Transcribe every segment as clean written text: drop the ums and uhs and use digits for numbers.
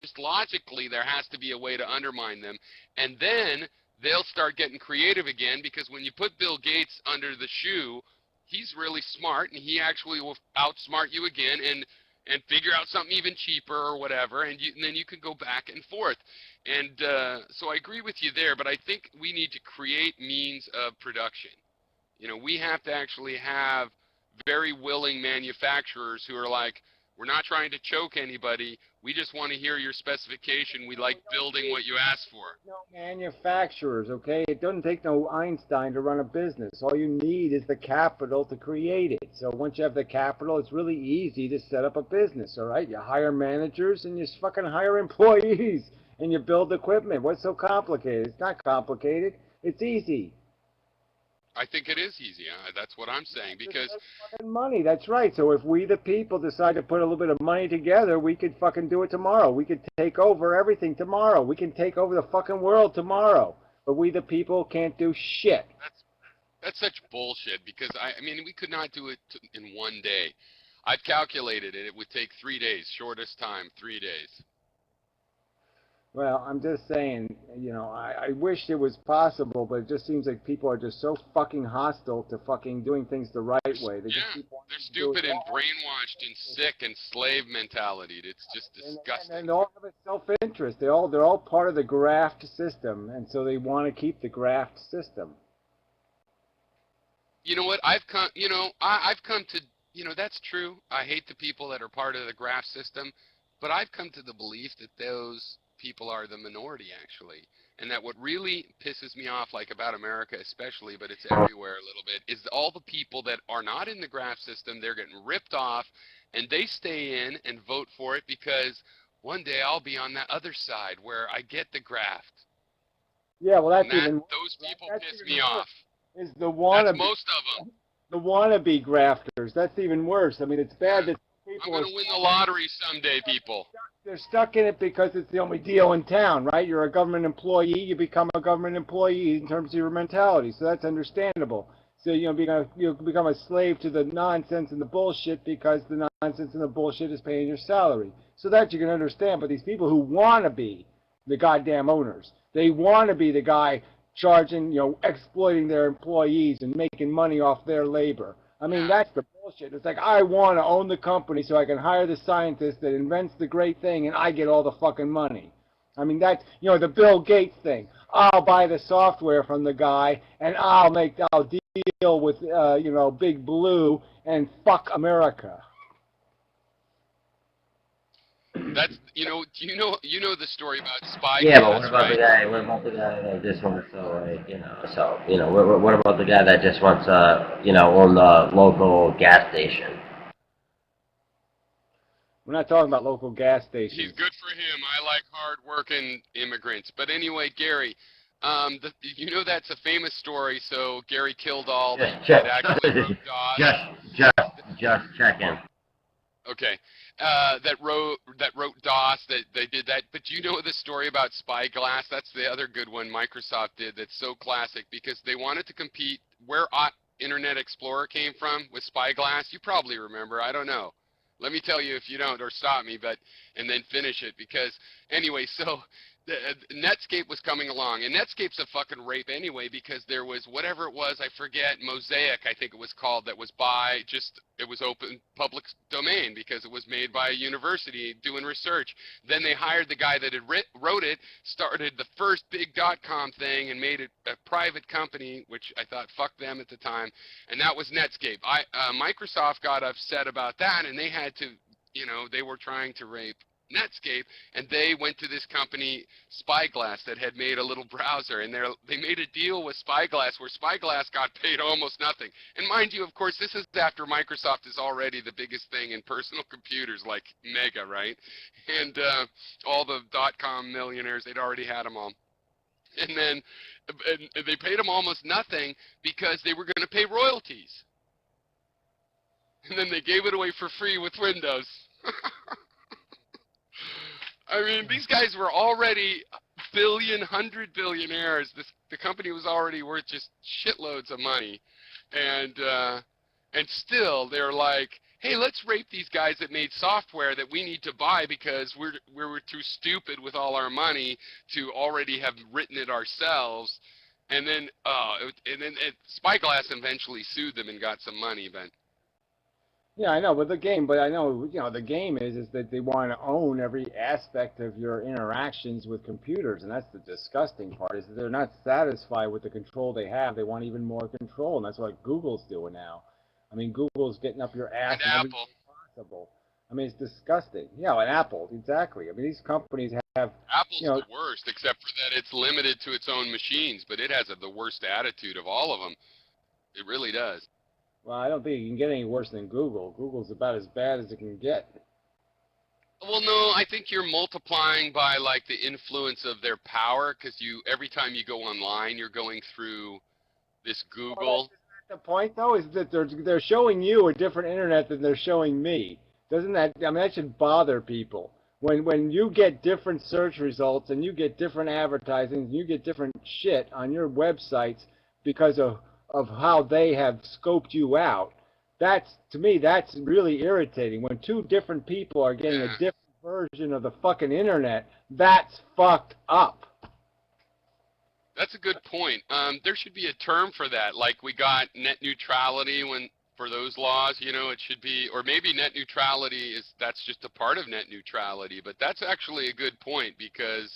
just logically there has to be a way to undermine them. And then they'll start getting creative again, because when you put Bill Gates under the shoe, he's really smart, and he actually will outsmart you again and figure out something even cheaper or whatever, and then you can go back and forth. And so I agree with you there, but I think we need to create means of production. We have to actually have very willing manufacturers who are like, we're not trying to choke anybody. We just want to hear your specification. We like building what you asked for. No manufacturers, okay? It doesn't take no Einstein to run a business. All you need is the capital to create it. So once you have the capital, it's really easy to set up a business, all right? You hire managers and you fucking hire employees and you build equipment. What's so complicated? It's not complicated. It's easy. I think it is easy. That's what I'm saying, because money, that's right. So if we the people decide to put a little bit of money together, we could fucking do it tomorrow. We could take over everything tomorrow. We can take over the fucking world tomorrow. But we the people can't do shit. That's such bullshit, because I mean, we could not do it in one day. I've calculated it. It would take 3 days, shortest time, 3 days. Well, I'm just saying, I wish it was possible, but it just seems like people are just so fucking hostile to fucking doing things the right way. They just keep wanting they're to do stupid it and brainwashed and sick and slave mentality. It's just disgusting. And they all have a self-interest. They're all part of the graft system, and so they want to keep the graft system. You know what? I've come to, that's true. I hate the people that are part of the graft system, but I've come to the belief that those people are the minority, actually. And that what really pisses me off, like about America especially, but it's everywhere a little bit, is all the people that are not in the graft system. They're getting ripped off, and they stay in and vote for it because one day I'll be on that other side where I get the graft. Yeah, well, those people piss me off. Is the wannabe, that's most of them. The wannabe grafters. That's even worse. I mean, it's bad that people I'm going to win the lottery someday, people. They're stuck in it because it's the only deal in town, right? You're a government employee, you become a government employee in terms of your mentality, so that's understandable. So you become a slave to the nonsense and the bullshit because the nonsense and the bullshit is paying your salary. So that you can understand. But these people who want to be the goddamn owners, they want to be the guy charging, exploiting their employees and making money off their labor. I mean, that's the bullshit. It's like, I want to own the company so I can hire the scientist that invents the great thing and I get all the fucking money. I mean, that's, the Bill Gates thing. I'll buy the software from the guy and I'll deal with, Big Blue and fuck America. That's, you know the story about Spyglass, yeah, but what about right? What about the guy that just wants to, what about the guy that just wants to, own the local gas station? We're not talking about local gas stations. He's good for him. I like hard-working immigrants. But anyway, Gary, that's a famous story. So Gary Kildall that actually wrote DOS. Just checking. Okay. That wrote DOS, that they did that. But do you know the story about Spyglass? That's the other good one Microsoft did that's so classic, because they wanted to compete where Internet Explorer came from with Spyglass. You probably remember. I don't know. Let me tell you if you don't, or stop me, and then finish it, because anyway, so Netscape was coming along, and Netscape's a fucking rape anyway, because there was whatever it was, I forget, Mosaic, I think it was called, that was it was open public domain because it was made by a university doing research. Then they hired the guy that had wrote it, started the first big .com thing, and made it a private company, which I thought fuck them at the time, and that was Netscape. Microsoft got upset about that, and they had to, they were trying to rape Netscape, and they went to this company, Spyglass, that had made a little browser, and they made a deal with Spyglass where Spyglass got paid almost nothing. And mind you, of course, this is after Microsoft is already the biggest thing in personal computers, like Mega, right? And all the .com millionaires, they'd already had them all. And then they paid them almost nothing because they were going to pay royalties. And then they gave it away for free with Windows. I mean, these guys were already hundred billionaires. The company was already worth just shitloads of money, and still they're like, hey, let's rape these guys that made software that we need to buy because we're too stupid with all our money to already have written it ourselves. And then Spyglass eventually sued them and got some money, but Yeah, I know, but I know, the game is that they want to own every aspect of your interactions with computers, and that's the disgusting part, is that they're not satisfied with the control they have. They want even more control, and that's what Google's doing now. I mean, Google's getting up your and ass in every way Apple. possible. I mean, it's disgusting. Yeah, and Apple, exactly. I mean, these companies have, Apple's you know, the worst, except for that it's limited to its own machines, but it has the worst attitude of all of them. It really does. well, I don't think it can get any worse than Google. Google's about as bad as it can get. Well, no, I think you're multiplying by like the influence of their power, because every time you go online, you're going through this Well, Google. the point though is that they're showing you a different internet than they're showing me. Doesn't that, I mean, that should bother people. When you get different search results and you get different advertising and you get different shit on your websites because of how they have scoped you out, that's, to me, that's really irritating. When two different people are getting a Yeah. different version of the fucking internet, that's fucked up. That's a good point. There should be a term for that. Like we got net neutrality for those laws, it should be, or maybe net neutrality that's just a part of net neutrality. But that's actually a good point because,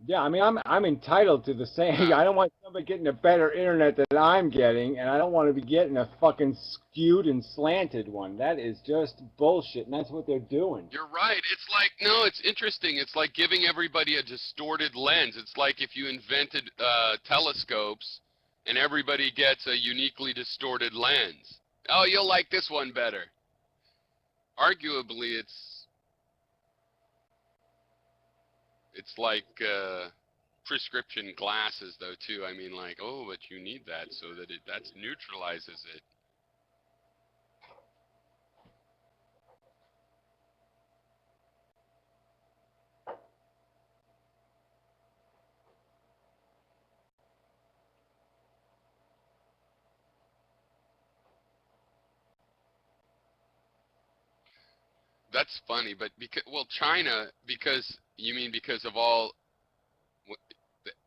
Yeah, I mean, I'm entitled to the same. I don't want somebody getting a better internet than I'm getting, and I don't want to be getting a fucking skewed and slanted one. That is just bullshit, and that's what they're doing. you're right. It's like, no, it's interesting. It's like giving everybody a distorted lens. It's like if you invented telescopes and everybody gets a uniquely distorted lens. Oh, you'll like this one better. Arguably, it's like prescription glasses, though, too. I mean, like, oh, but you need that so that that neutralizes it. That's funny, but China, because of all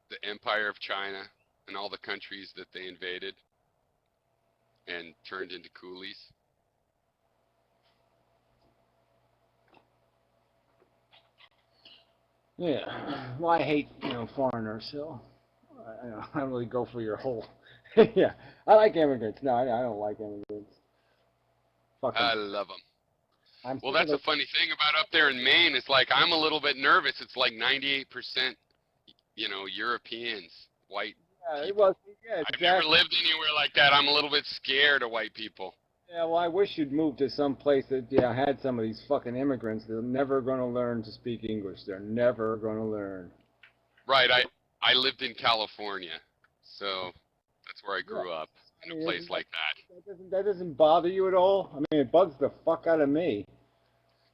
the empire of China and all the countries that they invaded and turned into coolies. Yeah, well, I hate foreigners, so I don't really go for your whole. Yeah, I like immigrants. No, I don't like immigrants. Fuck 'em. I love them. I'm Well, sick of that's the. a funny thing about up there in Maine. It's like I'm a little bit nervous. It's like 98%, Europeans, white Yeah, people. well, yeah, I've never exactly. lived anywhere like that. I'm a little bit scared of white people. Yeah, well, I wish you'd move to some place that had some of these fucking immigrants. They're never going to learn to speak English. They're never going to learn. Right. I lived in California, so that's where I Yeah, grew up, I in a mean, place isn't like that. that doesn't bother you at all? I mean, it bugs the fuck out of me.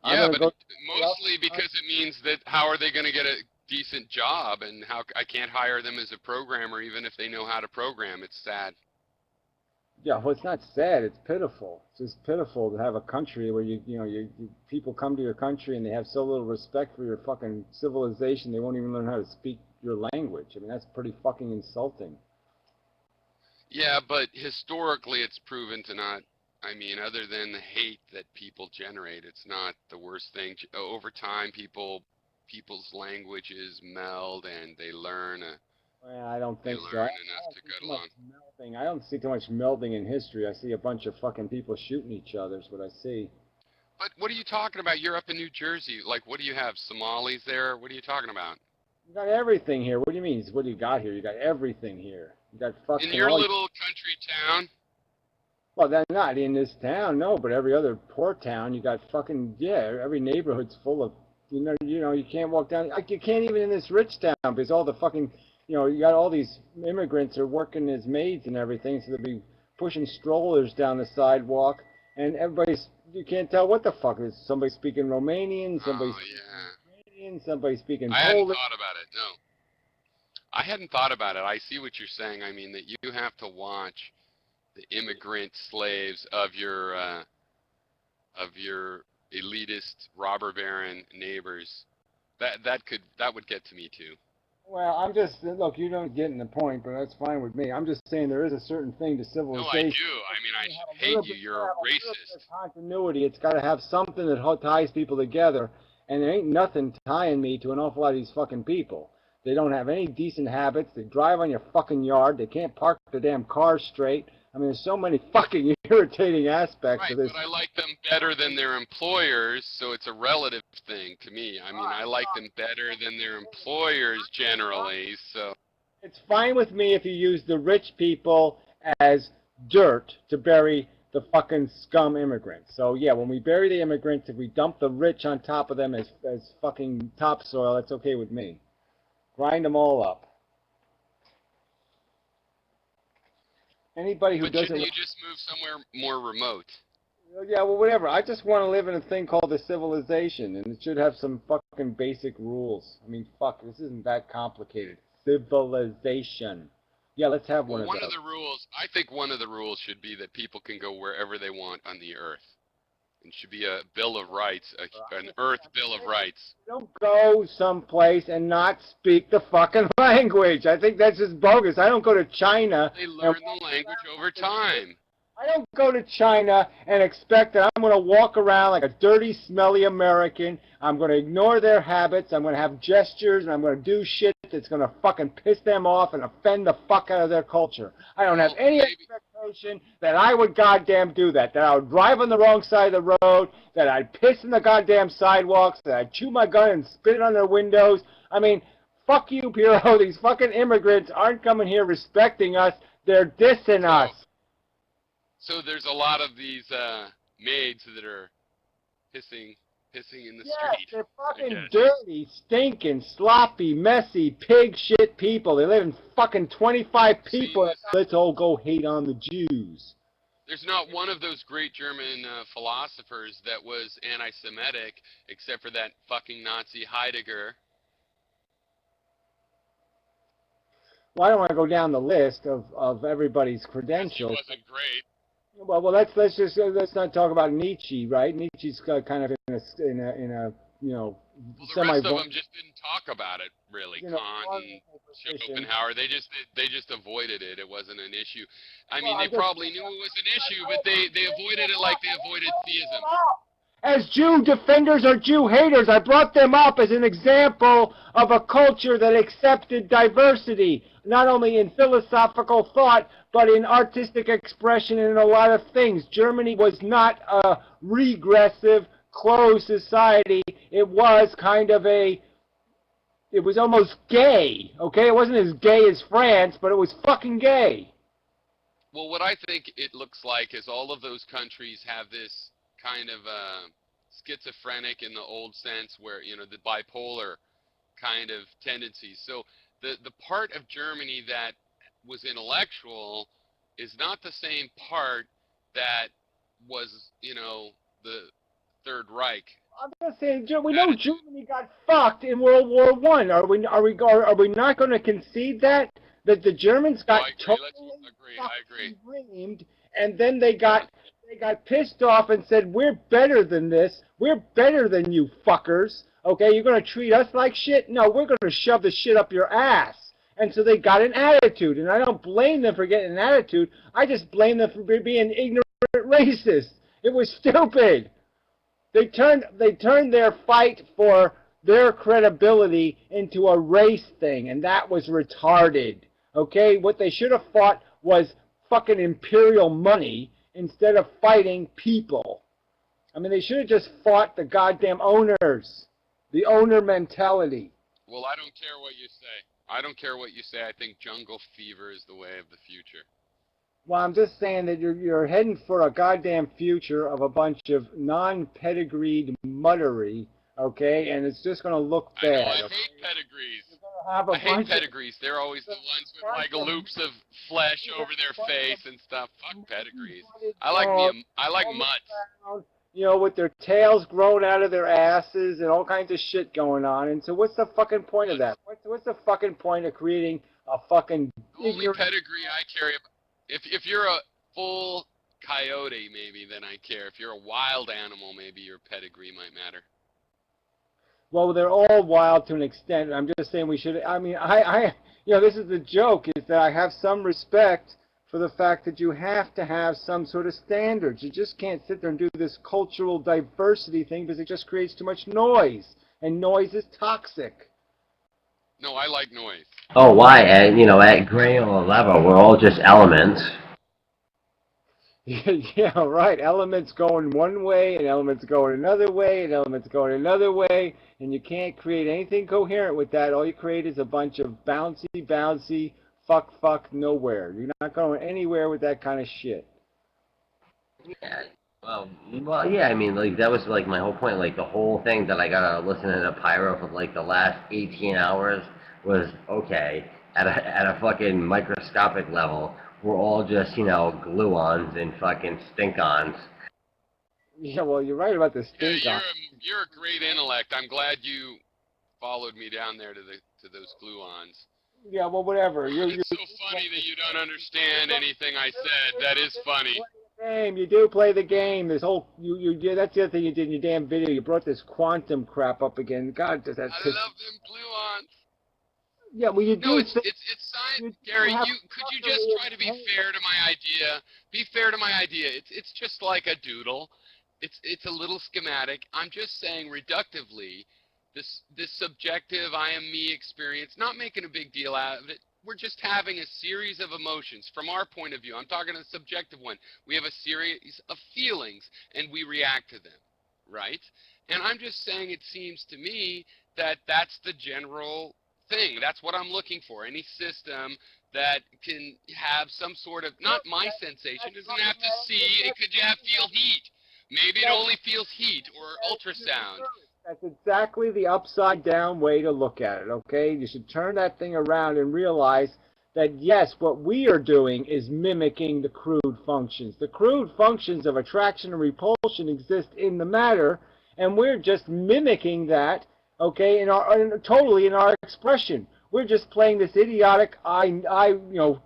I'm Yeah, gonna but go. mostly because it means that how are they going to get a decent job, and how I can't hire them as a programmer even if they know how to program. It's sad. Yeah, well, it's not sad. It's pitiful. It's just pitiful to have a country where people come to your country and they have so little respect for your fucking civilization they won't even learn how to speak your language. I mean, that's pretty fucking insulting. Yeah, but historically it's proven to not, I mean, other than the hate that people generate, it's not the worst thing. Over time, people's languages meld and Well, I don't they think so. learn I enough don't to see get too much along. melding. I don't see too much melding in history. I see a bunch of fucking people shooting each other. Is what I see. But what are you talking about? You're up in New Jersey. Like, what do you have? Somalis there? What are you talking about? You got everything here. What do you mean? What do you got here? You got everything here. You got In fucking your all. little country town? Well, that's not in this town, no, but every other poor town, you got fucking, yeah, every neighborhood's full of, you can't walk down, like you can't even in this rich town because all the fucking, you got all these immigrants are working as maids and everything, so they'll be pushing strollers down the sidewalk, and you can't tell what the fuck is. Somebody speaking Romanian, somebody Oh, speaking yeah. Ukrainian, somebody speaking I hadn't Polish. thought about it, no. I hadn't thought about it. I see what you're saying. I mean, that you have to watch, immigrant slaves of your elitist robber baron neighbors. That would get to me too. Well, I'm just, look, you don't get the point, but that's fine with me. I'm just saying there is a certain thing to No, I civilization. do. I mean, I Have a hate little you. bit- You're a have a little bit racist. of continuity. It's got to have something that ties people together, and there ain't nothing tying me to an awful lot of these fucking people. They don't have any decent habits. They drive on your fucking yard. They can't park their damn cars straight. I mean, there's so many fucking irritating aspects Right, of this. but I like them better than their employers, so it's a relative thing to me. I mean, I like them better than their employers generally, so... It's fine with me if you use the rich people as dirt to bury the fucking scum immigrants. So yeah, when we bury the immigrants, if we dump the rich on top of them as fucking topsoil, that's okay with me. Grind them all up. Anybody who But doesn't... shouldn't you just move somewhere more remote? Yeah, well, whatever. I just want to live in a thing called a civilization, and it should have some fucking basic rules. I mean, fuck, this isn't that complicated. Civilization. Yeah, let's have one Well, of those. I think one of the rules should be that people can go wherever they want on the earth. It should be a Bill of Rights, an Earth Bill of Rights. Don't go someplace and not speak the fucking language. I think that's just bogus. I don't go to China. They learn the language over time. I don't go to China and expect that I'm going to walk around like a dirty, smelly American. I'm going to ignore their habits. I'm going to have gestures, and I'm going to do shit that's going to fucking piss them off and offend the fuck out of their culture. I don't have any expectation that I would goddamn do that I would drive on the wrong side of the road, that I'd piss in the goddamn sidewalks, that I'd chew my gun and spit it on their windows. I mean, fuck you, Piero. These fucking immigrants aren't coming here respecting us. They're dissing us. So there's a lot of these maids that are pissing in the street. They're fucking dirty, stinking, sloppy, messy, pig shit people. They live in fucking 25 people. Let's all go hate on the Jews. There's not one of those great German philosophers that was anti-Semitic, except for that fucking Nazi Heidegger. Well, I don't want to go down the list of everybody's credentials. He wasn't great. Well, let's not talk about Nietzsche, right? Nietzsche's kind of in a you know, well, the rest of them just didn't talk about it really. Kant and Schopenhauer, they just avoided it. It wasn't an issue. I mean, they probably knew it was an issue, but they avoided it like they avoided theism. As Jew defenders or Jew haters, I brought them up as an example of a culture that accepted diversity, not only in philosophical thought, but in artistic expression and in a lot of things. Germany was not a regressive, closed society. It was kind of it was almost gay, okay? It wasn't as gay as France, but it was fucking gay. Well, what I think it looks like is all of those countries have this kind of schizophrenic in the old sense where, you know, the bipolar kind of tendencies. So the part of Germany that was intellectual is not the same part that was, you know, the Third Reich. I'm just saying, we know Germany got fucked in World War I. Are we not going to concede that the Germans got totally reamed, and then they got pissed off and said, we're better than this. We're better than you fuckers. Okay, you're going to treat us like shit? No, we're going to shove the shit up your ass. And so they got an attitude, and I don't blame them for getting an attitude. I just blame them for being ignorant racists. It was stupid. They turned their fight for their credibility into a race thing, and that was retarded. Okay, what they should have fought was fucking imperial money instead of fighting people. I mean, they should have just fought the goddamn owners, the owner mentality. Well, I don't care what you say. I don't care what you say. I think jungle fever is the way of the future. Well, I'm just saying that you're heading for a goddamn future of a bunch of non-pedigreed muttery, okay? And it's just going to look bad. I hate pedigrees. I hate pedigrees. They're always the ones with like loops of flesh over their face and stuff. Fuck pedigrees. I like mutts. You know, with their tails growing out of their asses and all kinds of shit going on. And so what's the fucking point of that? What's the fucking point of creating a fucking only pedigree I care about? If you're a full coyote, maybe, then I care. If you're a wild animal, maybe your pedigree might matter. Well, they're all wild to an extent. I'm just saying we should. I mean, this is the joke, is that I have some respect for the fact that you have to have some sort of standards. You just can't sit there and do this cultural diversity thing because it just creates too much noise, and noise is toxic. No, I like noise. Oh, why? At granular level, we're all just elements. Yeah, right. Elements going one way, and elements going another way, and elements going another way, and you can't create anything coherent with that. All you create is a bunch of bouncy, fuck, nowhere. You're not going anywhere with that kind of shit. Yeah. Well, yeah. I mean, like that was like my whole point. Like the whole thing that I got to listen to Pyro for like the last 18 hours was okay at a fucking microscopic level. We're all just, gluons and fucking stink-ons. Yeah, well, you're right about the stink. Yeah, you're a great intellect. I'm glad you followed me down there to those gluons. Yeah, well, whatever. It's so funny that you don't understand anything I said. That is funny. Game. You do play the game. This whole that's the other thing you did in your damn video. You brought this quantum crap up again. God, that's I love them gluons. Yeah, well, you do. No, it's science, Gary. Could you just try to be fair to my idea? Be fair to my idea. It's just like a doodle. It's a little schematic. I'm just saying reductively, this subjective I am me experience. Not making a big deal out of it. We're just having a series of emotions from our point of view. I'm talking a subjective one. We have a series of feelings and we react to them, right? And I'm just saying it seems to me that that's the general thing. That's what I'm looking for. Any system that can have some sort of, not my sensation, doesn't have to see, it could feel heat. Maybe it only feels heat or ultrasound. That's exactly the upside down way to look at it, okay? You should turn that thing around and realize that yes, what we are doing is mimicking the crude functions. The crude functions of attraction and repulsion exist in the matter, and we're just mimicking that, okay, totally in our expression. We're just playing this idiotic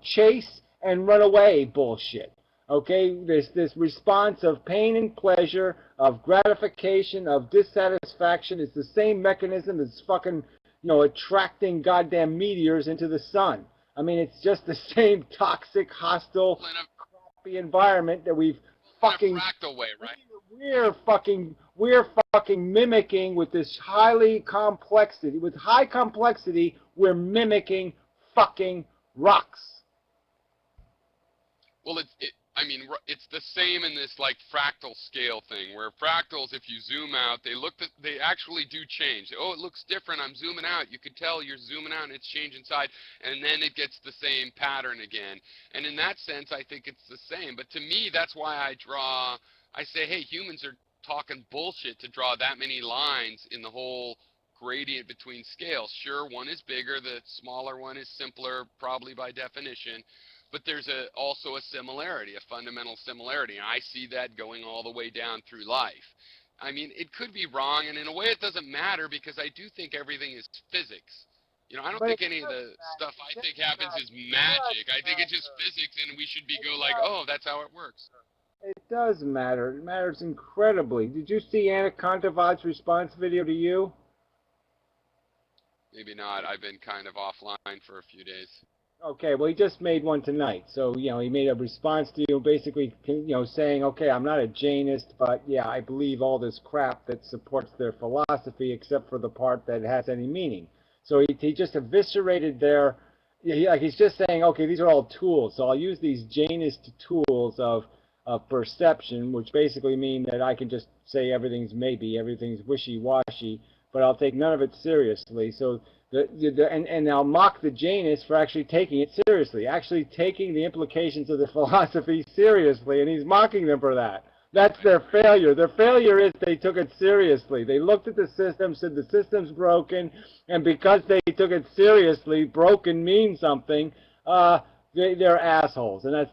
chase and run away bullshit. Okay, this response of pain and pleasure, of gratification, of dissatisfaction is the same mechanism that's fucking, attracting goddamn meteors into the sun. I mean, it's just the same toxic, hostile, crappy environment that we've fucking. In a fractal way, right? We're fucking mimicking with this high complexity. We're mimicking fucking rocks. Well, it's the same in this like fractal scale thing, where fractals, if you zoom out, they actually do change. Oh, it looks different. I'm zooming out. You could tell you're zooming out and it's changing inside, and then it gets the same pattern again. And in that sense, I think it's the same. But to me, that's why I say, hey, humans are talking bullshit to draw that many lines in the whole gradient between scales. Sure, one is bigger, the smaller one is simpler, probably by definition. But there's also a similarity, a fundamental similarity, and I see that going all the way down through life. I mean, it could be wrong, and in a way it doesn't matter because I do think everything is physics. I don't think any of the stuff I think happens is magic. I think it's just physics, and we should go like, oh, that's how it works. It does matter. It matters incredibly. Did you see Anaconda Vod's response video to you? Maybe not. I've been kind of offline for a few days. Okay, well, he just made one tonight. So, he made a response to you basically, saying, okay, I'm not a Jainist, but, yeah, I believe all this crap that supports their philosophy except for the part that has any meaning. So he just eviscerated he's just saying, okay, these are all tools. So I'll use these Jainist tools of perception, which basically mean that I can just say everything's maybe, everything's wishy-washy, but I'll take none of it seriously. So and I'll mock the Jainists for actually taking it seriously, actually taking the implications of the philosophy seriously, and he's mocking them for that. That's their failure. Their failure is they took it seriously. They looked at the system, said the system's broken, and because they took it seriously, broken means something, they're assholes. And that's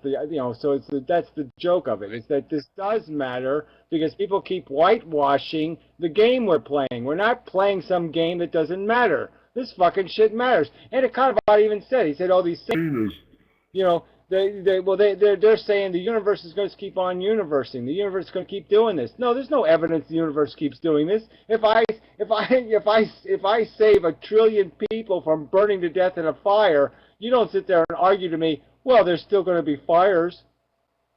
that's the joke of it, is that this does matter because people keep whitewashing the game we're playing. We're not playing some game that doesn't matter. This fucking shit matters. And Anaconda even said, he said, all these things, They're saying the universe is going to keep on universing. The universe is going to keep doing this. No, there's no evidence the universe keeps doing this. If I save 1 trillion people from burning to death in a fire, you don't sit there and argue to me, well, there's still going to be fires.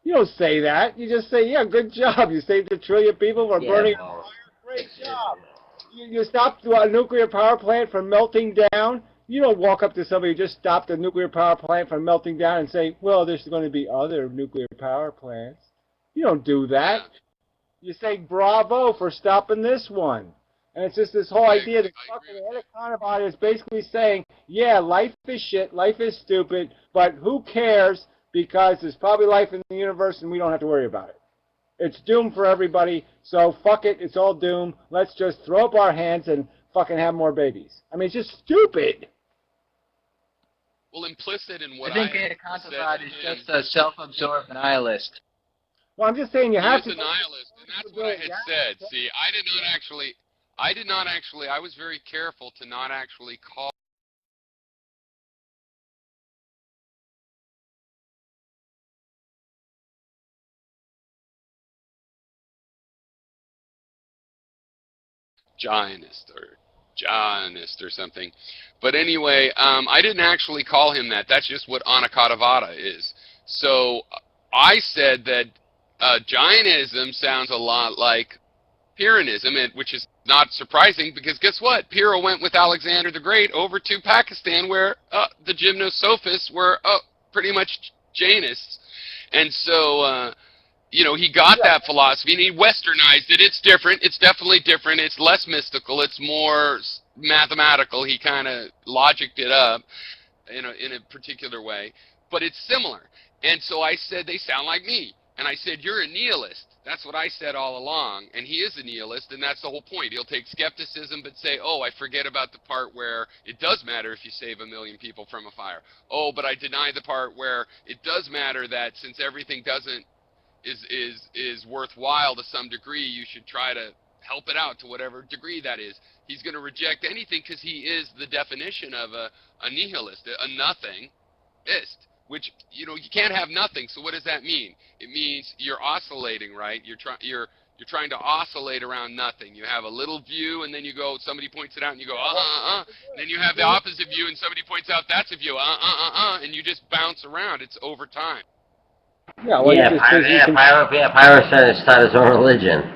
You don't say that. You just say, yeah, good job. You saved 1 trillion people from burning in a fire. Great job. You stopped a nuclear power plant from melting down. You don't walk up to somebody who just stopped a nuclear power plant from melting down and say, well, there's going to be other nuclear power plants. You don't do that. You say, bravo for stopping this one. And it's just this whole idea that fucking Evanader is basically saying, yeah, life is shit, life is stupid, but who cares because there's probably life in the universe and we don't have to worry about it. It's doomed for everybody, so fuck it, it's all doom. Let's just throw up our hands and fucking have more babies. I mean, it's just stupid. Well, implicit in what I think DoNotGod is just a self-absorbed nihilist. Well, I'm just saying you have to... He's a nihilist, and that's what I had said. See, I was very careful to not actually call Gianist or something. But anyway, I didn't actually call him that. That's just what Anakatavada is. So I said that Jainism sounds a lot like Pyrrhonism, which is not surprising because guess what? Pyrrho went with Alexander the Great over to Pakistan where the gymnosophists were pretty much Jainists. And so... he got that philosophy and he westernized it. It's different. It's definitely different. It's less mystical. It's more mathematical. He kind of logicked it up in a particular way, but it's similar. And so I said, they sound like me. And I said, you're a nihilist. That's what I said all along. And he is a nihilist, and that's the whole point. He'll take skepticism but say, oh, I forget about the part where it does matter if you save 1 million people from a fire. Oh, but I deny the part where it does matter that since everything is worthwhile to some degree, you should try to help it out to whatever degree that is. He's going to reject anything because he is the definition of a nihilist, a nothingist, which, you can't have nothing. So what does that mean? It means you're oscillating, right? You're trying to oscillate around nothing. You have a little view, and then you go, somebody points it out, and you go, And then you have the opposite view, and somebody points out that's a view, and you just bounce around. It's over time. Yeah, well, Pyrrho's trying to start his own religion.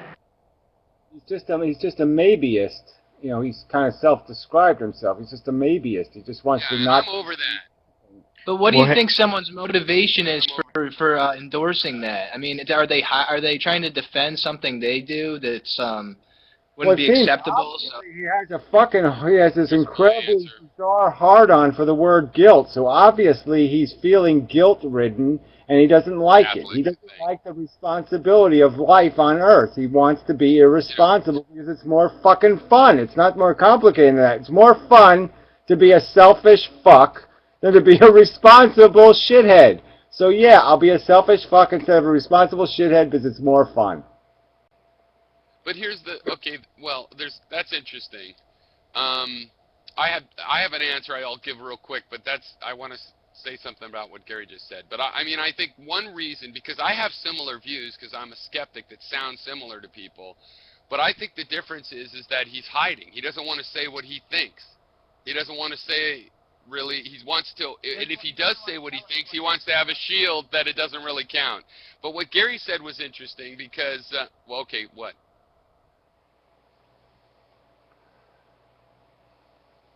He's just a maybeist. He's kind of self-described himself. He's just a maybeist. He just wants to not... I'm over that. But what do you think someone's motivation is for endorsing that? I mean, are they trying to defend something they do that's wouldn't be acceptable? So. He has this incredibly bizarre hard-on for the word guilt. So obviously he's feeling guilt-ridden, and he doesn't like it. He doesn't like the responsibility of life on Earth. He wants to be irresponsible because it's more fucking fun. It's not more complicated than that. It's more fun to be a selfish fuck than to be a responsible shithead. So yeah, I'll be a selfish fuck instead of a responsible shithead because it's more fun. But here's that's interesting. I have an answer I'll give real quick, but I want to say something about what Gary just said. But I think one reason, because I have similar views, because I'm a skeptic that sounds similar to people, but I think the difference is that he's hiding. He doesn't want to say what he thinks. He doesn't want to say, really, he wants to, and if he does say what he thinks, he wants to have a shield that it doesn't really count. But what Gary said was interesting because, what?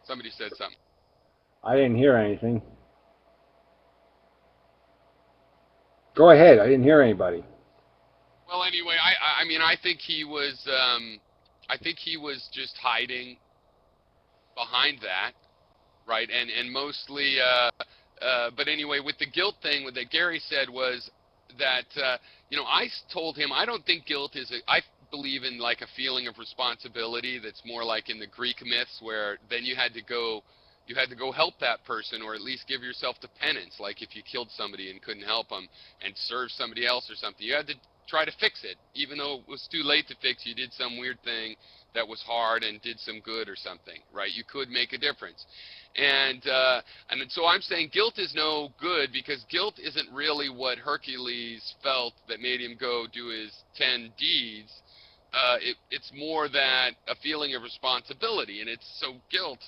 Somebody said something. I didn't hear anything. Go ahead. I didn't hear anybody. Well, anyway, I think he was just hiding behind that, right? And mostly, but anyway, with the guilt thing, what that Gary said was that, I told him I don't think guilt is I believe in like a feeling of responsibility that's more like in the Greek myths where then you had to go help that person, or at least give yourself to penance, like if you killed somebody and couldn't help them and serve somebody else or something. You had to try to fix it. Even though it was too late to fix, you did some weird thing that was hard and did some good or something, right? You could make a difference. And so I'm saying guilt is no good, because guilt isn't really what Hercules felt that made him go do his 10 deeds. It's more that a feeling of responsibility, and it's so guilt.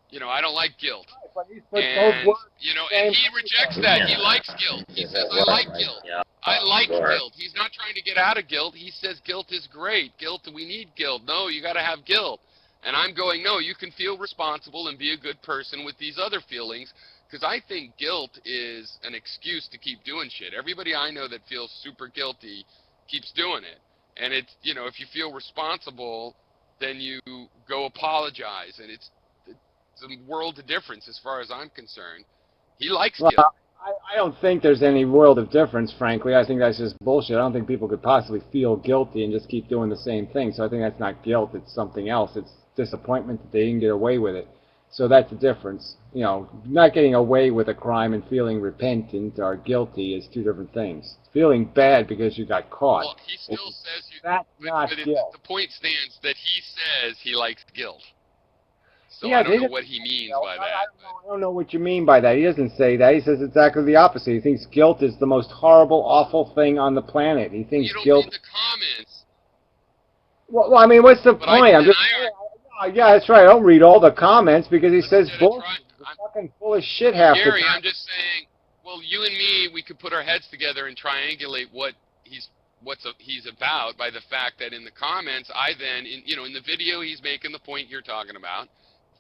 You know, I don't like guilt. And, you know, and he rejects that. He likes guilt. He says, I like guilt. I like guilt. He's not trying to get out of guilt. He says guilt is great. Guilt, we need guilt. No, you got to have guilt. And I'm going, no, you can feel responsible and be a good person with these other feelings, because I think guilt is an excuse to keep doing shit. Everybody I know that feels super guilty keeps doing it. And it's, you know, if you feel responsible, then you go apologize, and it's a world of difference as far as I'm concerned. He likes guilt. I don't think there's any world of difference, frankly. I think that's just bullshit. I don't think people could possibly feel guilty and just keep doing the same thing. So I think that's not guilt. It's something else. It's disappointment that they didn't get away with it. So that's the difference. You know, not getting away with a crime and feeling repentant or guilty is two different things. Feeling bad because you got caught. Well, he still says you. That's not guilt. The point stands that he says he likes guilt. So yeah, I don't know what he means by that. I don't know what you mean by that. He doesn't say that. He says exactly the opposite. He thinks guilt is the most horrible, awful thing on the planet. He thinks you don't guilt. read the comments. Well, I mean, what's the point? I'm just. Yeah, that's right. I don't read all the comments because he says bullshit. He's fucking full of shit half the time. Gary, I'm just saying. Well, you and me, we could put our heads together and triangulate what he's about by the fact that in the comments, I then, in the video, he's making the point you're talking about.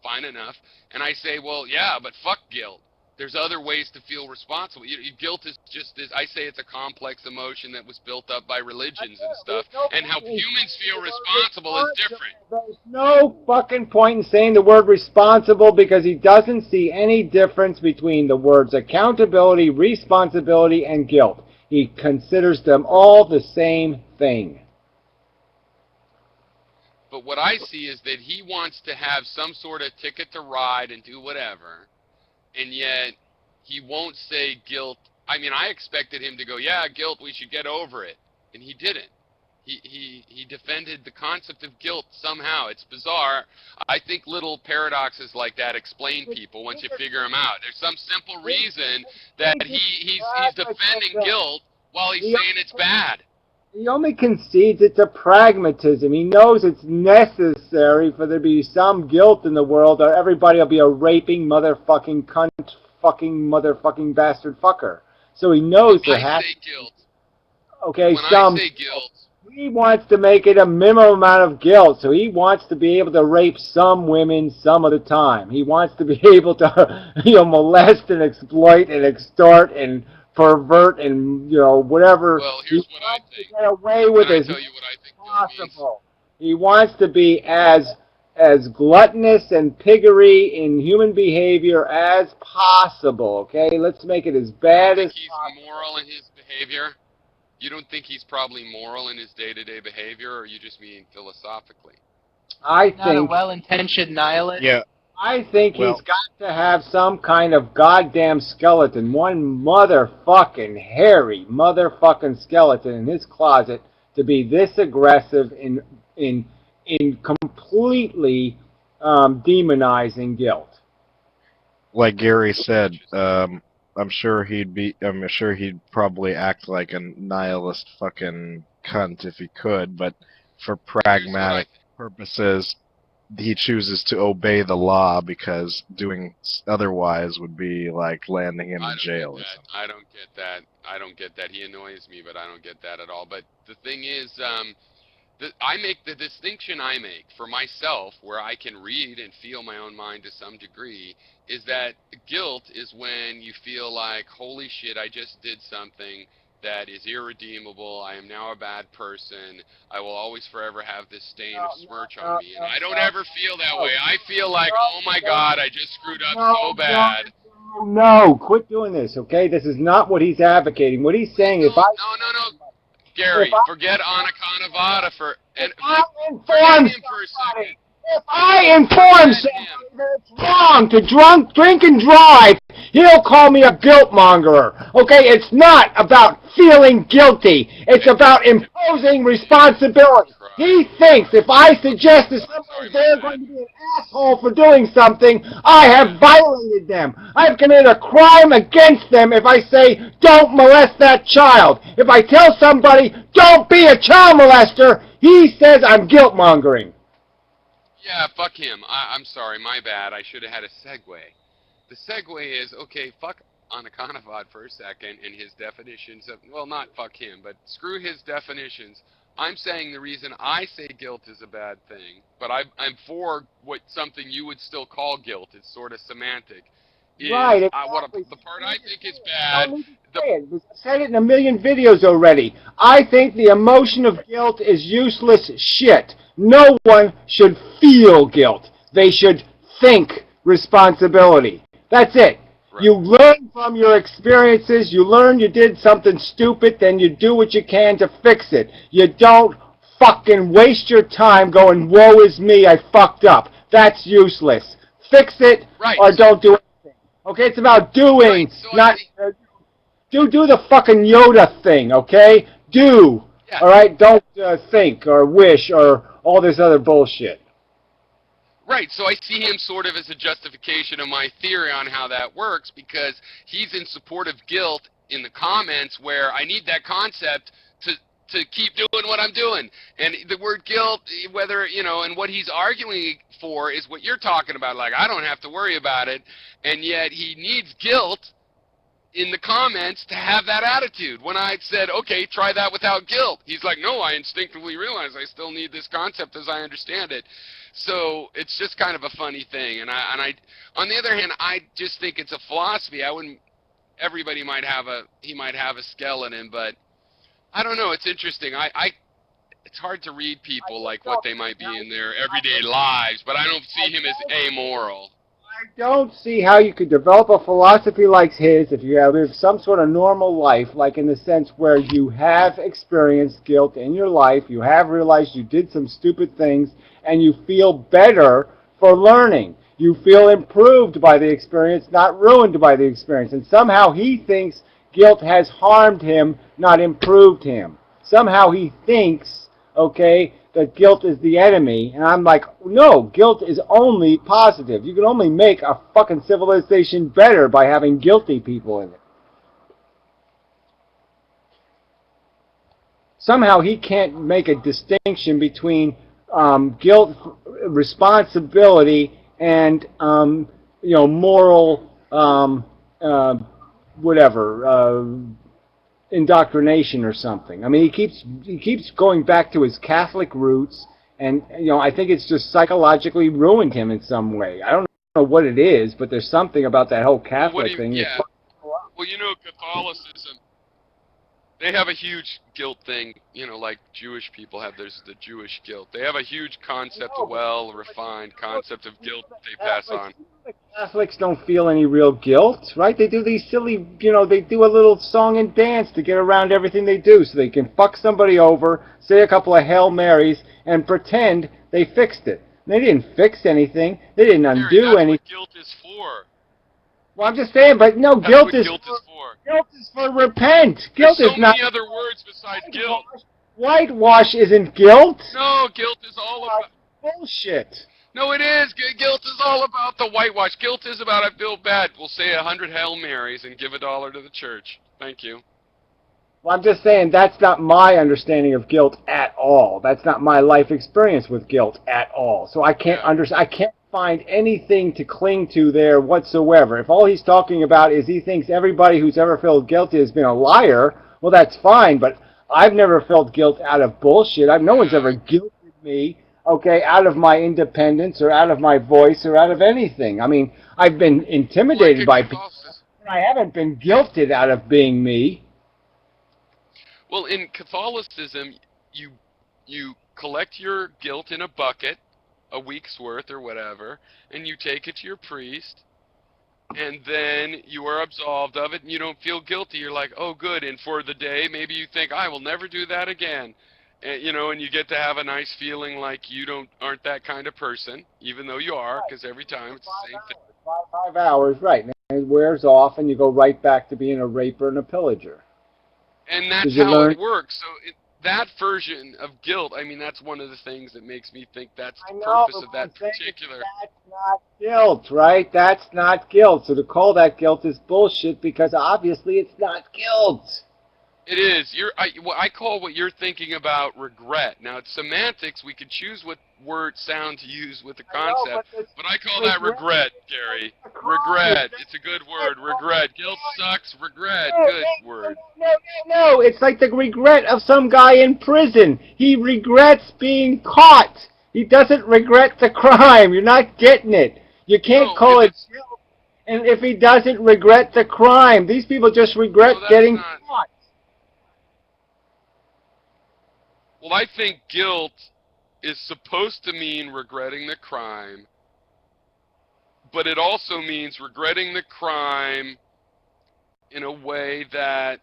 Fine enough. And I say, well, yeah, but fuck guilt. There's other ways to feel responsible. Guilt is just this, I say it's a complex emotion that was built up by religions and stuff. And how humans feel responsible is different. There's no fucking point in saying the word responsible, because he doesn't see any difference between the words accountability, responsibility, and guilt. He considers them all the same thing. But what I see is that he wants to have some sort of ticket to ride and do whatever, and yet he won't say guilt. I mean, I expected him to go, yeah, guilt, we should get over it, and he didn't. He defended the concept of guilt somehow. It's bizarre. I think little paradoxes like that explain people once you figure them out. There's some simple reason that he's defending guilt while he's saying it's bad. He only concedes it's a pragmatism. He knows it's necessary for there to be some guilt in the world, or everybody will be a raping motherfucking cunt, fucking motherfucking bastard fucker. So he knows there has to be guilt. Okay, when I say guilt, he wants to make it a minimum amount of guilt. So he wants to be able to rape some women some of the time. He wants to be able to, molest and exploit and extort and pervert and whatever. Well, here's what I think. Get away with it. Tell you what I think possible. He wants to be as gluttonous and piggery in human behavior as possible. Okay, let's make it as bad as possible. He's moral in his behavior. You don't think he's probably moral in his day-to-day behavior, or you just mean philosophically? I think not a well-intentioned nihilist. Yeah. I think he's got to have some kind of goddamn skeleton, one motherfucking hairy motherfucking skeleton in his closet to be this aggressive in completely demonizing guilt. Like Gary said, I'm sure he'd probably act like a nihilist fucking cunt if he could, but for pragmatic purposes, he chooses to obey the law because doing otherwise would be like landing him in jail or something. I don't get that. He annoys me, but I don't get that at all. But the thing is, I make the distinction I make for myself, where I can read and feel my own mind to some degree, is that guilt is when you feel like, holy shit, I just did something that is irredeemable. I am now a bad person. I will always forever have this stain of smirch on me. And I don't ever feel that way. I feel like, oh my God, I just screwed up so bad. No, quit doing this, okay? This is not what he's advocating. What he's saying is, No. Gary, forget Anaconda for him for a second. If I inform Let somebody him. that it's wrong to drink and drive, he'll call me a guilt mongerer. Okay, it's not about feeling guilty. It's about imposing responsibility. He thinks if I suggest to somebody they're going to be an asshole for doing something, I have violated them. I have committed a crime against them if I say, don't molest that child. If I tell somebody, don't be a child molester, he says I'm guilt mongering. Yeah, fuck him. I'm sorry, my bad. I should have had a segue. The segue is, okay, fuck Anaconavod for a second and his definitions of, well, not fuck him, but screw his definitions. I'm saying the reason I say guilt is a bad thing, but I'm for what something you would still call guilt. It's sort of semantic. Is Right, exactly. the part I think is I bad. don't need to say it. I've said it in a million videos already. I think the emotion of guilt is useless shit. No one should feel guilt. They should think responsibility. That's it. Right. You learn from your experiences. You learn you did something stupid, then you do what you can to fix it. You don't fucking waste your time going, woe is me, I fucked up. That's useless. Fix it or don't do it. Okay, it's about doing, Right, so not do the fucking Yoda thing. Okay, do. Yeah. All right, don't think or wish or all this other bullshit. Right, so I see him sort of as a justification of my theory on how that works, because he's in support of guilt in the comments, where I need that concept to keep doing what I'm doing. And the word guilt, whether, you know, and what he's arguing for is what you're talking about, like, I don't have to worry about it, and yet he needs guilt in the comments to have that attitude. When I said, okay, try that without guilt, he's like, no, I instinctively realize I still need this concept as I understand it. So it's just kind of a funny thing. And I on the other hand, I just think it's a philosophy. I wouldn't, everybody might have a skeleton, but I don't know, it's interesting. It's hard to read people like what they might be in their everyday lives, but I don't see him as amoral. I don't see how you could develop a philosophy like his if you have lived some sort of normal life, like in the sense where you have experienced guilt in your life, you have realized you did some stupid things, and you feel better for learning. You feel improved by the experience, not ruined by the experience. And somehow he thinks guilt has harmed him, not improved him. Somehow he thinks, okay, that guilt is the enemy, and I'm like, no, guilt is only positive. You can only make a fucking civilization better by having guilty people in it. Somehow he can't make a distinction between guilt, responsibility, and moral indoctrination or something. I mean, he keeps going back to his Catholic roots, and I think it's just psychologically ruined him in some way. I don't know what it is, but there's something about that whole Catholic thing. Yeah. Well, Catholicism, they have a huge guilt thing, like Jewish people have. There's the Jewish guilt. They have a huge concept, a well-refined concept of guilt that they pass on. The Catholics don't feel any real guilt, right? They do these silly, they do a little song and dance to get around everything they do, so they can fuck somebody over, say a couple of Hail Marys, and pretend they fixed it. They didn't fix anything. They didn't undo anything. That's what guilt is for. Well, I'm just saying, but no, guilt is for repent. Guilt is not. There's so many other words besides guilt. Whitewash isn't guilt. No, guilt is all about bullshit. No, it is. Guilt is all about the whitewash. Guilt is about I feel bad. We'll say 100 Hail Marys and give $1 to the church. Thank you. Well, I'm just saying that's not my understanding of guilt at all. That's not my life experience with guilt at all. So I can't I can't find anything to cling to there whatsoever. If all he's talking about is he thinks everybody who's ever felt guilty has been a liar, well, that's fine. But I've never felt guilt out of bullshit. No one's ever guilted me, okay, out of my independence or out of my voice or out of anything. I mean, I've been intimidated by people, but I haven't been guilted out of being me. Well, in Catholicism, you collect your guilt in a bucket, a week's worth or whatever, and you take it to your priest, and then you are absolved of it, and you don't feel guilty. You're like, oh, good, and for the day, maybe you think, I will never do that again. And, and you get to have a nice feeling like you aren't that kind of person, even though you are, because every time it's the same thing. 5 hours, right? And it wears off, and you go right back to being a raper and a pillager. And that's Because you how learn. it works. So that version of guilt, I mean, that's one of the things that makes me think that's I the know, purpose but of what I'm that saying is particular. that's not guilt, right? That's not guilt. So to call that guilt is bullshit because obviously it's not guilt. It is. I call what you're thinking about regret. Now, it's semantics. We can choose what word sound to use with the I know, concept, but I call that regret regret, is Gary. a crime. Regret. It's a good word. Regret. Guilt sucks. Regret. No, Good word. no. It's like the regret of some guy in prison. He regrets being caught. He doesn't regret the crime. You're not getting it. You can't No, call it guilt. And if he doesn't regret the crime, these people just regret no, that's getting not. caught. Well, I think guilt is supposed to mean regretting the crime, but it also means regretting the crime in a way that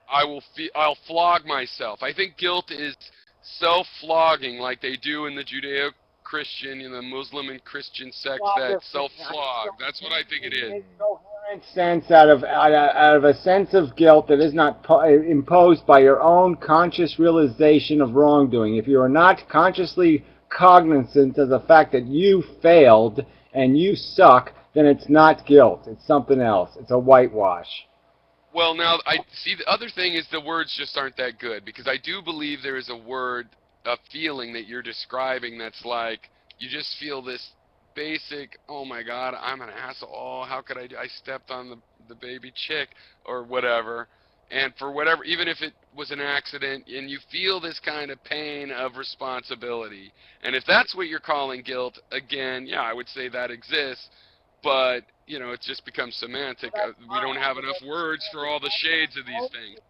I'll flog myself. I think guilt is self-flogging like they do in the Judeo-Christian, the Muslim and Christian sects that self-flog. That's what I think it is. Coherent sense out of a sense of guilt that is not imposed by your own conscious realization of wrongdoing. If you are not consciously cognizant of the fact that you failed and you suck, then it's not guilt. It's something else. It's a whitewash. Well, now, I see the other thing is the words just aren't that good, because I do believe there is a feeling that you're describing that's like, you just feel this basic, oh my God, I'm an asshole, oh, how could I stepped on the baby chick, or whatever, and for whatever, even if it was an accident, and you feel this kind of pain of responsibility, and if that's what you're calling guilt, again, yeah, I would say that exists, but it just becomes semantic. We don't have enough words for all the shades of these things.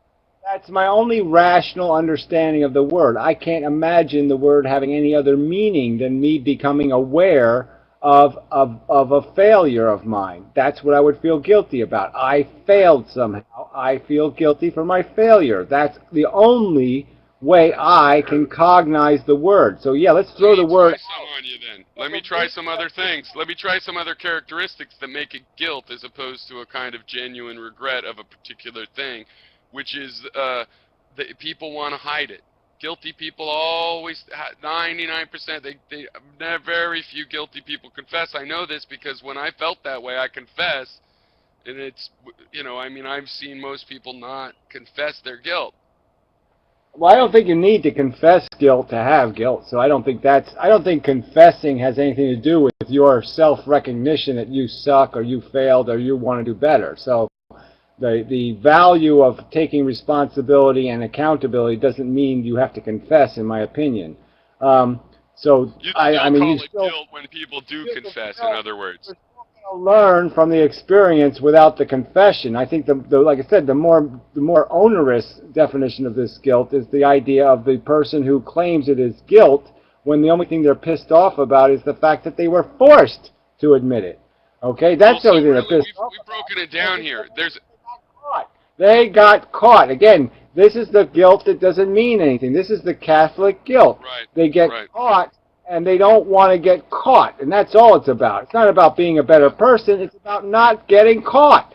That's my only rational understanding of the word. I can't imagine the word having any other meaning than me becoming aware of a failure of mine. That's what I would feel guilty about. I failed somehow. I feel guilty for my failure. That's the only way I can cognize the word. So yeah, let's throw the word. Let me try some on you then. Let me try some other things. Let me try some other characteristics that make it guilt as opposed to a kind of genuine regret of a particular thing, which is that people want to hide it. Guilty people always, 99%, very few guilty people confess. I know this because when I felt that way, I confess, and it's, I've seen most people not confess their guilt. Well, I don't think you need to confess guilt to have guilt. So I don't think confessing has anything to do with your self-recognition that you suck or you failed or you want to do better. So the value of taking responsibility and accountability doesn't mean you have to confess, in my opinion. So You'd I still mean, call it guilt when people do confess, in other words. learn from the experience without the confession. I think like I said, the more onerous definition of this guilt is the idea of the person who claims it is guilt when the only thing they're pissed off about is the fact that they were forced to admit it. Okay, that's the only thing they're pissed off We've broken it down here. They got caught. Again, this is the guilt that doesn't mean anything. This is the Catholic guilt. Right. They get caught, and they don't want to get caught, and that's all it's about. It's not about being a better person. It's about not getting caught.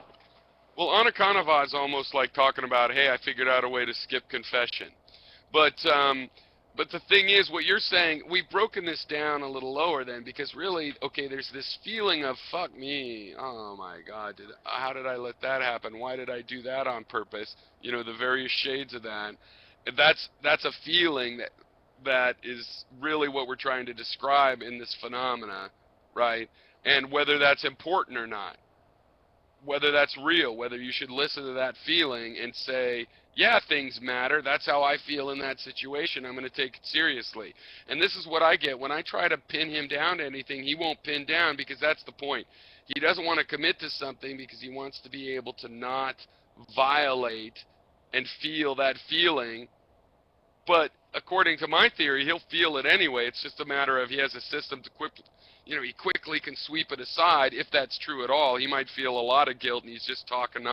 Well, Anakanava is almost like talking about, hey, I figured out a way to skip confession. But the thing is, what you're saying, we've broken this down a little lower then, because really, okay, there's this feeling of, fuck me, oh my God, how did I let that happen? Why did I do that on purpose? The various shades of that. That's a feeling that is really what we're trying to describe in this phenomena, right? And whether that's important or not, whether that's real, whether you should listen to that feeling and say, yeah, things matter. That's how I feel in that situation. I'm going to take it seriously. And this is what I get. When I try to pin him down to anything, he won't pin down because that's the point. He doesn't want to commit to something because he wants to be able to not violate and feel that feeling. But according to my theory, he'll feel it anyway. It's just a matter of he has a system to he quickly can sweep it aside, if that's true at all. He might feel a lot of guilt and he's just talking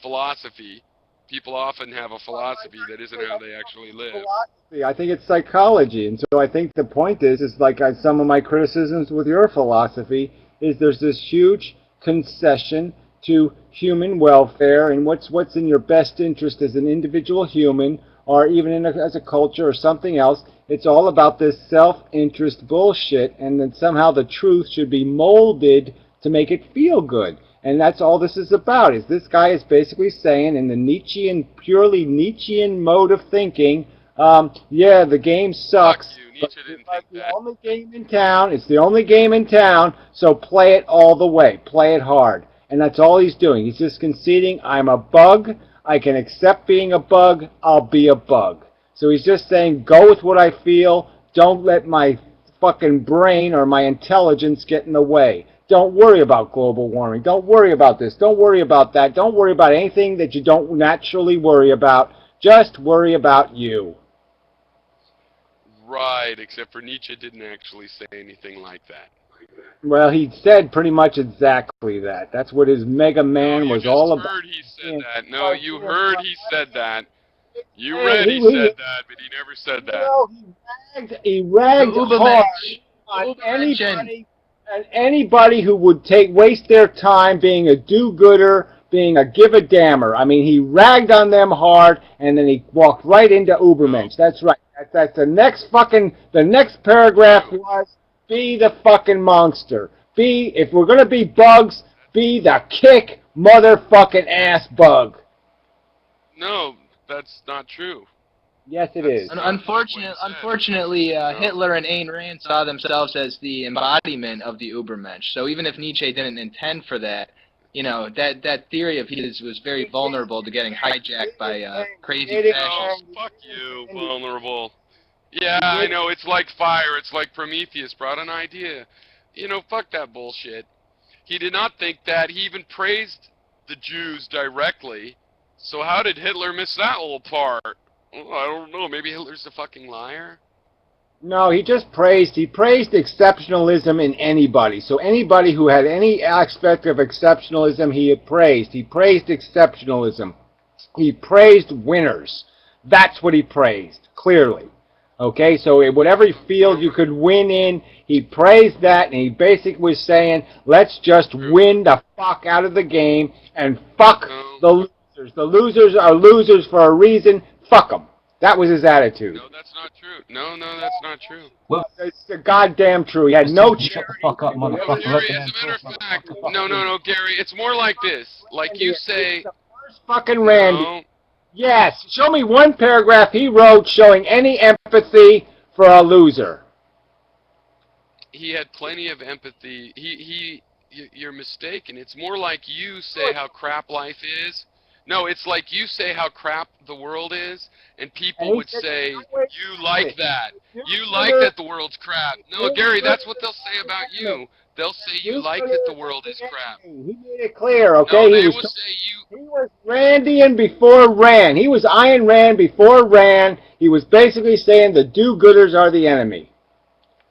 philosophy. People often have a philosophy that isn't how they actually live. Philosophy. I think it's psychology, and so I think the point is like some of my criticisms with your philosophy is there's this huge concession to human welfare and what's in your best interest as an individual human, or even as a culture or something else. It's all about this self-interest bullshit, and then somehow the truth should be molded to make it feel good. And that's all this is about, is this guy is basically saying in the Nietzschean, purely Nietzschean mode of thinking, yeah, the game sucks. Fuck you. Nietzsche didn't think The that. only game in town. It's the only game in town, so play it all the way. Play it hard. And that's all he's doing. He's just conceding, I'm a bug. I can accept being a bug. I'll be a bug. So he's just saying, go with what I feel. Don't let my fucking brain or my intelligence get in the way. Don't worry about global warming. Don't worry about this. Don't worry about that. Don't worry about anything that you don't naturally worry about. Just worry about you. Right, except for Nietzsche didn't actually say anything like that. Well, he said pretty much exactly that. That's what his Mega Man was all about. You just heard he said that. No, you heard he said that. You read he said that, but he never said that. No, he ragged hard on anybody who would waste their time being a do-gooder, being a give-a-dammer. I mean, he ragged on them hard, and then he walked right into Ubermensch. That's right. That's the next paragraph was, be the fucking monster. If we're going to be bugs, be the kick motherfucking ass bug. No, that's not true. Yes, it is. Unfortunately, Hitler and Ayn Rand saw themselves as the embodiment of the Ubermensch. So even if Nietzsche didn't intend for that, you know, that theory of his was very vulnerable to getting hijacked by crazy fascists. Oh, fuck you, vulnerable. Yeah, I know, it's like fire. It's like Prometheus brought an idea. You know, fuck that bullshit. He did not think that. He even praised the Jews directly. So how did Hitler miss that little part? Well, I don't know. Maybe Hitler's a fucking liar? No, he praised exceptionalism in anybody. So anybody who had any aspect of exceptionalism, he praised. He praised exceptionalism. He praised winners. That's what he praised, clearly. Okay, so in whatever field you could win in, he praised that, and he basically was saying, let's just win the fuck out of the game, and fuck the losers. The losers are losers for a reason. Fuck them. That was his attitude. No, that's not true. No, that's not true. Well, it's the goddamn true. He had no charity. Shut the fuck up, motherfucker. Gary, as a matter of fact, no, Gary, it's more like this. Like you say... The first fucking Randy. No. Yes, show me one paragraph he wrote showing any empathy for a loser. He had plenty of empathy. You're mistaken. It's more like you say how crap life is. No, it's like you say how crap the world is, and people would say, you like that. You like that the world's crap. No, Gary, that's what they'll say about you. They'll say you like that the world is crap. He made it clear, okay? No, they will say you... He was Randian before Rand. He was Ayn Rand before Rand. He was basically saying the do-gooders are the enemy.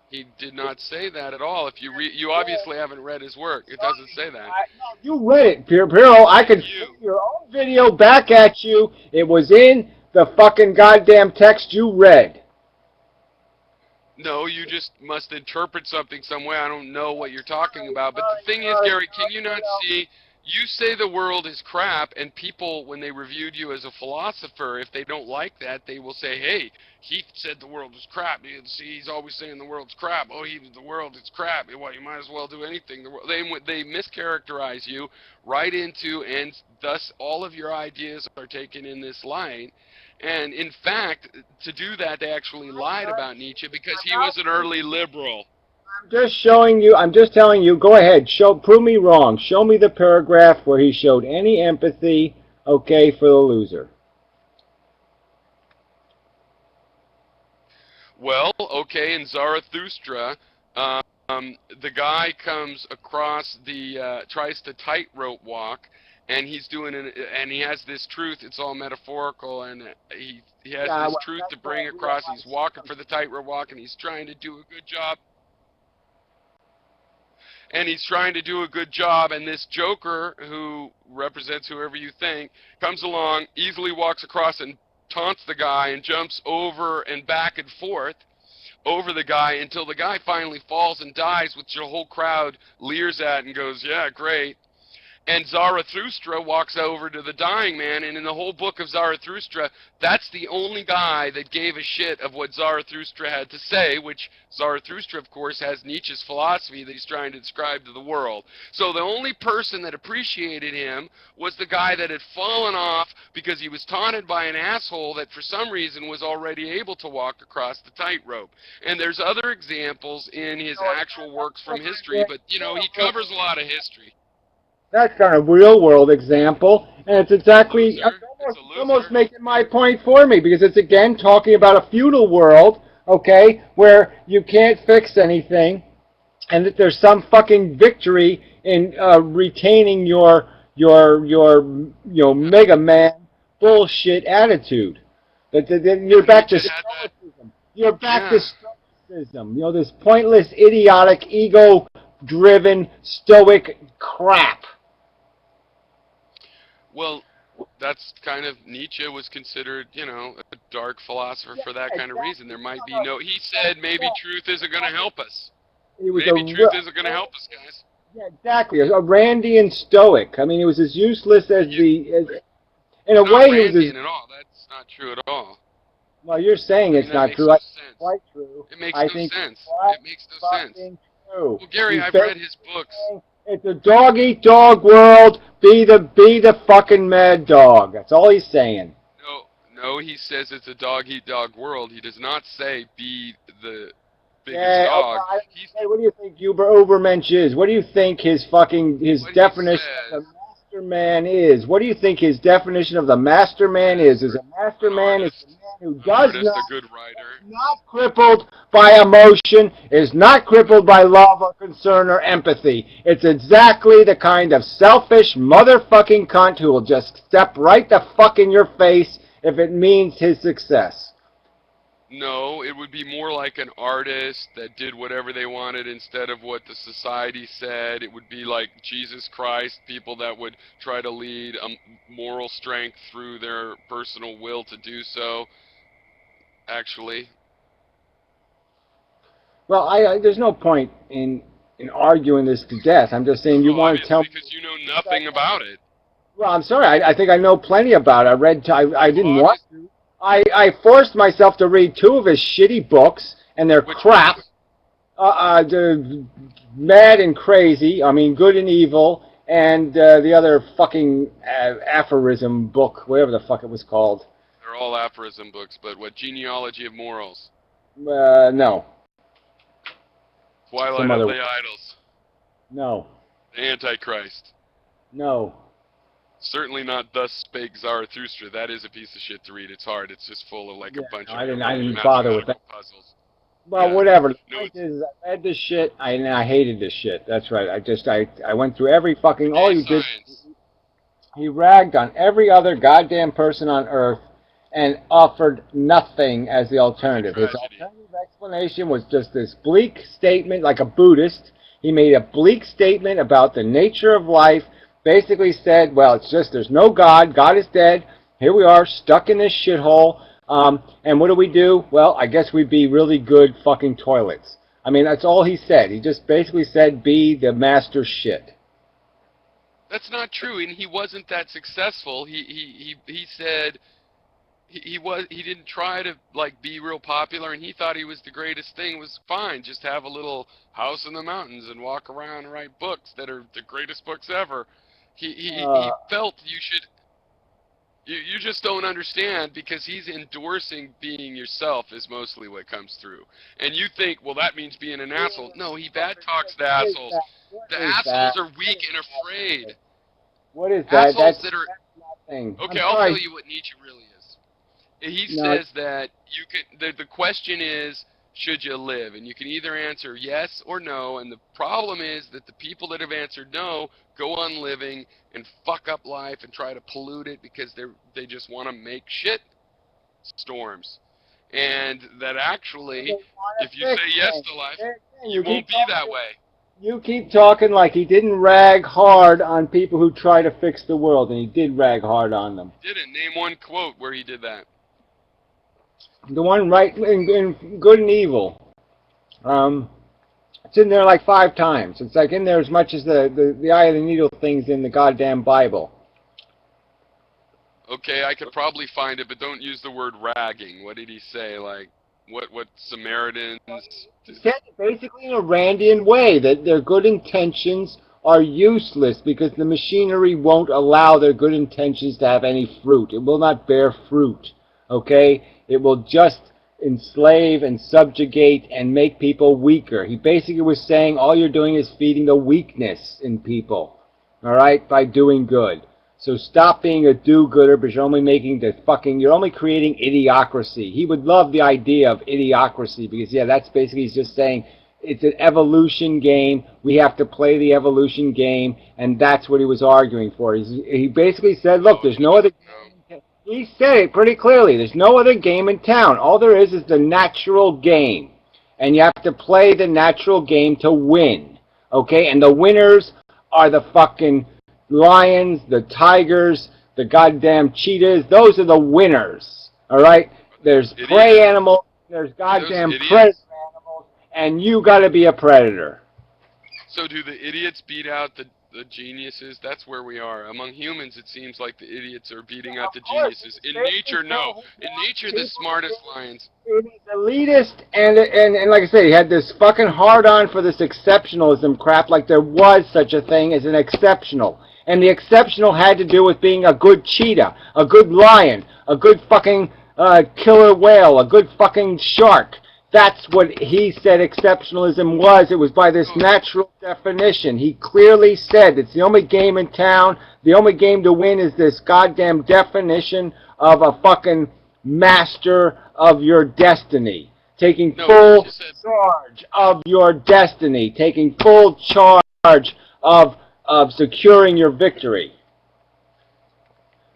He did not say that at all. If you obviously haven't read his work. It doesn't say that. You read it, Pirro. I could see your own video back at you. It was in the fucking goddamn text you read. No, you just must interpret something some way. I don't know what you're talking about. But the thing is, Gary, can you not see... You say the world is crap, and people, when they reviewed you as a philosopher, if they don't like that, they will say, hey, he said the world was crap. See, he's always saying the world's crap. Oh, the world is crap. Well, you might as well do anything. They mischaracterize you right into, and thus all of your ideas are taken in this light. And, in fact, to do that, they actually lied about Nietzsche because he was an early liberal. I'm just showing you, I'm just telling you, go ahead, prove me wrong. Show me the paragraph where he showed any empathy, okay, for the loser. Well, okay, in Zarathustra, the guy comes across tries to tightrope walk, and he's and he has this truth, it's all metaphorical, and he has this truth to bring across. He's walking for the tightrope walk, and he's trying to do a good job. and he's trying to do a good job, and this Joker, who represents whoever you think, comes along, easily walks across and taunts the guy and jumps over and back and forth over the guy until the guy finally falls and dies, which the whole crowd leers at and goes, yeah, great. And Zarathustra walks over to the dying man, and in the whole book of Zarathustra, that's the only guy that gave a shit of what Zarathustra had to say, which Zarathustra, of course, has Nietzsche's philosophy that he's trying to describe to the world. So the only person that appreciated him was the guy that had fallen off because he was taunted by an asshole that for some reason was already able to walk across the tightrope. And there's other examples in his actual works from history, but, you know, he covers a lot of history. That's kind of real-world example, and it's exactly almost making my point for me, because it's, again, talking about a feudal world, okay, where you can't fix anything, and that there's some fucking victory in retaining your Mega Man bullshit attitude. That you're back to stoicism. You're back to stoicism. You know, this pointless, idiotic, ego-driven, stoic crap. Well, that's kind of, Nietzsche was considered, you know, a dark philosopher for that kind of reason. There might be no, he said maybe truth isn't going to help us. Maybe truth isn't going to help us, guys. Yeah, exactly. A Randian stoic. I mean, he was as useless as in a way he was at all. That's not true at all. Well, you're saying it's not true. It's quite true. It makes no sense. It makes no sense. True. Well, Gary, I've read his books. It's a dog-eat-dog world. Be the fucking mad dog. That's all he's saying. No, he says it's a dog-eat-dog world. He does not say be the biggest dog. Hey, what do you think Ubermensch is? What do you think his definition of the master man is? What do you think his definition of the master man is? Is a master man is a man who does not crippled by emotion, is not crippled by love or concern or empathy. It's exactly the kind of selfish motherfucking cunt who will just step right the fuck in your face if it means his success. No, it would be more like an artist that did whatever they wanted instead of what the society said. It would be like Jesus Christ, people that would try to lead a moral strength through their personal will to do so, actually. Well, there's no point in arguing this to death. I'm just saying you want to tell me. Because you know nothing about it. Well, I'm sorry. I think I know plenty about it. I didn't want to. I forced myself to read 2 of his shitty books, and they're crap. Mad and Crazy, I mean Good and Evil, and the other fucking aphorism book, whatever the fuck it was called. They're all aphorism books, but what, Genealogy of Morals? No. Twilight of the Idols? No. The Antichrist? No. Certainly not Thus Spake Zarathustra. That is a piece of shit to read. It's hard. It's just full of like a bunch of... I didn't bother with that. Puzzles. Well, whatever. The point is, I read this shit, and I hated this shit. That's right. I went through every fucking... All you did... He ragged on every other goddamn person on Earth and offered nothing as the alternative. His alternative explanation was just this bleak statement, like a Buddhist. He made a bleak statement about the nature of life. Basically said, well, it's just there's no God. God is dead. Here we are, stuck in this shithole. And what do? Well, I guess we'd be really good fucking toilets. I mean, that's all he said. He just basically said, be the master shit. That's not true, and he wasn't that successful. He said he didn't try to like be real popular, and he thought he was the greatest thing. It was fine, just have a little house in the mountains and walk around and write books that are the greatest books ever. He felt you should. You just don't understand, because he's endorsing being yourself is mostly what comes through. And you think, well, that means being an asshole. No, he bad talks the assholes. The assholes are weak and afraid. What is that? Assholes that are... nothing. Okay, I'll tell you what Nietzsche really is. He says that you can... The question is, should you live? And you can either answer yes or no, and the problem is that the people that have answered no go on living and fuck up life and try to pollute it because they just want to make shit storms. And that actually, if you say yes to life, you won't be that way. You keep talking like he didn't rag hard on people who try to fix the world, and he did rag hard on them. He didn't. Name one quote where he did that. The one right in Good and Evil. It's in there like 5 times. It's like in there as much as the eye of the needle things in the goddamn Bible. Okay, I could probably find it, but don't use the word ragging. What did he say? Like, what Samaritans? He said basically in a Randian way that their good intentions are useless because the machinery won't allow their good intentions to have any fruit. It will not bear fruit. Okay? It will just enslave and subjugate and make people weaker. He basically was saying all you're doing is feeding the weakness in people. All right? By doing good. So stop being a do-gooder, because you're only creating idiocracy. He would love the idea of idiocracy, because yeah, that's basically, he's just saying it's an evolution game. We have to play the evolution game, and that's what he was arguing for. He basically said, look, there's no other game. He said it pretty clearly. There's no other game in town. All there is the natural game, and you have to play the natural game to win. Okay, and the winners are the fucking lions, the tigers, the goddamn cheetahs. Those are the winners. All right? There's prey animals, there's goddamn predator animals, and you got to be a predator. So do the idiots beat out the geniuses? That's where we are. Among humans, it seems like the idiots are beating out the geniuses. In nature, no. In nature, the smartest lions. It is elitist, and like I said, he had this fucking hard-on for this exceptionalism crap, like there was such a thing as an exceptional. And the exceptional had to do with being a good cheetah, a good lion, a good fucking killer whale, a good fucking shark. That's what he said exceptionalism was. It was by this natural definition. He clearly said it's the only game in town. The only game to win is this goddamn definition of a fucking master of your destiny. Taking full charge of your destiny. Taking full charge of securing your victory.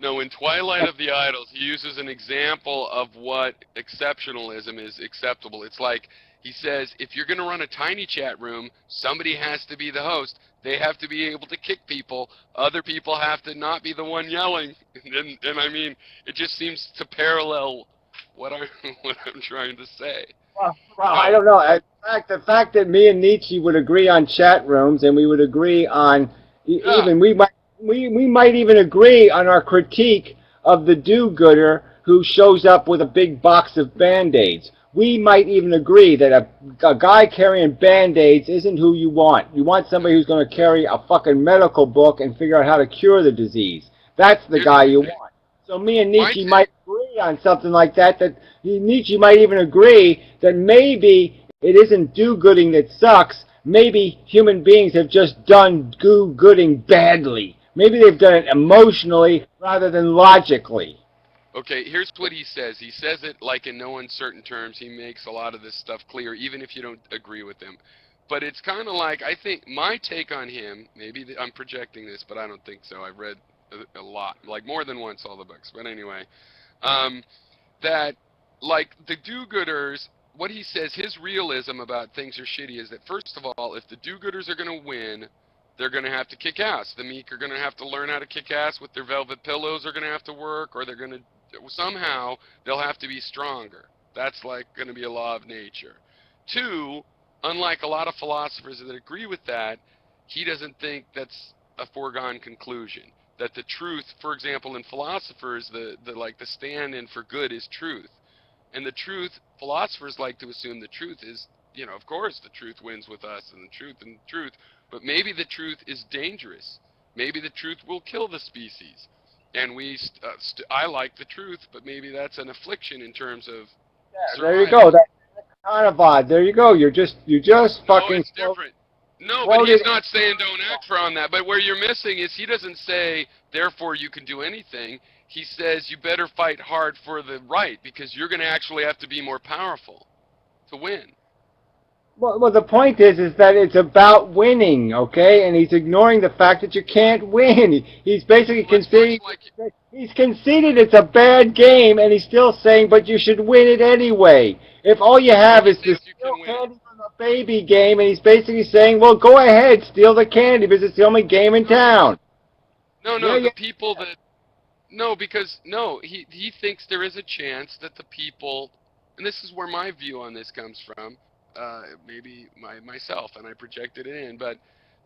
No, in Twilight of the Idols, he uses an example of what exceptionalism is acceptable. It's like, he says, if you're going to run a tiny chat room, somebody has to be the host. They have to be able to kick people. Other people have to not be the one yelling. And I mean, it just seems to parallel what I'm trying to say. Well, I don't know. In fact, the fact that me and Nietzsche would agree on chat rooms, and we would agree on even we might even agree on our critique of the do-gooder who shows up with a big box of Band-Aids. We might even agree that a guy carrying Band-Aids isn't who you want. You want somebody who's going to carry a fucking medical book and figure out how to cure the disease. That's the guy you want. So me and Nietzsche might agree on something like that. Nietzsche might even agree that maybe it isn't do-gooding that sucks. Maybe human beings have just done do-gooding badly. Maybe they've done it emotionally rather than logically. Okay, here's what he says. He says it like in no uncertain terms. He makes a lot of this stuff clear, even if you don't agree with him. But it's kind of like, I think, my take on him, maybe I'm projecting this, but I don't think so. I've read a lot, like more than once all the books. But anyway, that, like, the do-gooders, what he says, his realism about things are shitty is that, first of all, if the do-gooders are going to win, they're going to have to kick ass. The meek are going to have to learn how to kick ass with their velvet pillows are going to have to work, or they're going to, somehow, they'll have to be stronger. That's like going to be a law of nature. Two, unlike a lot of philosophers that agree with that, he doesn't think that's a foregone conclusion. That the truth, for example, in philosophers, the stand-in for good is truth. And the truth, philosophers like to assume the truth is, you know, of course the truth wins with us, and the truth, but maybe the truth is dangerous. Maybe the truth will kill the species. And I like the truth, but maybe that's an affliction in terms of survival. There you go. That's kind of odd. There you go. You just fucking. No, it's different. No, but he's not saying don't act for on that. But where you're missing is he doesn't say, therefore you can do anything. He says you better fight hard for the right, because you're going to actually have to be more powerful to win. Well, the point is that it's about winning, okay? And he's ignoring the fact that you can't win. He's basically conceding. He's conceded it's a bad game, and he's still saying, but you should win it anyway. If all you have is this candy from the baby game, and he's basically saying, well, go ahead, steal the candy, because it's the only game in town. No, Yeah, the people that... No, because, no, he thinks there is a chance that the people... And this is where my view on this comes from. Maybe myself, and I projected it in, but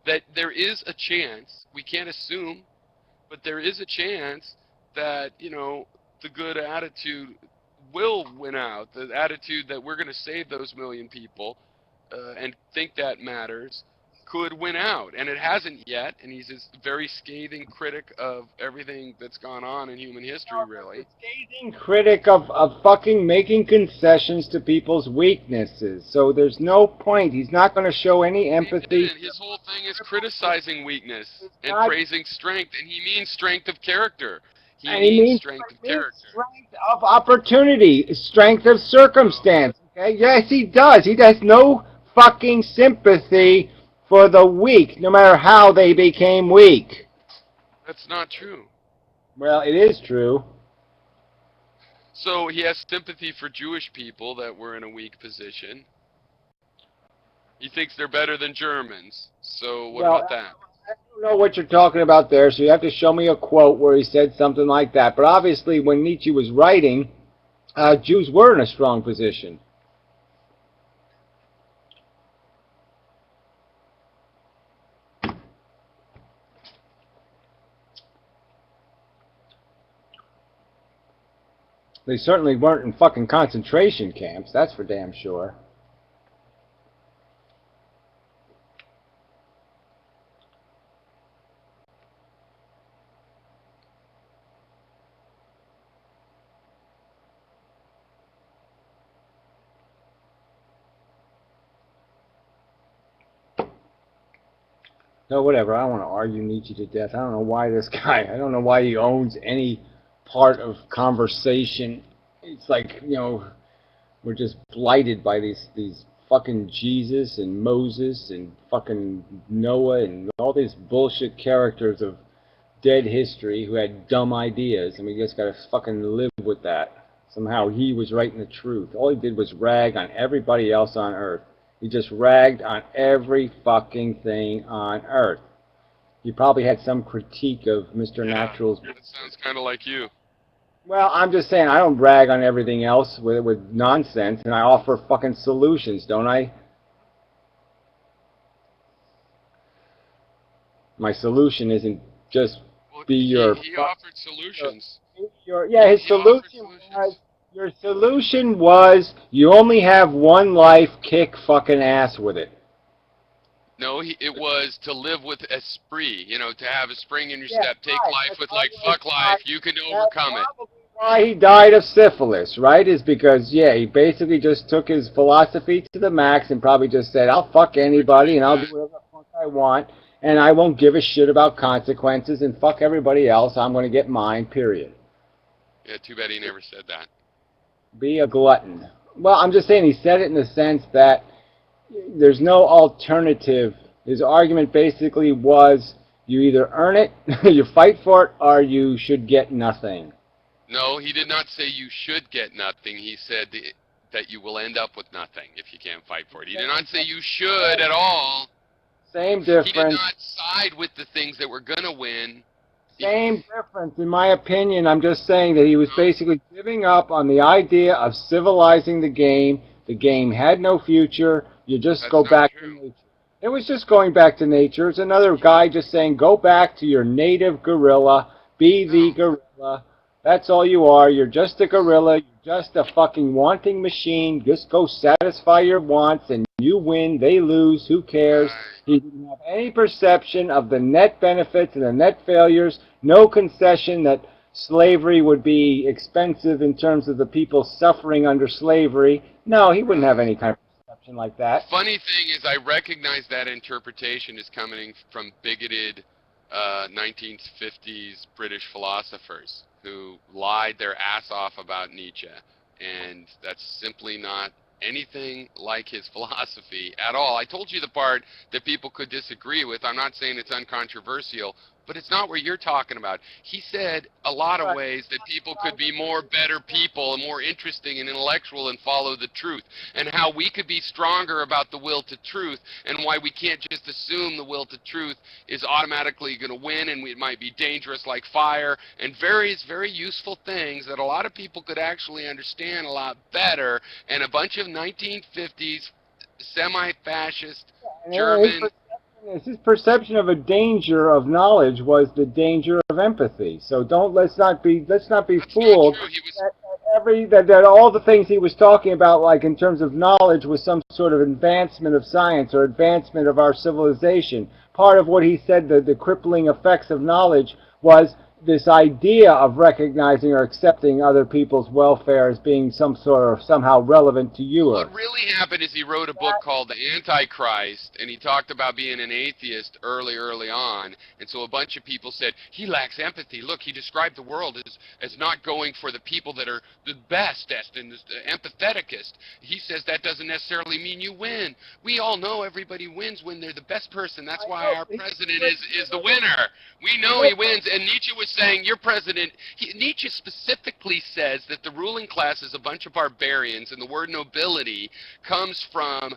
that there is a chance, we can't assume, but there is a chance that, you know, the good attitude will win out. The attitude that we're going to save those million people and think that matters could win out. And it hasn't yet, and he's a very scathing critic of everything that's gone on in human history, really. A scathing critic of fucking making concessions to people's weaknesses. So there's no point. He's not going to show any empathy. His whole thing is criticizing weakness and praising strength, and he means strength of character. He means strength of character. Strength of opportunity, strength of circumstance. Okay? Yes, he does. He has no fucking sympathy for the weak, no matter how they became weak. That's not true. Well, it is true. So he has sympathy for Jewish people that were in a weak position. He thinks they're better than Germans. So what about that? I don't know what you're talking about there, so you have to show me a quote where he said something like that. But obviously, when Nietzsche was writing, Jews were in a strong position. They certainly weren't in fucking concentration camps, that's for damn sure. No, whatever. I don't want to argue Nietzsche to death. I don't know why this guy, I don't know why he owns any part of conversation. It's like, you know, we're just blighted by these fucking Jesus and Moses and fucking Noah and all these bullshit characters of dead history who had dumb ideas, and we just gotta fucking live with that. Somehow he was writing the truth. All he did was rag on everybody else on earth. He just ragged on every fucking thing on earth. He probably had some critique of Mr. Natural's... That sounds kind of like you. Well, I'm just saying, I don't brag on everything else with nonsense, and I offer fucking solutions, don't I? My solution isn't just be your... He offered solutions. His solution was... Your solution was, you only have one life, kick fucking ass with it. No, it was to live with esprit, you know, to have a spring in your step, take life with like, fuck life, you can overcome it. Why he died of syphilis, right, is because, he basically just took his philosophy to the max and probably just said, I'll fuck anybody and I'll do whatever the fuck I want, and I won't give a shit about consequences, and fuck everybody else, I'm going to get mine, period. Yeah, too bad he never said that. Be a glutton. Well, I'm just saying he said it in the sense that there's no alternative. His argument basically was, you either earn it, you fight for it, or you should get nothing. No, he did not say you should get nothing. He said that you will end up with nothing if you can't fight for it. He did not say you should at all. Same difference. He did not side with the things that were going to win. Same difference, in my opinion. I'm just saying that he was basically giving up on the idea of civilizing the game. The game had no future. You just go back to nature. It was just going back to nature. It's another guy just saying, go back to your native gorilla. Be the gorilla. That's all you are. You're just a gorilla. You're just a fucking wanting machine. Just go satisfy your wants, and you win. They lose. Who cares? He didn't have any perception of the net benefits and the net failures. No concession that slavery would be expensive in terms of the people suffering under slavery. No, he wouldn't have any kind of perception like that. Funny thing is, I recognize that interpretation is coming from bigoted 1950s British philosophers who lied their ass off about Nietzsche, and that's simply not anything like his philosophy at all. I told you the part that people could disagree with. I'm not saying it's uncontroversial, but it's not what you're talking about. He said a lot of ways that people could be more better people and more interesting and intellectual and follow the truth, and how we could be stronger about the will to truth, and why we can't just assume the will to truth is automatically going to win, and it might be dangerous like fire, and various very useful things that a lot of people could actually understand a lot better, and a bunch of 1950s semi-fascist German. His perception of a danger of knowledge was the danger of empathy. So let's not be That's fooled not true. He was that all the things he was talking about, like in terms of knowledge, was some sort of advancement of science or advancement of our civilization. Part of what he said, the crippling effects of knowledge, was this idea of recognizing or accepting other people's welfare as being somehow relevant to you. What really happened is he wrote a book called The Antichrist, and he talked about being an atheist early on, and so a bunch of people said, he lacks empathy. Look, he described the world as not going for the people that are the bestest and the empatheticest. He says that doesn't necessarily mean you win. We all know everybody wins when they're the best person. That's why our president is the winner. We know he wins, and Nietzsche was saying, your president, Nietzsche specifically says that the ruling class is a bunch of barbarians, and the word nobility comes from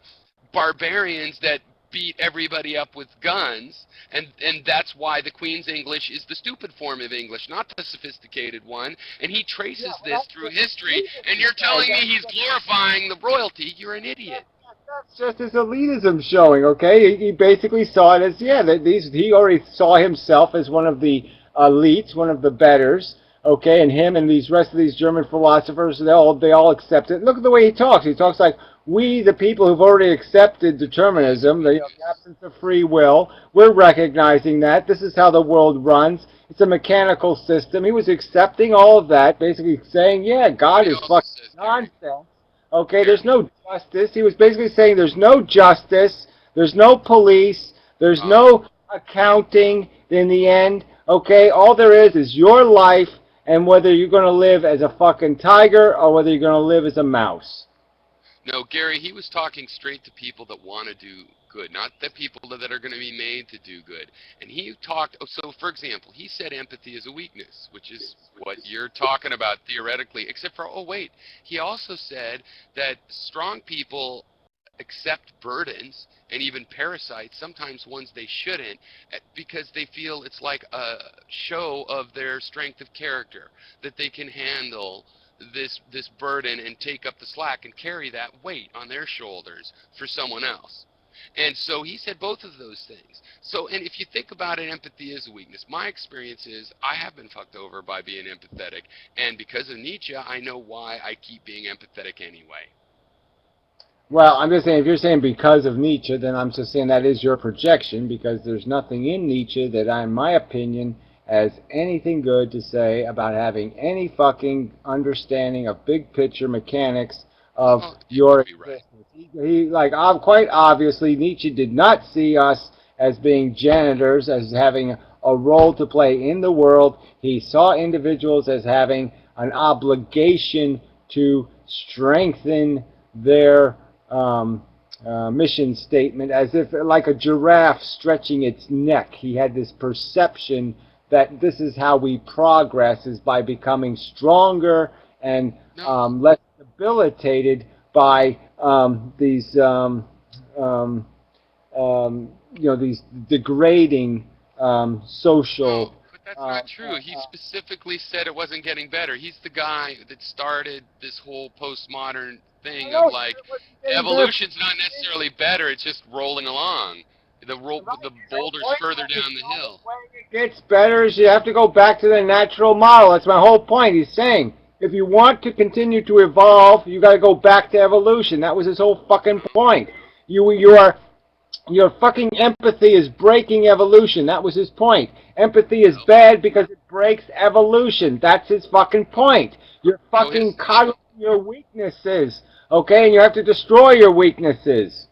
barbarians that beat everybody up with guns, and that's why the Queen's English is the stupid form of English, not the sophisticated one, and he traces this through history, and you're telling me he's glorifying the royalty. You're an idiot. That's just his elitism showing, okay? He basically saw it as, he already saw himself as one of the elites, one of the betters, okay? And him and these rest of these German philosophers, they all accept it. Look at the way he talks. He talks like, we, the people who've already accepted determinism, the absence of free will, we're recognizing that. This is how the world runs. It's a mechanical system. He was accepting all of that, basically saying, yeah, God is fucking nonsense. Okay, there's no justice. He was basically saying there's no justice, there's no police, there's no accounting in the end. Okay, all there is your life, and whether you're going to live as a fucking tiger or whether you're going to live as a mouse. No, Gary, he was talking straight to people that want to do good, not the people that are going to be made to do good. And he talked, so for example, he said empathy is a weakness, which is what you're talking about theoretically, except for, he also said that strong people accept burdens and even parasites, sometimes ones they shouldn't, because they feel it's like a show of their strength of character, that they can handle this burden and take up the slack and carry that weight on their shoulders for someone else. And so he said both of those things. So, and if you think about it, empathy is a weakness. My experience is I have been fucked over by being empathetic, and because of Nietzsche, I know why I keep being empathetic anyway. Well, I'm just saying, if you're saying because of Nietzsche, then I'm just saying that is your projection, because there's nothing in Nietzsche that, in my opinion, has anything good to say about having any fucking understanding of big picture mechanics of your existence. Quite obviously, Nietzsche did not see us as being janitors, as having a role to play in the world. He saw individuals as having an obligation to strengthen their mission statement, as if like a giraffe stretching its neck. He had this perception that this is how we progress, is by becoming stronger and less debilitated by these these degrading social. But that's not true. He specifically said it wasn't getting better. He's the guy that started this whole postmodern thing of like evolution's not necessarily better. It's just rolling along. The boulder's further down the hill. The way it gets better is you have to go back to the natural model. That's my whole point. He's saying if you want to continue to evolve, you got to go back to evolution. That was his whole fucking point. Your fucking empathy is breaking evolution. That was his point. Empathy is bad because it breaks evolution. That's his fucking point. You're fucking coddling your weaknesses, okay? And you have to destroy your weaknesses.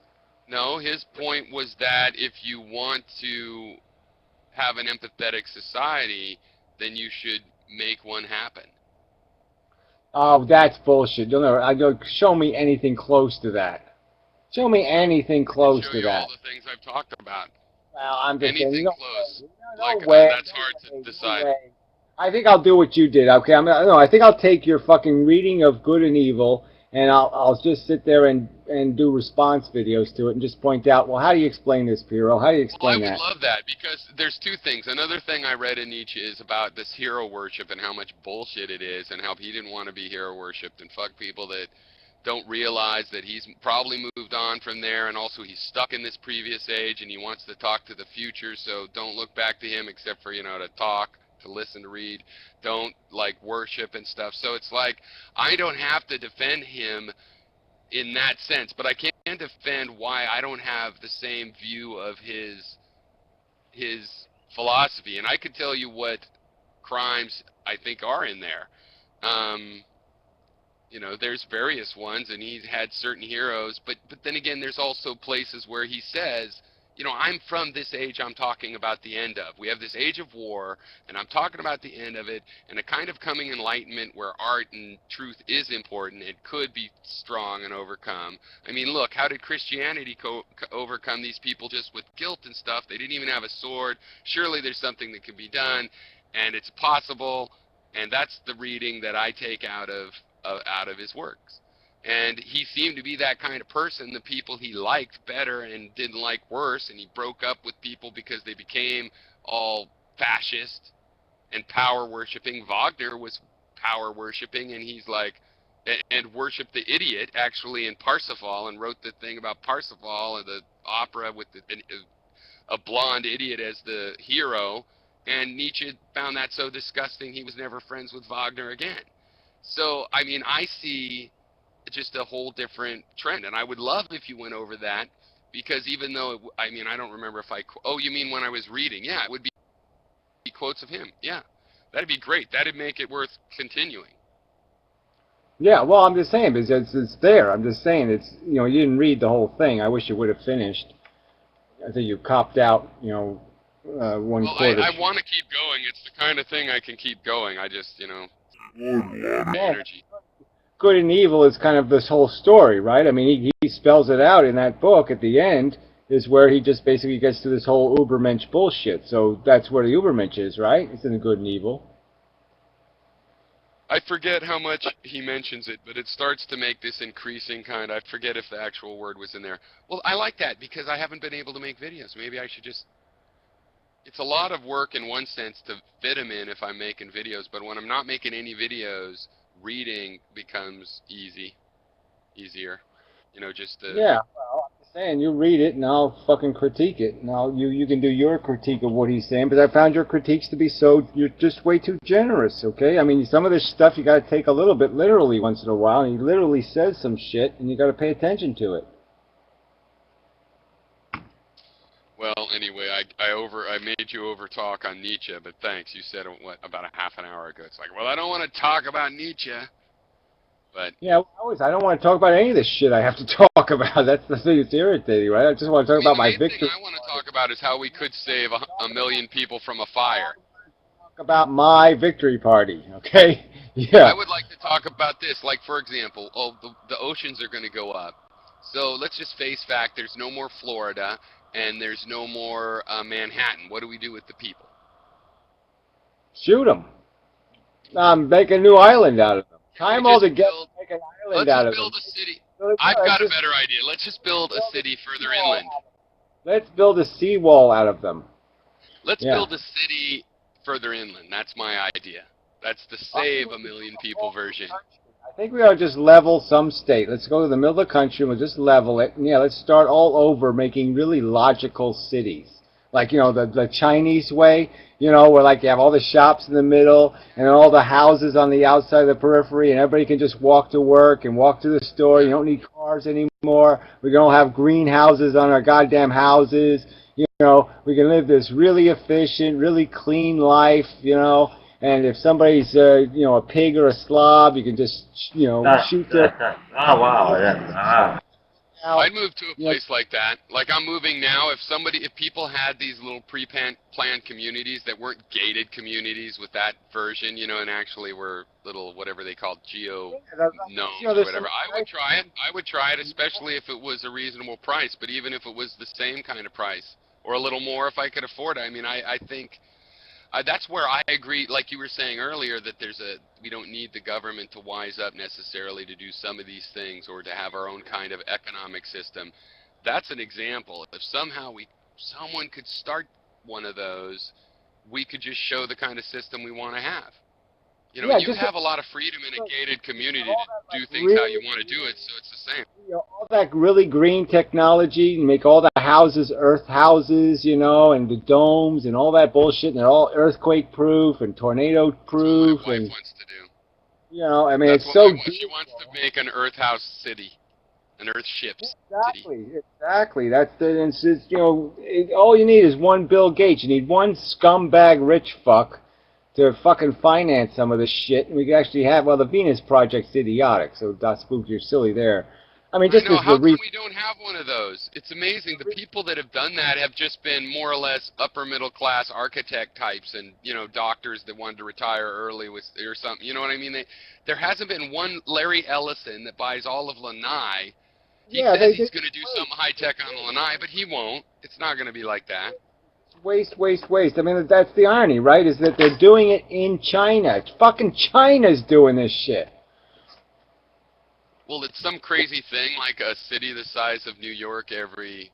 No, his point was that if you want to have an empathetic society, then you should make one happen. Oh, that's bullshit. Show me anything close to that. Show me anything close to that. All the things I've talked about. Well, I'm just saying, Anything no close, way, like no way, that's hard to no way, no decide. way. I think I'll do what you did. Okay, no, I think I'll take your fucking reading of Good and Evil, and I'll just sit there and do response videos to it, and just point out, well, how do you explain this, Piero? How do you Well, I explain would that? love that because there's two things. Another thing I read in Nietzsche is about this hero worship and how much bullshit it is, and how he didn't want to be hero worshipped, and fuck people that don't realize that he's probably moved on from there, and also he's stuck in this previous age and he wants to talk to the future, so don't look back to him except for, to talk, to listen, to read. Don't like worship and stuff. So it's like I don't have to defend him in that sense, but I can defend why I don't have the same view of his philosophy, and I could tell you what crimes I think are in there. Um, there's various ones, and he's had certain heroes, but then again, there's also places where he says, I'm from this age I'm talking about the end of. We have this age of war, and I'm talking about the end of it, and a kind of coming enlightenment where art and truth is important. It could be strong and overcome. I mean, look, how did Christianity overcome these people just with guilt and stuff? They didn't even have a sword. Surely there's something that can be done, and it's possible, and that's the reading that I take out of his works. And he seemed to be that kind of person. The people he liked better and didn't like worse, and he broke up with people because they became all fascist and power worshipping. Wagner was power worshipping, and he's like, and worshipped the idiot actually in Parsifal, and wrote the thing about Parsifal and the opera with a blonde idiot as the hero. And Nietzsche found that so disgusting he was never friends with Wagner again. So, I mean, I see just a whole different trend, and I would love if you went over that, because even though, I don't remember if oh, you mean when I was reading? Yeah, it would be quotes of him. Yeah, that'd be great. That'd make it worth continuing. Yeah, well, I'm just saying, because it's there. I'm just saying, you didn't read the whole thing. I wish you would have finished. I think you copped out, one Well, quarter. I want to keep going. It's the kind of thing I can keep going. I just, Yeah, energy. Good and Evil is kind of this whole story, right? I mean, he spells it out in that book at the end, is where he just basically gets to this whole Ubermensch bullshit. So that's where the Ubermensch is, right? It's in the Good and Evil. I forget how much he mentions it, but it starts to make this increasing kind. I forget if the actual word was in there. Well, I like that because I haven't been able to make videos. Maybe I should just... It's a lot of work in one sense to fit them in if I'm making videos, but when I'm not making any videos, reading becomes easier. Just to... Yeah, well, I'm just saying, you read it and I'll fucking critique it. And you can do your critique of what he's saying, but I found your critiques to be you're just way too generous, okay? I mean, some of this stuff you gotta take a little bit literally once in a while, and he literally says some shit, and you gotta pay attention to it. Well, anyway, I made you over talk on Nietzsche, but thanks. You said it, about a half an hour ago. It's like, well, I don't want to talk about Nietzsche, but Yeah, I don't want to talk about any of this shit I have to talk about. That's the thing that's irritating, right? I just want to talk about the my main thing victory. I want to talk about is how we could save a million people from a fire. Talk about my victory party, okay? Yeah. I would like to talk about this, like, for example, the oceans are going to go up. So let's just face fact, there's no more Florida, and there's no more Manhattan. What do we do with the people? Shoot them. Make a new island out of them. Tie them all together, make an island Let's out just of them. build a city. I've got a better idea. Let's just build a city further inland. Let's build a seawall out of them. Let's build a city further inland. That's my idea. That's the save a million people version. I think we ought to just level some state. Let's go to the middle of the country and we'll just level it. And yeah, let's start all over making really logical cities. Like, the Chinese way, where like you have all the shops in the middle and all the houses on the outside of the periphery, and everybody can just walk to work and walk to the store. You don't need cars anymore. We're going to have greenhouses on our goddamn houses. We can live this really efficient, really clean life, and if somebody's, a pig or a slob, you can just, shoot their... Oh, wow. I'd move to a place like that. Like I'm moving now. If people had these little pre-planned communities that weren't gated communities with that version, and actually were little, whatever they call geo gnomes or whatever, I would try it. I would try it, especially if it was a reasonable price. But even if it was the same kind of price, or a little more if I could afford it. I mean, I think that's where I agree, like you were saying earlier, that we don't need the government to wise up necessarily to do some of these things or to have our own kind of economic system. That's an example. If somehow someone could start one of those, we could just show the kind of system we want to have. You know, Yeah, you just have a lot of freedom in a gated community to do things really, how you want to do it, so it's the same. you know, all that really green technology, and make all the houses earth houses, you know, and the domes and all that bullshit, and they're all earthquake proof and tornado proof, That's what my wife and wants to do. you know, I mean, That's it's what so my wife, she wants to make an Earth house city, an Earth ship city. Exactly. That's the. It's just, you know, all you need is one Bill Gates. You need one scumbag rich fuck to fucking finance some of this shit, and we could actually have. Well, the Venus Project's idiotic, so that's spook. You're silly there. I mean, I just know. as How the come we don't have one of those? It's amazing. The people that have done that have just been more or less upper middle class architect types, and doctors that wanted to retire early or something. You know what I mean? There hasn't been one Larry Ellison that buys all of Lanai. He says he's going to do something high tech on Lanai, but he won't. It's not going to be like that. Waste. I mean, that's the irony, right? Is that they're doing it in China. It's fucking China's doing this shit. Well, it's some crazy thing like a city the size of New York every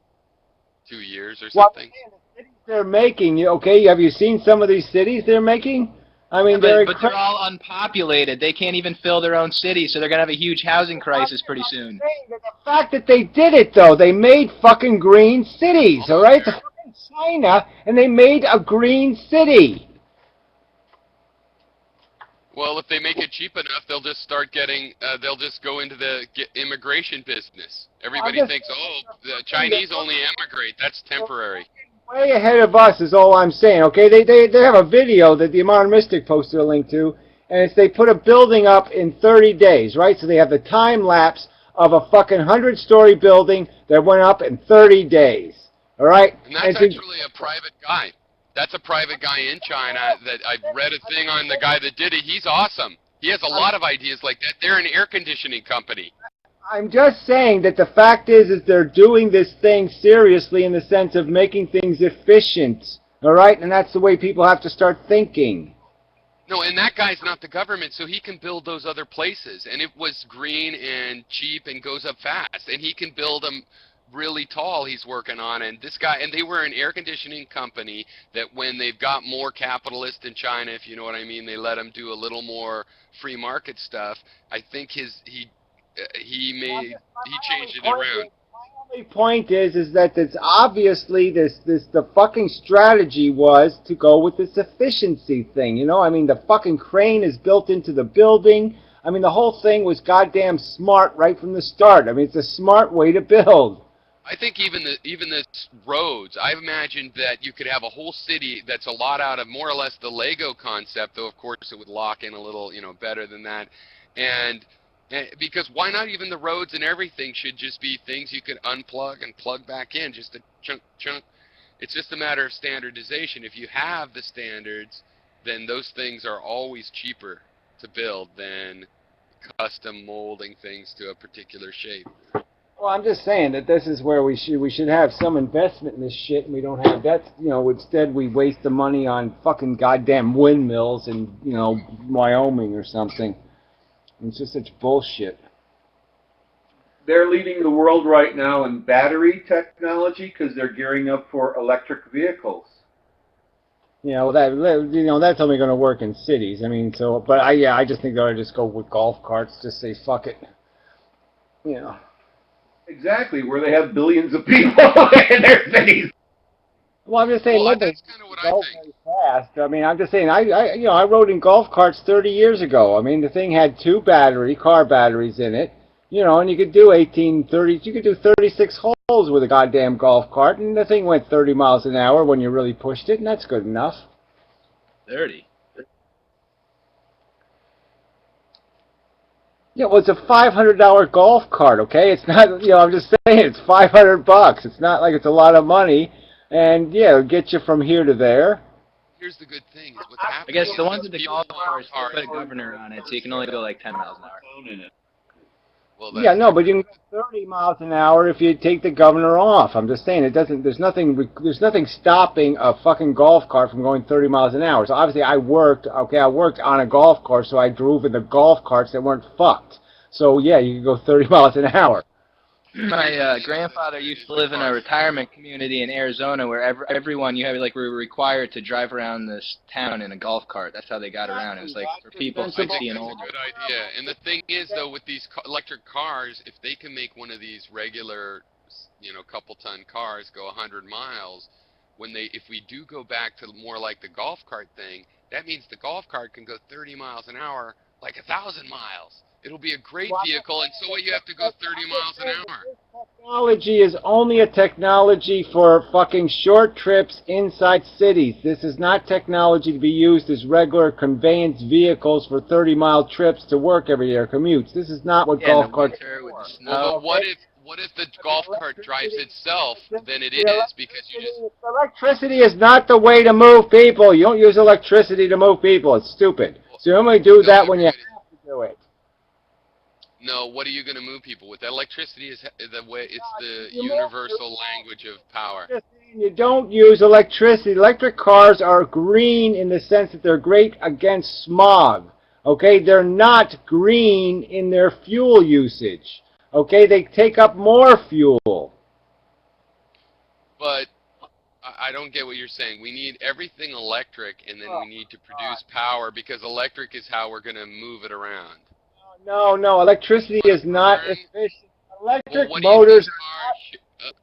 2 years or something. Well, the cities they're making, okay, have you seen some of these cities they're making? I mean, but they're all unpopulated. They can't even fill their own city, so they're going to have a huge housing crisis pretty soon. The fact that they did it, though, they made fucking green cities, all right? They're fucking China, and they made a green city. Well, if they make it cheap enough, they'll just start getting, they'll just go into the immigration business. Everybody thinks, oh, the Chinese only emigrate. That's temporary. Way ahead of us is all I'm saying, okay? They have a video that the Modern Mystic posted a link to, and it's they put a building up in 30 days, right? So they have the time lapse of a fucking 100-story building that went up in 30 days, all right? And that's actually a private guy. That's a private guy in China that I've read a thing on the guy that did it. He's awesome. He has a lot of ideas like that. They're an air conditioning company. I'm just saying that the fact is they're doing this thing seriously in the sense of making things efficient, all right? And that's the way people have to start thinking. No, and that guy's not the government, so he can build those other places. And it was green and cheap and goes up fast. And he can build them really tall he's working on. And this guy, and they were an air conditioning company that when they've got more capitalist in China, if you know what I mean, they let him do a little more free market stuff. I think he changed it around. My only point is that it's obviously the fucking strategy was to go with this efficiency thing, you know? I mean, the fucking crane is built into the building. I mean, the whole thing was goddamn smart right from the start. I mean, it's a smart way to build. I think even the roads, I've imagined that you could have a whole city that's a lot out of more or less the Lego concept, though of course it would lock in a little, better than that. And because why not even the roads and everything should just be things you could unplug and plug back in, just a chunk. It's just a matter of standardization. If you have the standards, then those things are always cheaper to build than custom molding things to a particular shape. Well, I'm just saying that this is where we should have some investment in this shit, and we don't have that. Instead we waste the money on fucking goddamn windmills in Wyoming or something. It's just such bullshit. They're leading the world right now in battery technology because they're gearing up for electric vehicles. Yeah, well, that's only going to work in cities. I mean, I just think they ought to just go with golf carts. Just say fuck it. Exactly, where they have billions of people in their cities. Well, I'm just saying, that's kind of what I think. Fast. I mean, I'm just saying, I rode in golf carts 30 years ago. I mean, the thing had 2 car batteries in it, and you could do 36 holes with a goddamn golf cart, and the thing went 30 miles an hour when you really pushed it, and that's good enough. 30? Yeah, well, it's a $500 golf cart, okay? It's not, I'm just saying, it's $500. It's not like it's a lot of money. And, yeah, it'll get you from here to there. Here's the good thing. Is what's happening. I guess the ones with the golf carts put a governor on it, so you can only go like 10 miles an hour. Well, Yeah, that's no, but you different. can go 30 miles an hour if you take the governor off. I'm just saying it doesn't. There's nothing stopping a fucking golf cart from going 30 miles an hour. So obviously, I worked. Okay, I worked on a golf course, so I drove in the golf carts that weren't fucked. So yeah, you can go 30 miles an hour. My grandfather used to live in a retirement community in Arizona where everyone you have like were required to drive around this town in a golf cart. That's how they got around. It was like for people I think 60 and that's older. a good idea. And the thing is, though, with these electric cars, if they can make one of these regular, couple-ton cars go 100 miles, if we do go back to more like the golf cart thing, that means the golf cart can go 30 miles an hour, like 1,000 miles. It'll be a great vehicle, and so what, you have to go 30 miles an hour. Technology is only a technology for fucking short trips inside cities. This is not technology to be used as regular conveyance vehicles for 30-mile trips to work every day or commutes. This is not what Yeah, in golf the carts winter with the are. snow. Well, but what if the golf cart drives itself? Then it is, because you just... Electricity is not the way to move people. You don't use electricity to move people. It's stupid. So you only do that when you have to do it. No, what are you going to move people with? Electricity is the way. It's the universal language of power. You don't use electricity. Electric cars are green in the sense that they're great against smog. Okay, they're not green in their fuel usage. Okay, they take up more fuel. But I don't get what you're saying. We need everything electric, and then we need to produce power, because electric is how we're going to move it around. No, electricity is not efficient. Electric Well, motors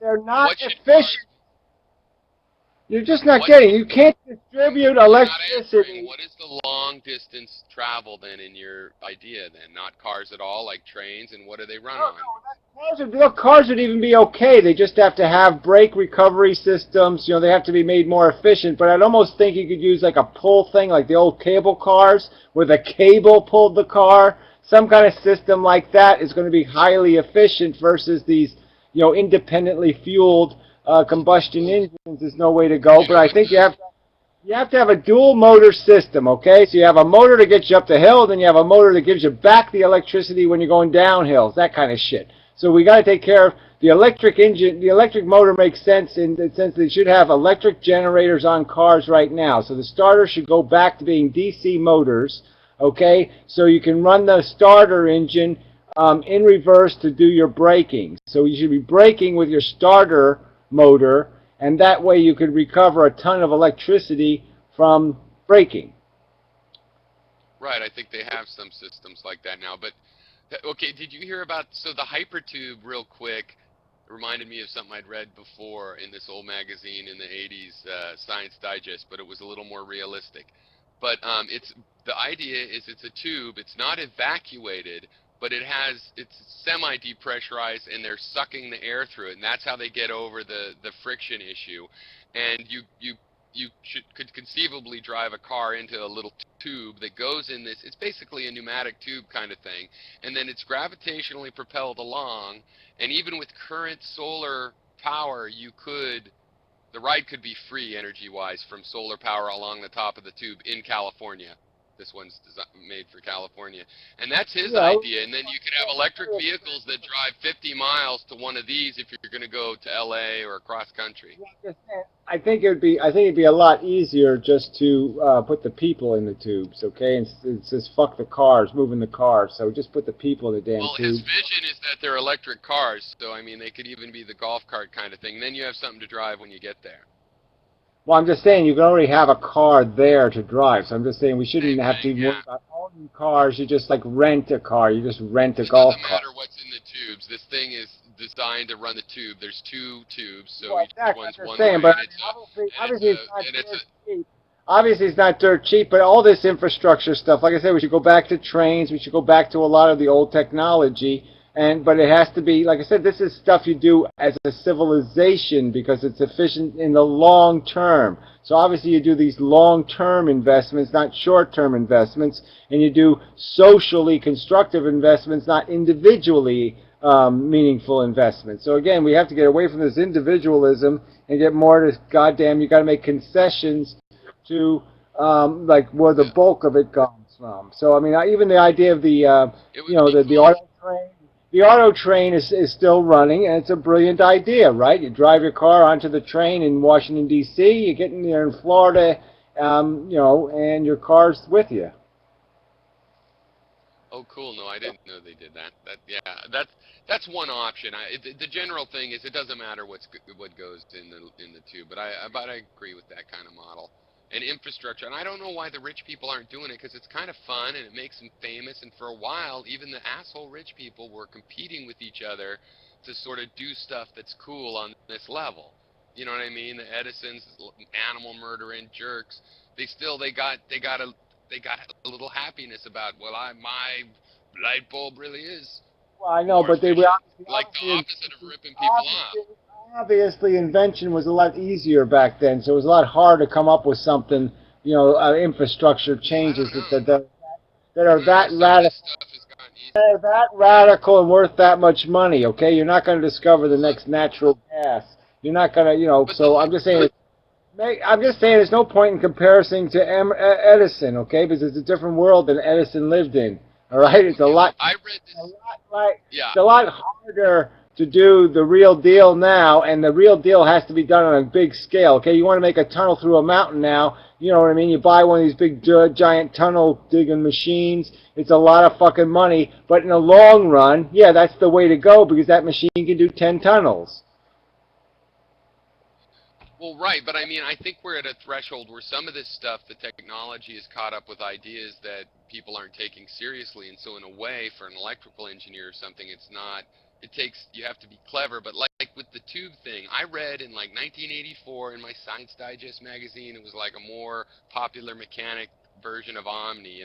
they're not efficient. You're just not getting. You can't distribute electricity. What is the long distance travel then in your idea then? Not cars at all, like trains, and what do they run on? Cars would even be okay. They just have to have brake recovery systems. They have to be made more efficient. But I'd almost think you could use like a pull thing, like the old cable cars, where the cable pulled the car. Some kind of system like that is going to be highly efficient versus these, independently fueled combustion engines. Is no way to go. But I think you have to have a dual motor system, okay? So you have a motor to get you up the hill, then you have a motor that gives you back the electricity when you're going downhill, that kind of shit. So we got to take care of the electric engine. The electric motor makes sense in the sense that they should have electric generators on cars right now. So the starter should go back to being DC motors, okay? So you can run the starter engine in reverse to do your braking. So you should be braking with your starter motor, and that way you could recover a ton of electricity from braking. Right, I think they have some systems like that now. But, okay, did you hear about, so the hypertube, real quick, reminded me of something I'd read before in this old magazine in the 80s, Science Digest, but it was a little more realistic. But the idea is it's a tube, it's not evacuated, but it's semi-depressurized, and they're sucking the air through it, and that's how they get over the friction issue. And you could conceivably drive a car into a little tube that goes in this. It's basically a pneumatic tube kind of thing, and then it's gravitationally propelled along. And even with current solar power, the ride could be free energy-wise from solar power along the top of the tube in California. This one's made for California. And that's his idea. And then you could have electric vehicles that drive 50 miles to one of these if you're going to go to LA or across country. I think it'd be a lot easier just to put the people in the tubes, okay? And it's just fuck the cars, moving the cars. So just put the people in the damn tube. Well, his vision is that they're electric cars. So, I mean, they could even be the golf cart kind of thing. Then you have something to drive when you get there. Well, I'm just saying you can already have a car there to drive. So I'm just saying we shouldn't have to worry about owning cars. You just like rent a car. You just rent a golf cart. It doesn't matter what's in the tubes. This thing is designed to run the tube. There's two tubes, so well, each one's one saying, way. But obviously it's not dirt cheap. Obviously it's not dirt cheap, but all this infrastructure stuff, like I said, we should go back to trains. We should go back to a lot of the old technology. But it has to be, like I said, this is stuff you do as a civilization because it's efficient in the long term. So obviously you do these long-term investments, not short-term investments, and you do socially constructive investments, not individually meaningful investments. So again, we have to get away from this individualism and get more to, goddamn, you got to make concessions to like where the bulk of it comes from. So I mean, even the idea of the the auto train. the auto train is still running, and it's a brilliant idea, right? You drive your car onto the train in Washington, D.C., you get in there in Florida, and your car's with you. Oh, cool. No, I didn't know they did that. Yeah, that's one option. The general thing is it doesn't matter what goes in the tube, but I agree with that kind of model. And infrastructure, and I don't know why the rich people aren't doing it, because it's kind of fun and it makes them famous. And for a while, even the asshole rich people were competing with each other to sort of do stuff that's cool on this level. You know what I mean? The Edisons, animal murdering jerks. They got a little happiness about, well, my light bulb really is Well, I know, more but efficient, like the obviously, opposite of ripping people off. obviously invention was a lot easier back then, so it was a lot harder to come up with something, infrastructure I changes don't know. that are I that know some of this radical. stuff has gotten easier. They're that radical and worth that much money, okay? You're not going to discover the Well, look, next natural gas. You're not going to, but so I'm just saying there's no point in comparison to Edison, okay? Because it's a different world than Edison lived in, all right? It's a okay, lot, well, I read a this. lot like, Yeah, it's a lot harder to do the real deal now, and the real deal has to be done on a big scale, okay? You want to make a tunnel through a mountain now, you know what I mean? You buy one of these big giant tunnel digging machines. It's a lot of fucking money, but in the long run, yeah, that's the way to go because that machine can do 10 tunnels. well, right, but I mean, I think we're at a threshold where some of this stuff, the technology is caught up with ideas that people aren't taking seriously, and so in a way, for an electrical engineer or something, it's not. You have to be clever, but like with the tube thing, I read in like 1984 in my Science Digest magazine, it was like a more popular mechanic version of Omni,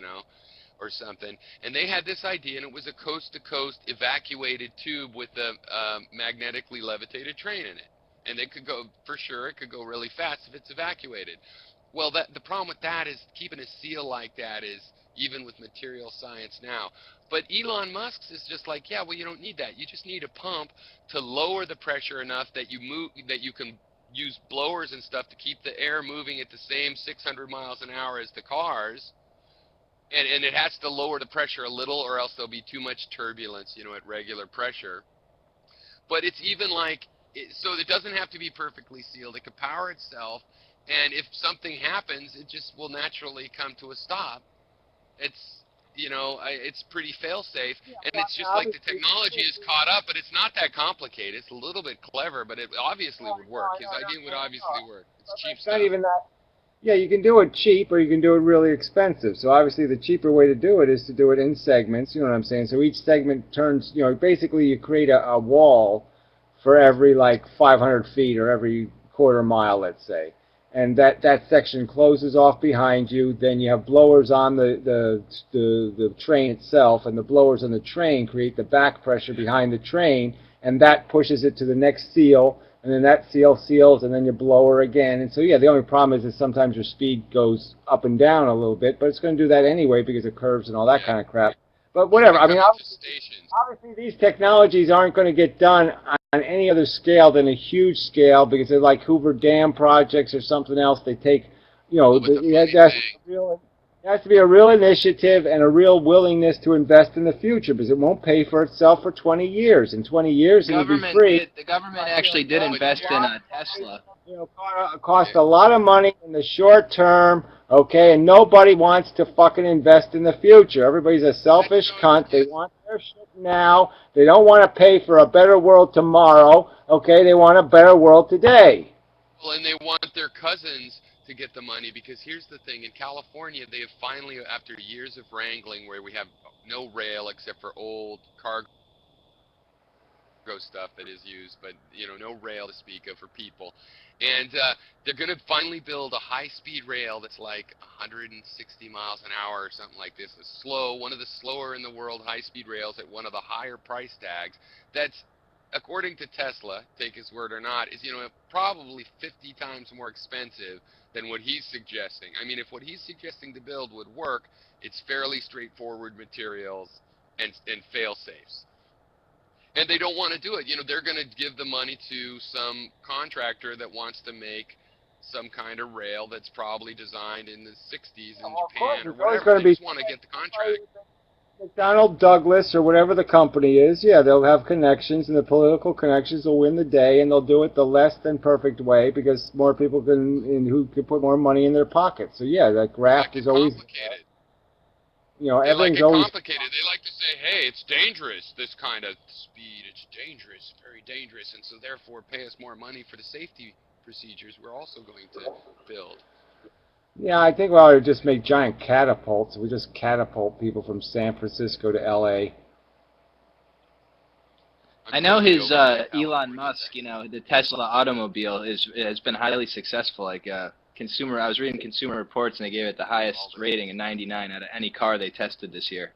or something, and they had this idea, and it was a coast-to-coast evacuated tube with a magnetically levitated train in it. And it could go, for sure, it could go really fast if it's evacuated. Well, the problem with that is keeping a seal like that is even with material science now. But Elon Musk's is just like, yeah, well, you don't need that. You just need a pump to lower the pressure enough that you can use blowers and stuff to keep the air moving at the same 600 miles an hour as the cars. And it has to lower the pressure a little, or else there'll be too much turbulence, at regular pressure. But it's even like, so it doesn't have to be perfectly sealed. It can power itself, and if something happens, it just will naturally come to a stop. It's pretty fail-safe, and it's just like the technology is caught up, but it's not that complicated. It's a little bit clever, but it obviously would work. His idea would obviously work. It's cheap It's not stuff. even that. Yeah, you can do it cheap or you can do it really expensive. So obviously the cheaper way to do it is to do it in segments, you know what I'm saying? So each segment turns, basically you create a wall for every like 500 feet or every quarter mile, let's say. And that section closes off behind you. Then you have blowers on the train itself, and the blowers on the train create the back pressure behind the train, and that pushes it to the next seal, and then that seal seals, and then you blower again. And so, yeah, the only problem is that sometimes your speed goes up and down a little bit, but it's going to do that anyway because of curves and all that Yeah. kind of crap. But Well, when whatever. it I mean, comes to stations, obviously these technologies aren't going to get done on any other scale than a huge scale because they're like Hoover Dam projects or something else. They take, well, but the funny thing, it has to be a real initiative and a real willingness to invest in the future because it won't pay for itself for 20 years. In 20 years, it'll be free. The government actually did invest in Tesla. Cost yeah, a lot of money in the short term, okay, and nobody wants to fucking invest in the future. Everybody's a selfish cunt. They want their shit now. They don't want to pay for a better world tomorrow, okay? They want a better world today. well, and they want their cousins to get the money, because here's the thing: in California, they have finally, after years of wrangling, where we have no rail except for old cargo stuff that is used, but no rail to speak of for people. And they're going to finally build a high-speed rail that's like 160 miles an hour or something like this. One of the slower in the world high-speed rails at one of the higher price tags. That's, according to Tesla, take his word or not, is probably 50 times more expensive than what he's suggesting. I mean, if what he's suggesting to build would work, it's fairly straightforward materials and fail-safes. And they don't want to do it. They're going to give the money to some contractor that wants to make some kind of rail that's probably designed in the 60s in Of course, Japan or it's always whatever. going They to be. just want to get the contract. Donald Douglas or whatever the company is, yeah, they'll have connections, and the political connections will win the day, and they'll do it the less than perfect way because more people who can put more money in their pockets. So yeah, that graft is always, complicated. They like everything's it always complicated. They like to say, hey, it's dangerous, this kind of speed. It's dangerous, very dangerous, and so therefore pay us more money for the safety procedures we're also going to build. Yeah, I think we ought to just make giant catapults. We just catapult people from San Francisco to L.A. I know his Elon Musk, the Tesla automobile has been highly successful. Like I was reading Consumer Reports, and they gave it the highest rating, a 99 out of any car they tested this year.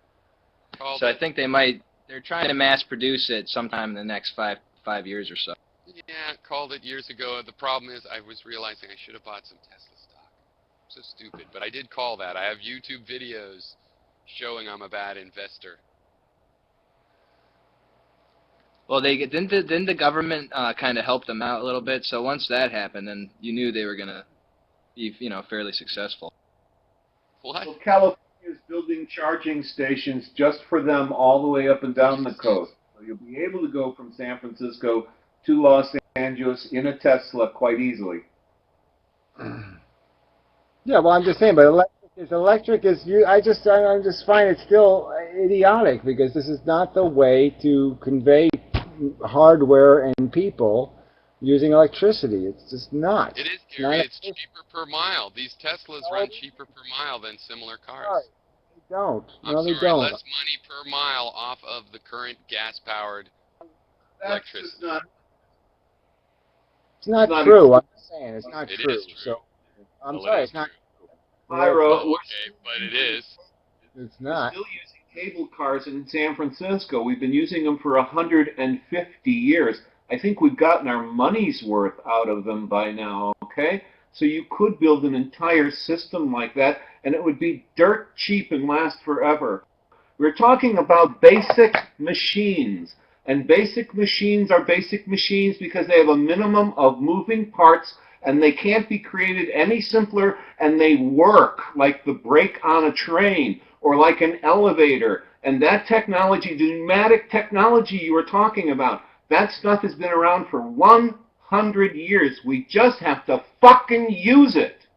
So I think they're trying to mass produce it sometime in the next five years or so. Yeah, called it years ago. The problem is I was realizing I should have bought some Tesla stock. So stupid, but I did call that. I have YouTube videos showing I'm a bad investor. Well, didn't the government kind of help them out a little bit? So once that happened, then you knew they were gonna be, fairly successful. What? Well, California is building charging stations just for them all the way up and down the coast. So you'll be able to go from San Francisco to Los Angeles in a Tesla quite easily. Yeah, well, I'm just saying, but electric is I just find it still idiotic because this is not the way to convey hardware and people using electricity. It's just not. It is, Gary. It's cheaper per mile. These Teslas run cheaper per mile than similar cars. They don't. I'm they sorry, don't. less money per mile off of the current gas-powered electricity. It's not true. I'm just saying it's not true. It is true. So I'm sorry, it's not. Pyro, okay, but it is. It's not. We're still using cable cars in San Francisco. We've been using them for 150 years. I think we've gotten our money's worth out of them by now, okay? So you could build an entire system like that, and it would be dirt cheap and last forever. We're talking about basic machines. And basic machines are basic machines because they have a minimum of moving parts, and they can't be created any simpler, and they work like the brake on a train or like an elevator. And that technology, the pneumatic technology you were talking about, that stuff has been around for 100 years. We just have to fucking use it.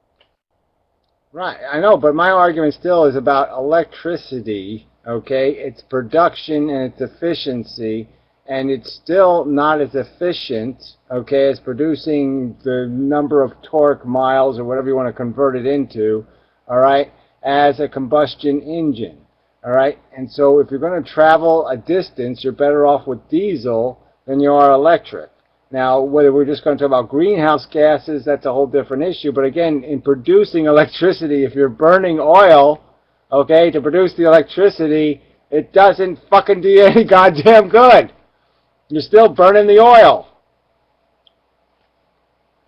Right, I know, but my argument still is about electricity, okay? Its production and its efficiency, and it's still not as efficient, okay, as producing the number of torque miles or whatever you want to convert it into, all right, as a combustion engine, all right? And so if you're going to travel a distance, you're better off with diesel than you are electric. Now, whether we're just going to talk about greenhouse gases, that's a whole different issue. But again, in producing electricity, if you're burning oil, okay, to produce the electricity, it doesn't fucking do you any goddamn good. You're still burning the oil.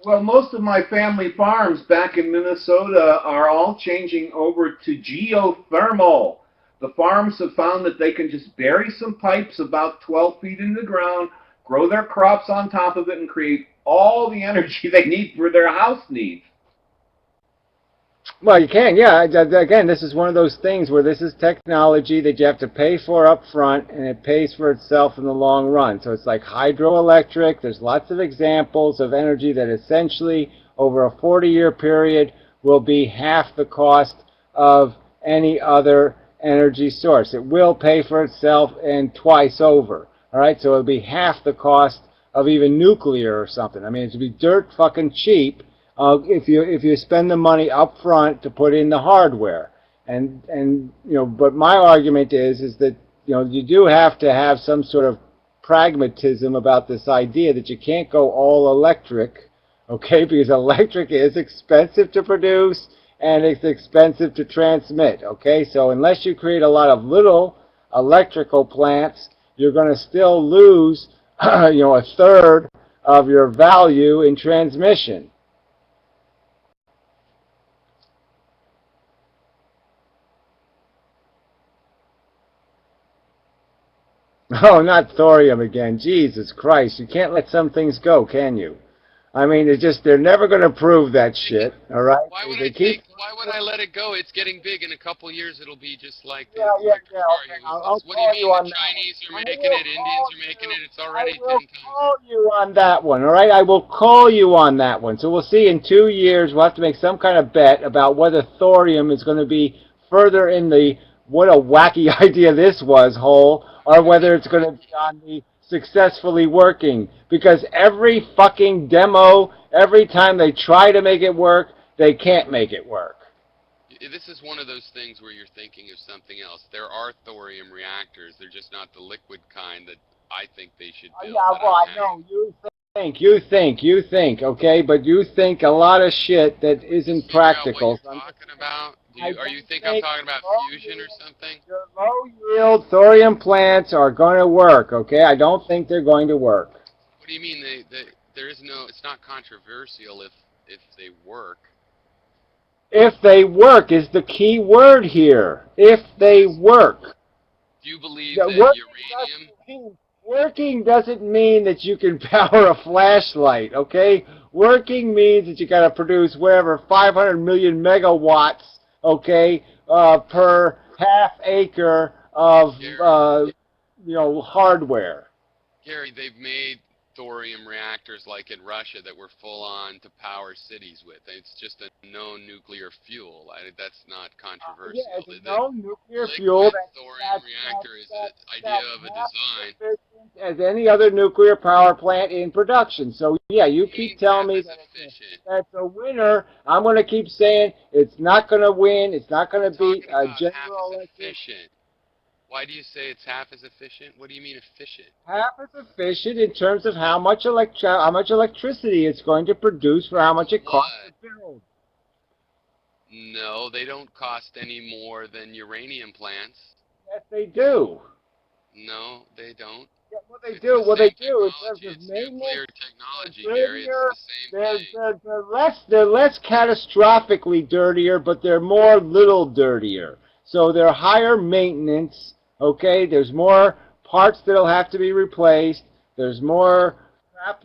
Well, most of my family farms back in Minnesota are all changing over to geothermal. The farms have found that they can just bury some pipes about 12 feet in the ground, grow their crops on top of it, and create all the energy they need for their house needs. Well, you can, yeah. Again, this is one of those things where this is technology that you have to pay for up front, and it pays for itself in the long run. So it's like hydroelectric. There's lots of examples of energy that essentially, over a 40-year period, will be half the cost of any other energy source. It will pay for itself and twice over. All right, so it'll be half the cost of even nuclear or something. I mean, it'll be dirt fucking cheap if you spend the money up front to put in the hardware. And but my argument is that you do have to have some sort of pragmatism about this idea that you can't go all electric, okay? Because electric is expensive to produce and it's expensive to transmit, okay? So unless you create a lot of little electrical plants, you're going to still lose, a third of your value in transmission. Oh, not thorium again. Jesus Christ. You can't let some things go, can you? I mean, they're never going to prove that shit. All right? Why would They keep. why would I let it go? It's getting big. In a couple years, it'll be just like the Yeah. electric car Okay, here. I'll What do you call mean? you The on that Chinese are one. making it. Indians are making it. It's I already 10 will times. call you on that one. All right? I will call you on that one. So we'll see in 2 years. We'll have to make some kind of bet about whether thorium is going to be further in the what a wacky idea this was hole, or whether it's going to be on the successfully working. Because every fucking demo, every time they try to make it work, they can't make it work. This is one of those things where you're thinking of something else. There are thorium reactors. They're just not the liquid kind that I think they should build. Yeah, That well, I'm I know you think, okay, but you think a lot of shit that isn't figure out what practical. you're talking about. I Are you don't think I'm think talking about fusion or something? your low-yield thorium plants are going to work, okay? I don't think they're going to work. What do you mean there is no? It's not controversial if they work. If they work is the key word here. If they work. Do you believe Yeah, that uranium? Working doesn't mean that you can power a flashlight, okay? Working means that you got to produce whatever 500 million megawatts, okay, per half acre of hardware. Gary, they've made thorium reactors like in Russia that were full on to power cities with. It's just a known nuclear fuel. That's not controversial. Yeah, it's a known nuclear fuel. Liquid thorium reactor is an idea of a design. As any other nuclear power plant in production. So yeah, you keep telling me that that's a winner. I'm going to keep saying it's not going to win. It's not going to beat General Electric. Efficient. Why do you say it's half as efficient? What do you mean efficient? Half as efficient in terms of how much electricity it's going to produce for how much it costs to build. No, they don't cost any more than uranium plants. Yes, they do. No, they don't. Yeah, what they do in terms of it's maintenance, nuclear technology, Gary. It's the same thing. They're less catastrophically dirtier, but they're more little dirtier. So they're higher maintenance. Okay, there's more parts that'll have to be replaced. There's more.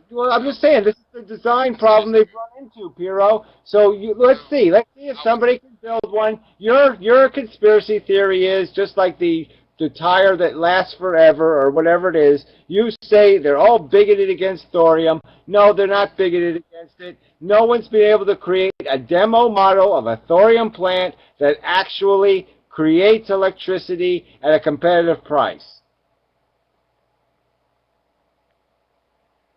Well, I'm just saying this is the design problem they've run into, Piero. So let's see if somebody can build one. Your conspiracy theory is just like the tire that lasts forever or whatever it is. You say they're all bigoted against thorium. No, they're not bigoted against it. No one's been able to create a demo model of a thorium plant that actually creates electricity at a competitive price.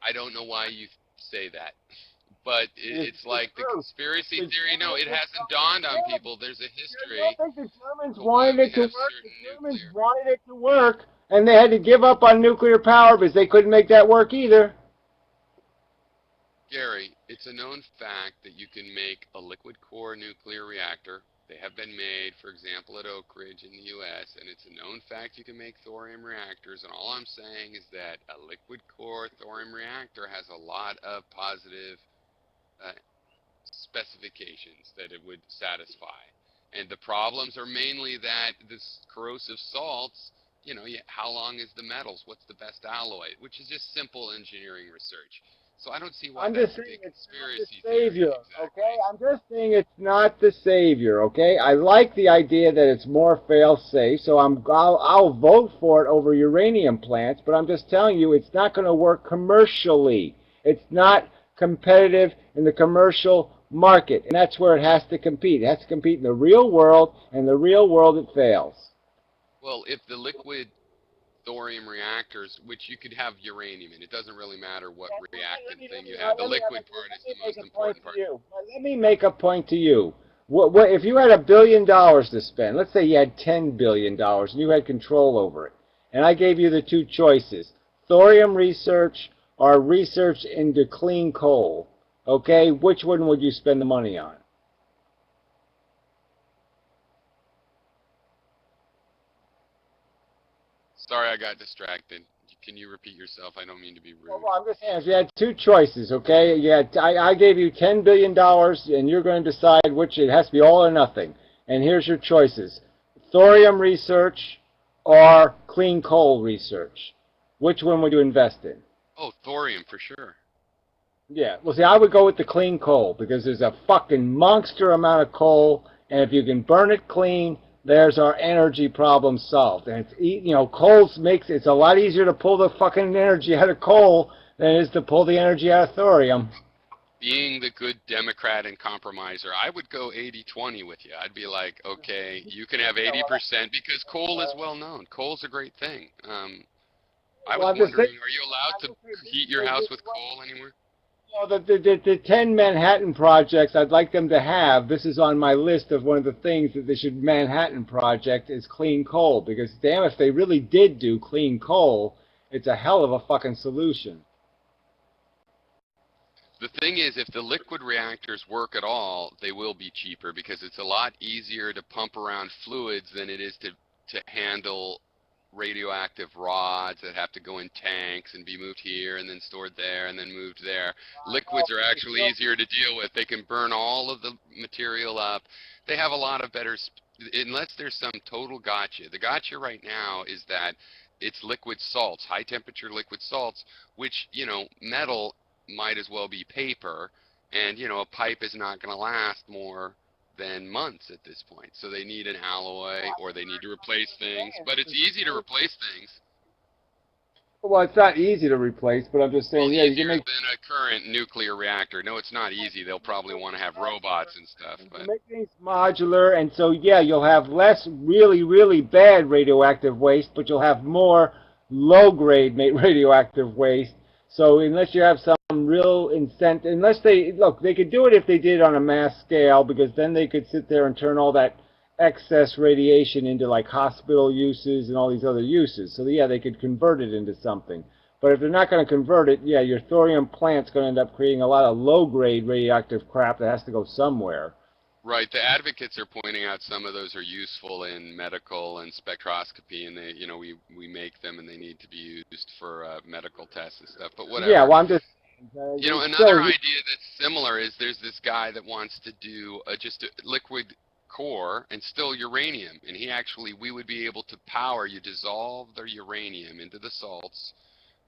I don't know why you say that, but it's like the conspiracy theory. No, it hasn't dawned on people. There's a history. I don't think the Germans wanted it to work. The Germans wanted it to work, and they had to give up on nuclear power because they couldn't make that work either. Gary, it's a known fact that you can make a liquid core nuclear reactor. They have been made, for example, at Oak Ridge in the U.S., and it's a known fact you can make thorium reactors, and all I'm saying is that a liquid core thorium reactor has a lot of positive specifications that it would satisfy. And the problems are mainly that this corrosive salts, how long is the metals? What's the best alloy? Which is just simple engineering research. So I don't see why that's a big conspiracy theory. Exactly. Okay? I'm just saying it's not the savior, okay? I like the idea that it's more fail-safe, so I'll vote for it over uranium plants, but I'm just telling you it's not going to work commercially. It's not competitive in the commercial market, and that's where it has to compete. It has to compete in the real world, and in the real world it fails. Well, if the liquid thorium reactors, which you could have uranium in. It doesn't really matter what reactant thing you have. The liquid part is the most important part. Let me make a point to you. What if you had $1 billion to spend? Let's say you had $10 billion and you had control over it. And I gave you the two choices. Thorium research or research into clean coal. Okay? Which one would you spend the money on? Sorry, I got distracted. Can you repeat yourself? I don't mean to be rude. Well, I'm just saying, if you had two choices, okay? I gave you $10 billion, and you're going to decide which. It has to be all or nothing. And here's your choices. Thorium research or clean coal research. Which one would you invest in? Oh, thorium, for sure. Yeah, well, see, I would go with the clean coal because there's a fucking monster amount of coal, and if you can burn it clean, there's our energy problem solved. And it's coal makes it's a lot easier to pull the fucking energy out of coal than it is to pull the energy out of thorium. Being the good Democrat and compromiser, I would go 80-20 with you. I'd be like, okay, you can have 80% because coal is well known. Coal's a great thing. I was Well, I'm just wondering, saying, are you allowed to heat your house with coal anywhere? the 10 Manhattan projects I'd like them to have, this is on my list of one of the things that they should Manhattan project is clean coal. Because damn, if they really did do clean coal, it's a hell of a fucking solution. The thing is, if the liquid reactors work at all, they will be cheaper because it's a lot easier to pump around fluids than it is to handle radioactive rods that have to go in tanks and be moved here and then stored there and then moved there. Liquids are actually easier to deal with. They can burn all of the material up. They have a lot of better, unless there's some total gotcha. The gotcha right now is that it's liquid salts, high temperature liquid salts, which, metal might as well be paper, and, a pipe is not going to last more than months at this point. So they need an alloy or they need to replace things, but it's easy to replace things. Well, it's not easy to replace, but I'm just saying, Well, yeah, you easier can make than a current nuclear reactor. No, it's not easy. They'll probably want to have robots and stuff, but make things modular, and so yeah, you'll have less really, really bad radioactive waste, but you'll have more low-grade radioactive waste. So unless you have some real incentive, unless they could do it if they did it on a mass scale, because then they could sit there and turn all that excess radiation into like hospital uses and all these other uses. So yeah, they could convert it into something. But if they're not going to convert it, yeah, your thorium plant's going to end up creating a lot of low-grade radioactive crap that has to go somewhere. right, the advocates are pointing out some of those are useful in medical and spectroscopy, and they, we make them and they need to be used for medical tests and stuff. But whatever. Yeah, well, I'm just Another idea that's similar is there's this guy that wants to do just a liquid core and still uranium, and we would be able to you dissolve the uranium into the salts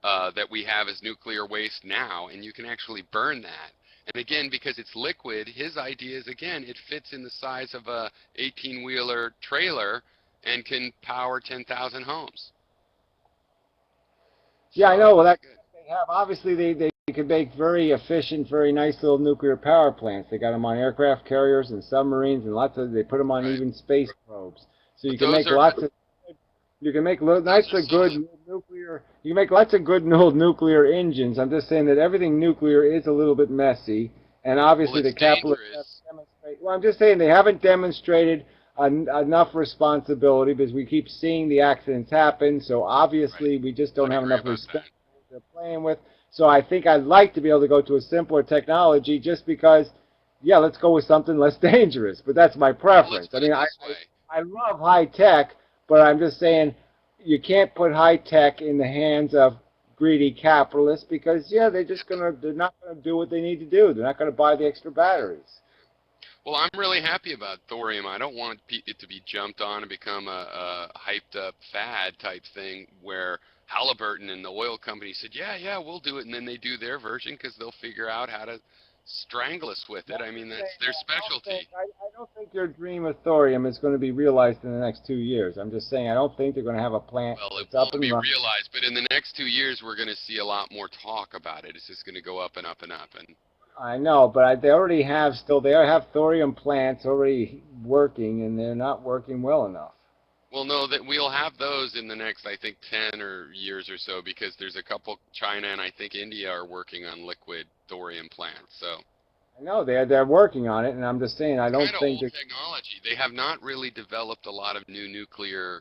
that we have as nuclear waste now, and you can actually burn that. And again, because it's liquid, his idea is, again, it fits in the size of a 18-wheeler trailer and can power 10,000 homes. Yeah, So, I know. Well, they have obviously they can make very efficient, very nice little nuclear power plants. They got them on aircraft carriers and submarines, and they put them on right. even space probes. So you But can make lots of good nuclear. You can make lots of good old nuclear engines. I'm just saying that everything nuclear is a little bit messy, and obviously the capitalists have demonstrated. Well, I'm just saying they haven't demonstrated enough responsibility because we keep seeing the accidents happen. So obviously we just don't have enough respect for what they're playing with. So I think I'd like to be able to go to a simpler technology just because, yeah, let's go with something less dangerous. But that's my preference. Well, I love high tech, but I'm just saying you can't put high tech in the hands of greedy capitalists because, yeah, they're not gonna do what they need to do. They're not gonna buy the extra batteries. Well, I'm really happy about thorium. I don't want it to be jumped on and become a hyped-up fad type thing where Halliburton and the oil company said, yeah, we'll do it, and then they do their version because they'll figure out how to strangle us with it. I mean, that's their specialty. I don't think your dream of thorium is going to be realized in the next 2 years. I'm just saying I don't think they're going to have a plant. Well, it won't be realized, but in the next 2 years, we're going to see a lot more talk about it. It's just going to go up and up and up. And I know, but they already have thorium plants already working, and they're not working well enough. Well, no, that we'll have those in the next, I think, 10 years or so, because there's a couple, China and I think India are working on liquid thorium plants. So I know they're working on it, and I'm just saying I don't think old technology. They have not really developed a lot of new nuclear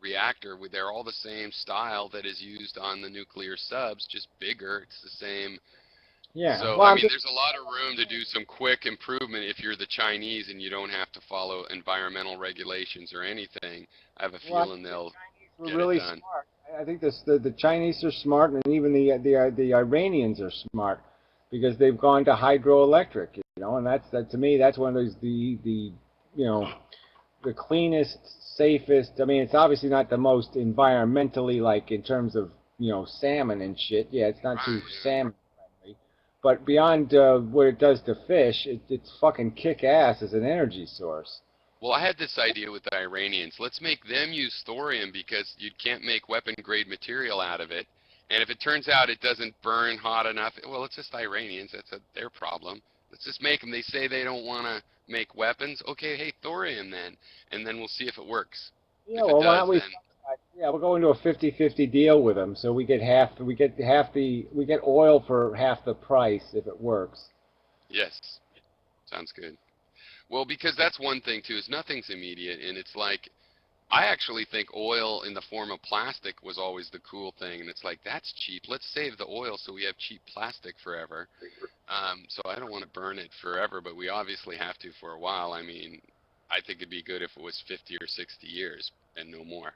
reactor. They're all the same style that is used on the nuclear subs, just bigger. It's the same. Yeah. So, well, there's a lot of room to do some quick improvement if you're the Chinese and you don't have to follow environmental regulations or anything. I have a feeling they'll get really it done. Smart. I think the Chinese are smart, and even the Iranians are smart because they've gone to hydroelectric, and that to me that's one of those the cleanest, safest. I mean, it's obviously not the most environmentally, like in terms of salmon and shit. Yeah, it's not too salmon friendly. But beyond what it does to fish, it's fucking kick-ass as an energy source. Well, I had this idea with the Iranians. Let's make them use thorium because you can't make weapon-grade material out of it. And if it turns out it doesn't burn hot enough, well, it's just Iranians. That's their problem. Let's just make them. They say they don't want to make weapons. Okay, hey, thorium then. And then we'll see if it works. Yeah, If it well, why does, don't we? then Yeah, we'll go into a 50-50 deal with them, so we get oil for half the price if it works. yes, sounds good. Well, because that's one thing, too, is nothing's immediate. And it's like, I actually think oil in the form of plastic was always the cool thing, and it's like, that's cheap. Let's save the oil so we have cheap plastic forever. So I don't want to burn it forever, but we obviously have to for a while. I mean, I think it'd be good if it was 50 or 60 years and no more.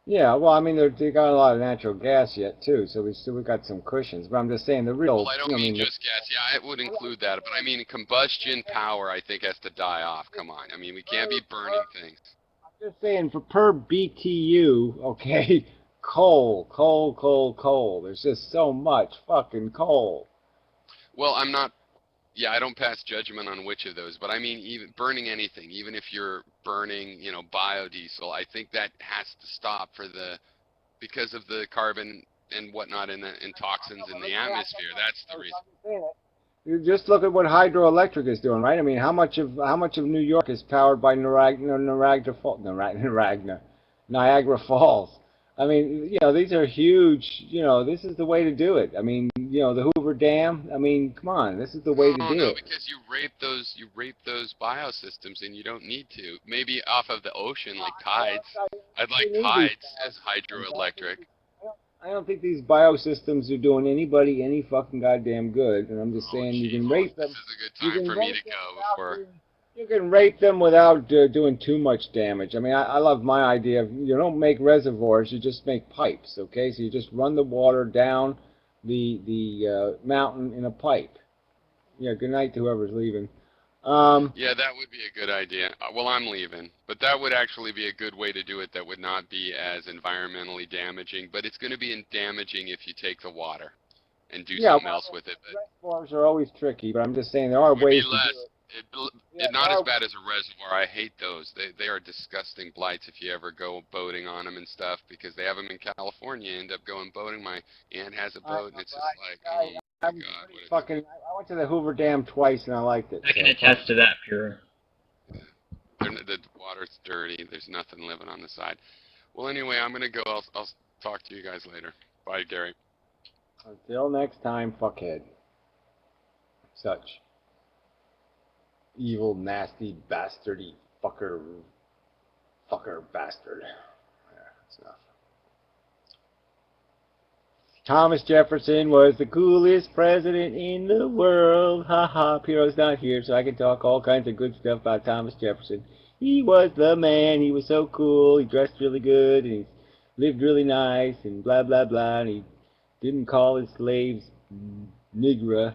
Yeah, well, I mean, they got a lot of natural gas yet too, so we got some cushions. But I'm just saying the real. Well, I don't mean just gas. Yeah, it would include that, but I mean combustion power. I think has to die off. Come on, I mean we can't be burning things. I'm just saying for per BTU, okay, coal. There's just so much fucking coal. Well, I'm not. Yeah, I don't pass judgment on which of those, but I mean, even burning anything, even if you're burning, biodiesel, I think that has to stop because of the carbon and whatnot and toxins in the atmosphere. That's the reason. You just look at what hydroelectric is doing, right? I mean, how much of New York is powered by Niagara Falls? I mean, these are huge. This is the way to do it. I mean, the Hoover Dam. I mean, come on, this is the way to do No, it. because you rape those biosystems, and you don't need to. Maybe off of the ocean, like tides. I'd like tides as hydroelectric. I don't think these biosystems are doing anybody any fucking goddamn good, and I'm just saying you can rape them. This is a good time for me to go before. You can rape them without doing too much damage. I mean, I love my idea of you don't make reservoirs, you just make pipes, okay? So you just run the water down the mountain in a pipe. Yeah, good night to whoever's leaving. Yeah, that would be a good idea. Well, I'm leaving, but that would actually be a good way to do it that would not be as environmentally damaging, but it's going to be damaging if you take the water and do something else with it. Reservoirs are always tricky, but I'm just saying there are ways to do it. It's not as bad as a reservoir. I hate those. They are disgusting blights if you ever go boating on them and stuff, because they have them in California. You end up going boating. My aunt has a boat, and it's just like, oh my God. I went to the Hoover Dam twice, and I liked it. I can attest to that, Pure. The water's dirty. There's nothing living on the side. Well, anyway, I'm going to go. I'll talk to you guys later. Bye, Gary. Until next time, fuckhead. Such. Evil, nasty, bastardy, fucker bastard. Yeah, that's enough. Thomas Jefferson was the coolest president in the world. Ha ha, Piro's not here, so I can talk all kinds of good stuff about Thomas Jefferson. He was the man, he was so cool, he dressed really good, and he lived really nice, and blah blah blah, and he didn't call his slaves nigra.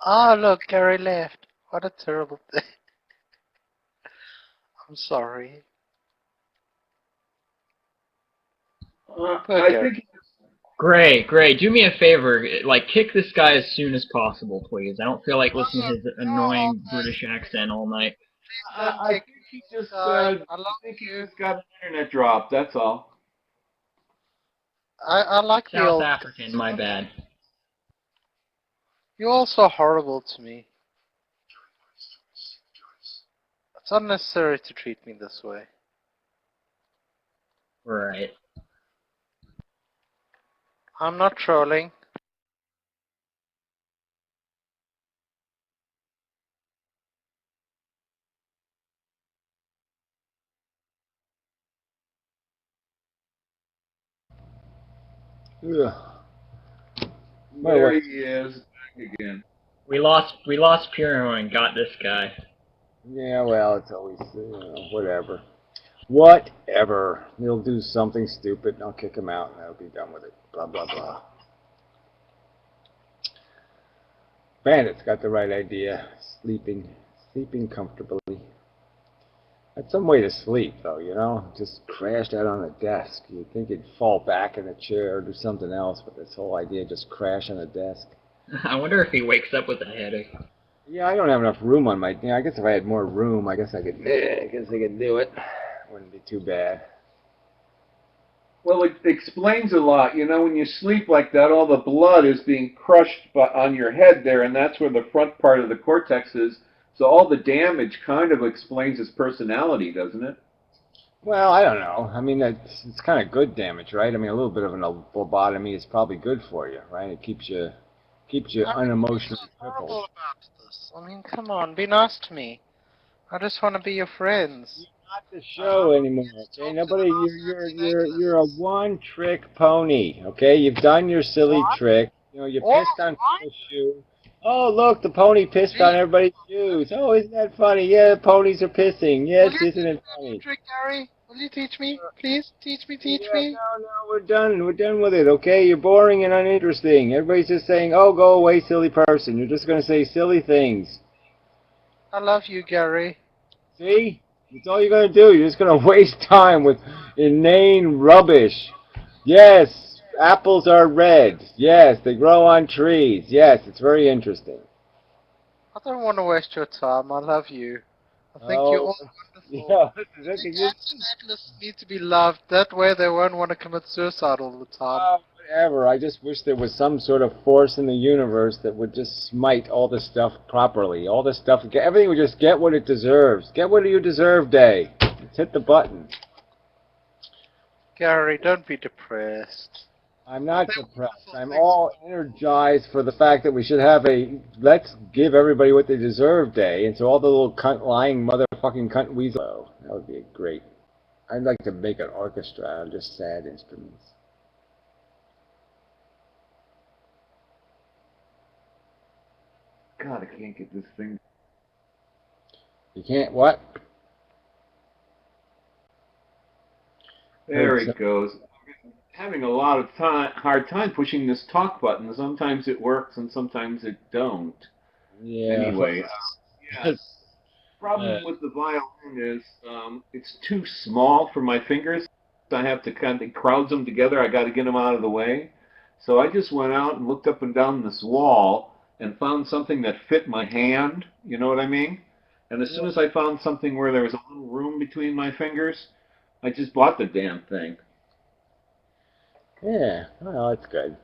Oh, look, Gary left. What a terrible thing. I'm sorry. I think Gray, do me a favor. Like, kick this guy as soon as possible, please. I don't feel like listening to his annoying British accent all night. I think he just got an internet drop. That's all. I like the South old... African, my bad. You're also horrible to me. It's unnecessary to treat me this way. Right. I'm not trolling. Ugh. There he is, back again. We lost Puro and got this guy. Yeah, well, it's always, whatever. Whatever. He'll do something stupid, and I'll kick him out, and I'll be done with it. Blah, blah, blah. Bandit's got the right idea. Sleeping. Sleeping comfortably. That's some way to sleep, though, you know? Just crashed out on the desk. You'd think you'd fall back in a chair or do something else, but this whole idea of just crash on a desk. I wonder if he wakes up with a headache. Yeah, I don't have enough room on my... You know, I guess if I had more room, I guess I could do it. Wouldn't be too bad. Well, it explains a lot. You know, when you sleep like that, all the blood is being crushed on your head there, and that's where the front part of the cortex is. So all the damage kind of explains his personality, doesn't it? Well, I don't know. I mean, it's kind of good damage, right? I mean, a little bit of an lobotomy is probably good for you, right? It keeps you unemotionally crippled. Horrible about this. I mean, come on, be nice to me. I just want to be your friends. Not the show anymore, okay? Nobody, you're a one-trick pony, okay? You've done your silly trick. You know, you pissed on people's shoes. Oh, look, the pony pissed on everybody's shoes. Oh, isn't that funny? Yeah, ponies are pissing. Yes, isn't it funny? Trick, Gary? Will you teach me? Please, teach me. No, we're done. We're done with it, okay? You're boring and uninteresting. Everybody's just saying, oh, go away, silly person. You're just going to say silly things. I love you, Gary. See? That's all you're going to do. You're just going to waste time with inane rubbish. Yes, apples are red. Yes, they grow on trees. Yes, it's very interesting. I don't want to waste your time. I love you. I think you're all wonderful. Yeah, Atlas need to be loved. That way they won't want to commit suicide all the time. whatever. I just wish there was some sort of force in the universe that would just smite all the stuff properly. All the stuff, everything would just get what it deserves. Get what you deserve day. Let's hit the button. Gary, don't be depressed. I'm not depressed. I'm all energized for the fact that we should have a let's give everybody what they deserve day, and so all the little cunt lying motherfucking cunt weasel. That would be great. I'd like to make an orchestra out of just sad instruments. God, I can't get this thing. You can't what? There it goes. I'm having a lot of hard time pushing this talk button. Sometimes it works and sometimes it don't. Yeah. Anyway, yeah. Problem with the violin is it's too small for my fingers. I have to kind of crowd them together. I got to get them out of the way. So I just went out and looked up and down this wall and found something that fit my hand. You know what I mean? And as soon as I found something where there was a little room between my fingers, I just bought the damn thing. Yeah, well, that's good.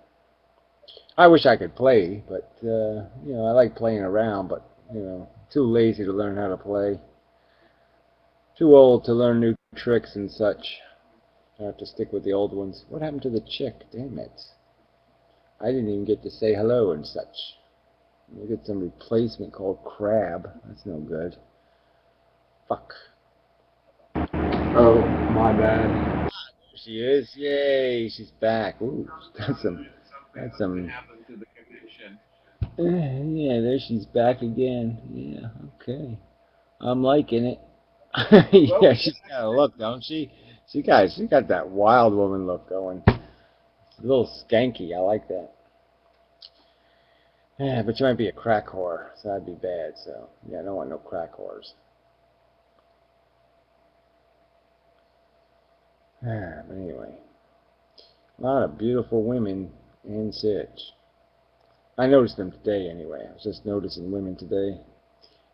I wish I could play, but, you know, I like playing around, but, you know, too lazy to learn how to play. Too old to learn new tricks and such. I have to stick with the old ones. What happened to the chick? Damn it. I didn't even get to say hello and such. We get some replacement called Crab. That's no good. Fuck. Oh, my bad. There she is. Yay, she's back. Ooh, that's some. Happened to the convention. Yeah, there she's back again. Yeah, okay. I'm liking it. Yeah, she's got a look, don't she? She got that wild woman look going. It's a little skanky. I like that. Yeah, but you might be a crack whore, so that'd be bad. So yeah, I don't want no crack whores. But anyway, a lot of beautiful women in such. I noticed them today anyway. I was just noticing women today.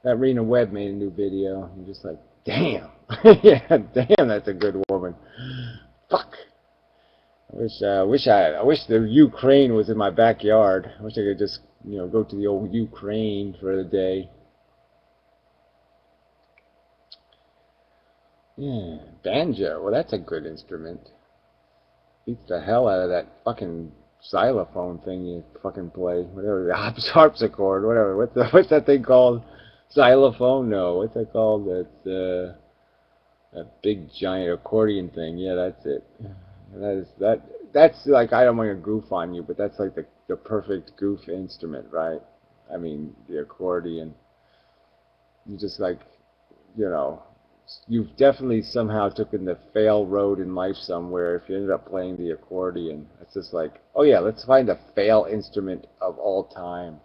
That Rena Webb made a new video. I'm just like, damn. Yeah, damn, that's a good woman. Fuck. I wish the Ukraine was in my backyard. I wish I could just, you know, go to the old Ukraine for the day. Yeah, banjo. Well, that's a good instrument. Beats the hell out of that fucking xylophone thing you fucking play. Whatever, the harpsichord, whatever. What's that thing called? Xylophone? No. What's that called? That big giant accordion thing. Yeah, that's it. That's like, I don't want to goof on you, but that's like the perfect goof instrument, right? I mean, the accordion. You just like, you know, you've definitely somehow taken the fail road in life somewhere if you ended up playing the accordion. It's just like, oh yeah, let's find a fail instrument of all time.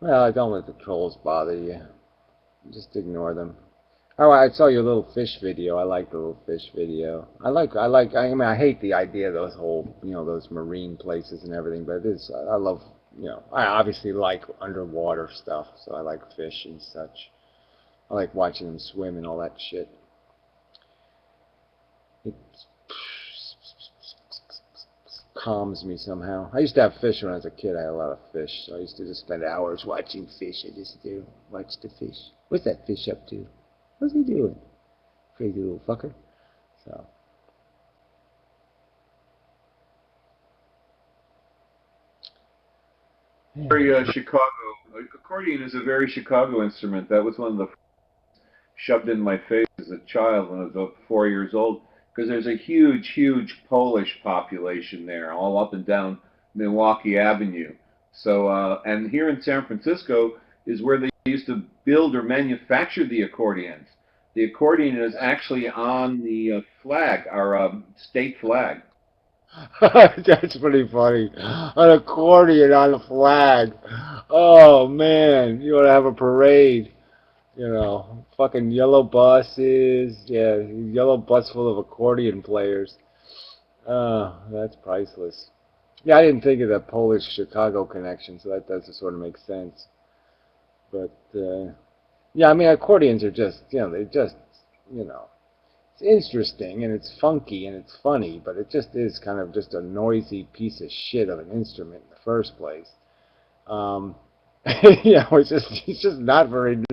Well, don't let the trolls bother you. Just ignore them. Oh, I saw your little fish video. I like the little fish video. I mean, I hate the idea of those whole, those marine places and everything, but it is, I love, I obviously like underwater stuff, so I like fish and such. I like watching them swim and all that shit. It calms me somehow. I used to have fish when I was a kid. I had a lot of fish, so I used to just spend hours watching fish. I just do. Watch the fish. What's that fish up to? What's he doing? Crazy little fucker. So. Very Chicago. Accordion is a very Chicago instrument. That was one of the shoved in my face as a child when I was about 4 years old, because there's a huge, huge Polish population there, all up and down Milwaukee Avenue. So, and here in San Francisco is where they used to build or manufacture the accordions. The accordion is actually on the flag, our state flag. That's pretty funny. An accordion on a flag. Oh man, you want to have a parade? Fucking yellow buses. Yeah, yellow bus full of accordion players. Oh, that's priceless. Yeah, I didn't think of the Polish-Chicago connection, so that does sort of make sense. But yeah, I mean, accordions are just, they're just, it's interesting and it's funky and it's funny, but it just is kind of just a noisy piece of shit of an instrument in the first place. It's just not very.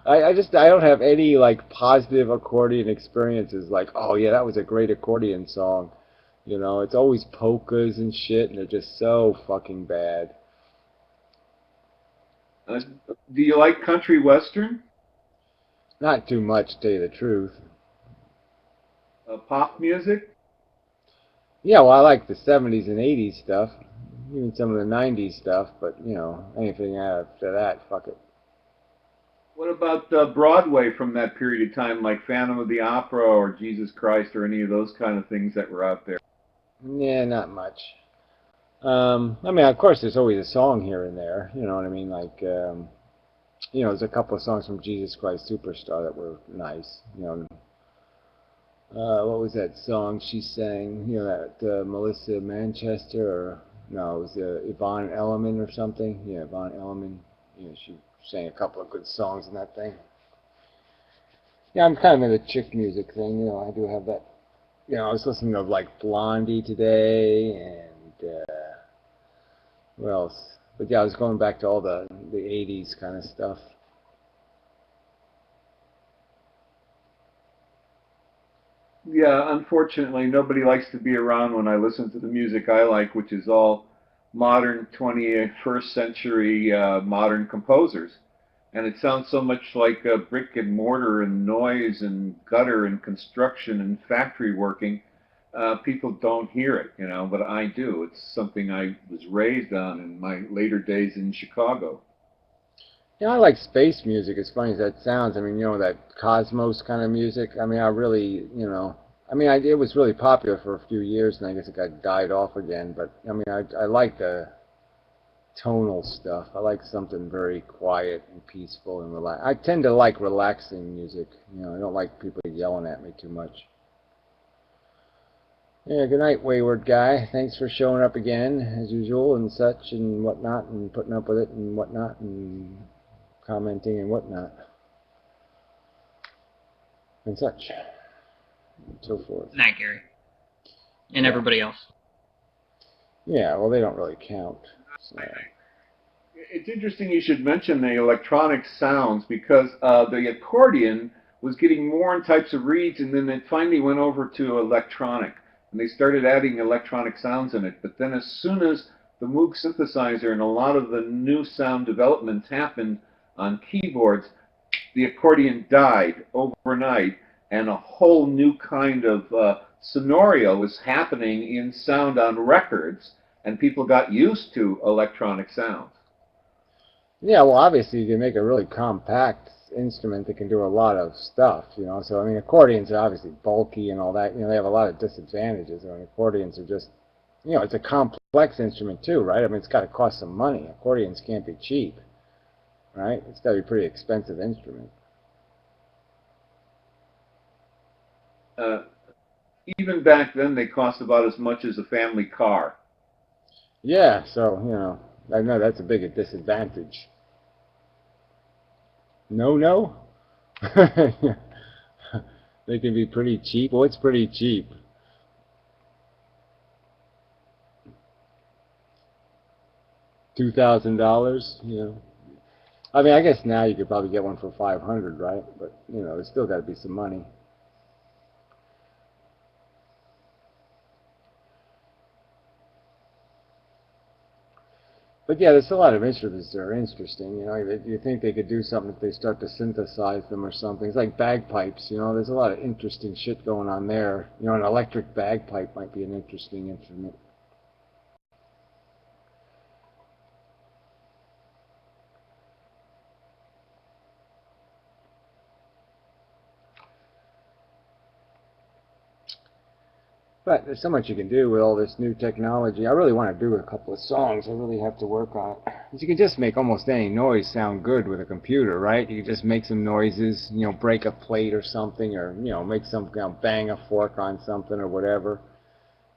I don't have any like positive accordion experiences. Like, oh yeah, that was a great accordion song. It's always polkas and shit, and they're just so fucking bad. Do you like country western? Not too much, to tell you the truth. Pop music? Yeah, well, I like the 70s and 80s stuff, even some of the 90s stuff, but, anything after that, fuck it. What about Broadway from that period of time, like Phantom of the Opera or Jesus Christ or any of those kind of things that were out there? Yeah, not much. I mean, of course, there's always a song here and there, you know what I mean? Like, there's a couple of songs from Jesus Christ Superstar that were nice, what was that song she sang? That Melissa Manchester, or no, it was Yvonne Elliman or something. Yeah, Yvonne Elliman. She sang a couple of good songs in that thing. Yeah, I'm kind of in the chick music thing. I do have that. I was listening to like Blondie today, and what else? But yeah, I was going back to all the 80s kind of stuff. Yeah, unfortunately, nobody likes to be around when I listen to the music I like, which is all modern 21st century modern composers. And it sounds so much like brick and mortar and noise and gutter and construction and factory working. People don't hear it, but I do. It's something I was raised on in my later days in Chicago. Yeah, I like space music, as funny as that sounds. I mean, that cosmos kind of music. I mean, I really, it was really popular for a few years, and I guess it got died off again. But, I mean, I like the tonal stuff. I like something very quiet and peaceful and relaxed. I tend to like relaxing music. I don't like people yelling at me too much. Yeah, good night, wayward guy. Thanks for showing up again, as usual, and such, and whatnot, and putting up with it, and whatnot, and commenting and whatnot, and such, and so forth. Night, Gary. And everybody else. Yeah, well, they don't really count. So. It's interesting you should mention the electronic sounds, because the accordion was getting more types of reeds, and then it finally went over to electronic, and they started adding electronic sounds in it. But then as soon as the Moog synthesizer and a lot of the new sound developments happened on keyboards, the accordion died overnight, and a whole new kind of scenario was happening in sound on records, and people got used to electronic sounds. Yeah, well, obviously you can make a really compact instrument that can do a lot of stuff, So, I mean, accordions are obviously bulky and all that. They have a lot of disadvantages. I mean, accordions are just You know, it's a complex instrument too, right? I mean, it's got to cost some money. Accordions can't be cheap, right? It's got to be a pretty expensive instrument. Even back then, they cost about as much as a family car. Yeah, so, you know, I know that's a big disadvantage. No, no? They can be pretty cheap. What's pretty cheap? $2,000, you know. I mean, I guess now you could probably get one for 500, right? But, you know, there's still got to be some money. But yeah, there's a lot of instruments that are interesting. You know, you think they could do something if they start to synthesize them or something. It's like bagpipes. You know, there's a lot of interesting shit going on there. You know, an electric bagpipe might be an interesting instrument. But there's so much you can do with all this new technology. I really want to do a couple of songs. I really have to work on it. You can just make almost any noise sound good with a computer, right? You can just make some noises, you know, break a plate or something, or, you know, make some, you know, bang a fork on something or whatever.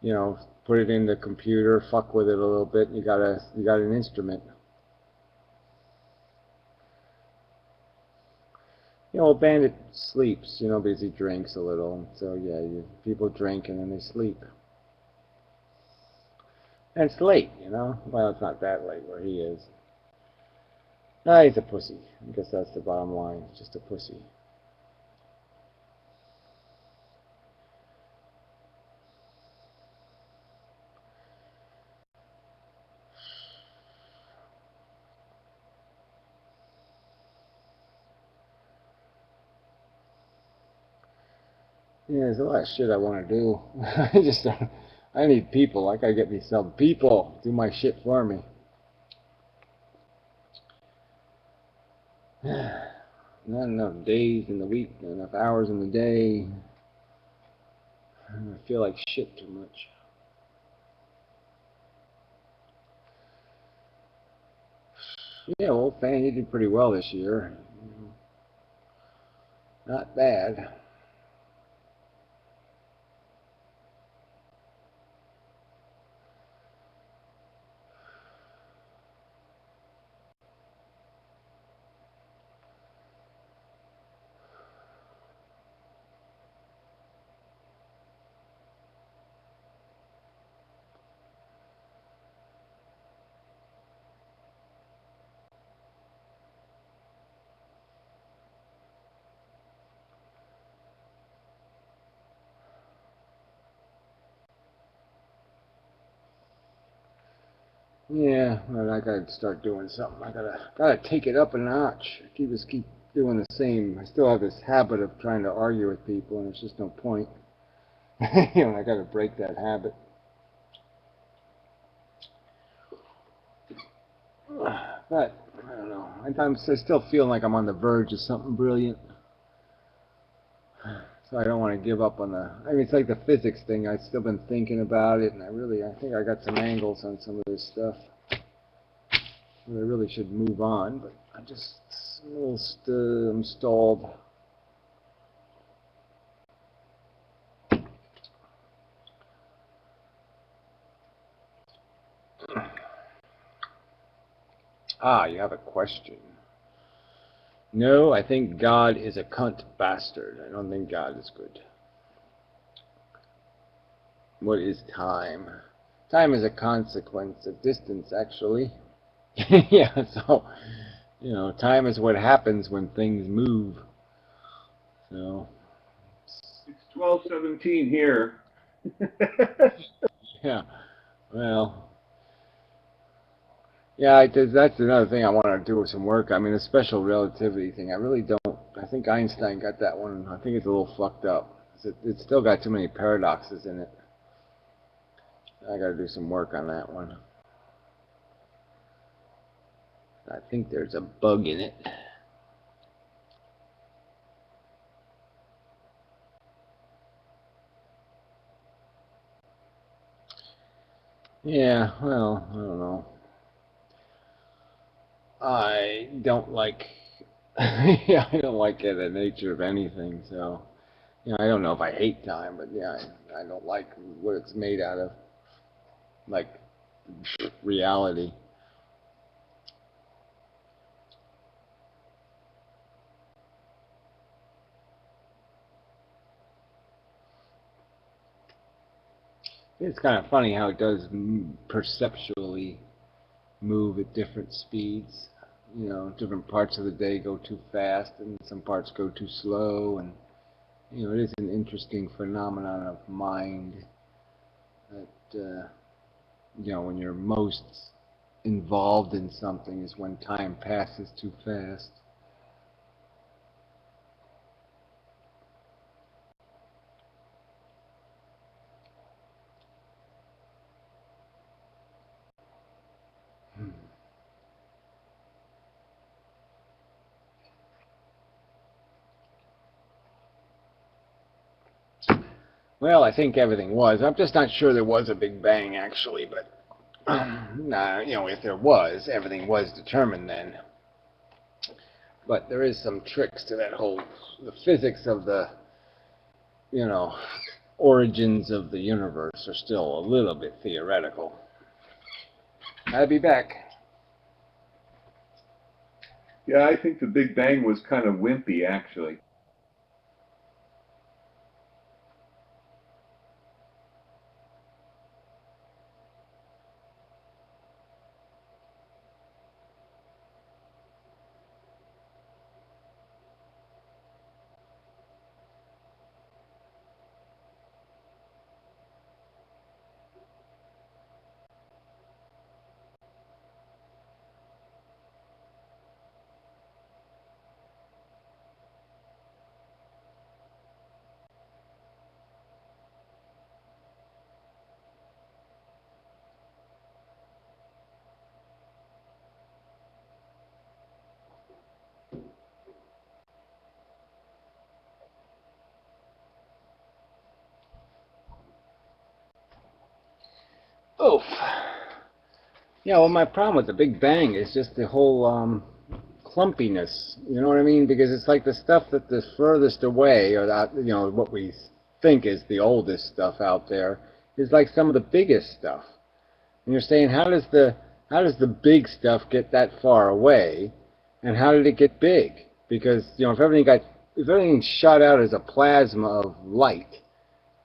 You know, put it in the computer, fuck with it a little bit, and you got an instrument. You know, Bandit sleeps, you know, because he drinks a little. So yeah, people drink and then they sleep. And it's late, you know. Well, it's not that late where he is. Ah, he's a pussy. I guess that's the bottom line. Just a pussy. Yeah, there's a lot of shit I want to do. I need people. I gotta get me some people do my shit for me. Not enough days in the week, not enough hours in the day. I feel like shit too much. Yeah, well, Fan, you did pretty well this year. Not bad. Yeah, well, I gotta start doing something. I gotta take it up a notch. Keep doing the same. I still have this habit of trying to argue with people, and there's just no point. You know, I gotta break that habit. But I don't know. I'm still feeling like I'm on the verge of something brilliant. So I don't want to give up on the. I mean, it's like the physics thing. I've still been thinking about it, and I think I got some angles on some of this stuff. I really should move on, but I'm just a little I'm stalled. Ah, you have a question. No, I think God is a cunt bastard. I don't think God is good. What is time? Time is a consequence of distance, actually. Yeah, so, you know, time is what happens when things move. So. It's 12:17 here. Yeah, well. Yeah, that's another thing I want to do with some work. I mean, the special relativity thing, I really don't. I think Einstein got that one. I think it's a little fucked up. It's still got too many paradoxes in it. I got to do some work on that one. I think there's a bug in it. Yeah, well, I don't know. I don't like, yeah, I don't like the nature of anything, so, I don't know if I hate time, but yeah, I don't like what it's made out of, like, reality. It's kind of funny how it does perceptually move at different speeds. Different parts of the day go too fast and some parts go too slow, and it is an interesting phenomenon of mind that when you're most involved in something is when time passes too fast. Well, I think everything was. I'm just not sure there was a Big Bang, actually, but, if there was, everything was determined then. But there is some tricks to that whole, the physics of the, origins of the universe are still a little bit theoretical. I'll be back. Yeah, I think the Big Bang was kind of wimpy, actually. Oof. Yeah, well, my problem with the Big Bang is just the whole clumpiness. You know what I mean? Because it's like the stuff that is furthest away, or that, what we think is the oldest stuff out there, is like some of the biggest stuff. And you're saying, how does the big stuff get that far away, and how did it get big? Because if everything shot out as a plasma of light,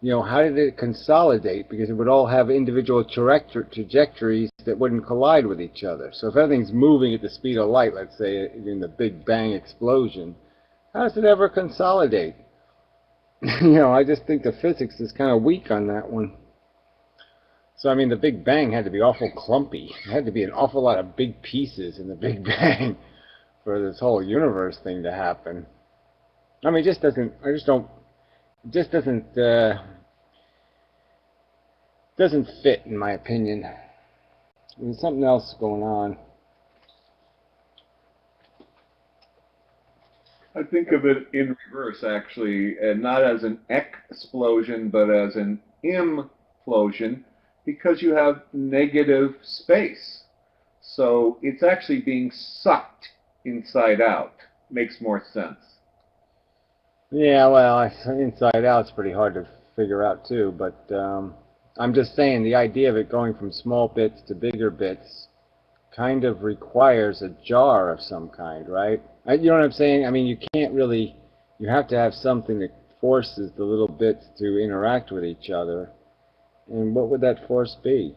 how did it consolidate? Because it would all have individual trajectories that wouldn't collide with each other. So if everything's moving at the speed of light, let's say in the Big Bang explosion, how does it ever consolidate? I just think the physics is kind of weak on that one. So, I mean, the Big Bang had to be awful clumpy. There had to be an awful lot of big pieces in the Big Bang for this whole universe thing to happen. I mean, it just doesn't fit, in my opinion. There's something else going on. I think of it in reverse, actually, and not as an explosion, but as an implosion, because you have negative space. So it's actually being sucked inside out. Makes more sense. Yeah, well, inside out's pretty hard to figure out too, but I'm just saying the idea of it going from small bits to bigger bits kind of requires a jar of some kind, right? You know what I'm saying? I mean, you have to have something that forces the little bits to interact with each other. And what would that force be?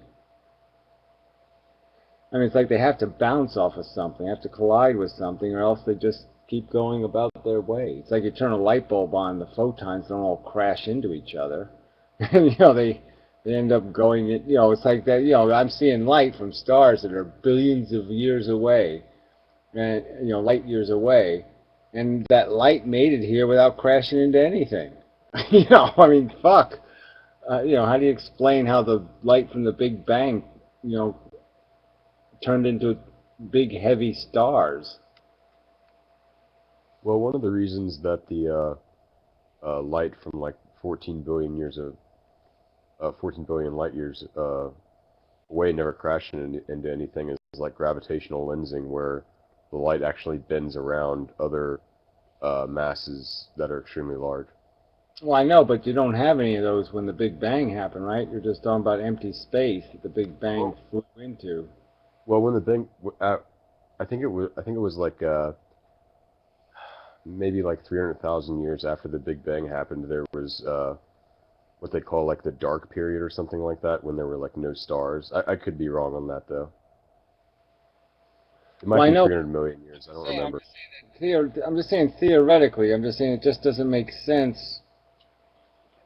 I mean, it's like they have to bounce off of something, have to collide with something, or else they just keep going about their way. It's like you turn a light bulb on, the photons don't all crash into each other. And, they end up going, it's like that, I'm seeing light from stars that are billions of years away, and, light years away, and that light made it here without crashing into anything. I mean, fuck. How do you explain how the light from the Big Bang, turned into big, heavy stars? Well, one of the reasons that the light from like 14 billion light years way, never crashing into anything, is like gravitational lensing, where the light actually bends around other masses that are extremely large. Well, I know, but you don't have any of those when the Big Bang happened, right? You're just talking about empty space that the Big Bang flew into. Well, when the thing, I think it was like maybe like 300,000 years after the Big Bang happened, there was what they call like the dark period or something like that, when there were like no stars. I could be wrong on that though. It might Well, I be know. 300 million years. I don't remember. I'm just saying theoretically. I'm just saying it just doesn't make sense.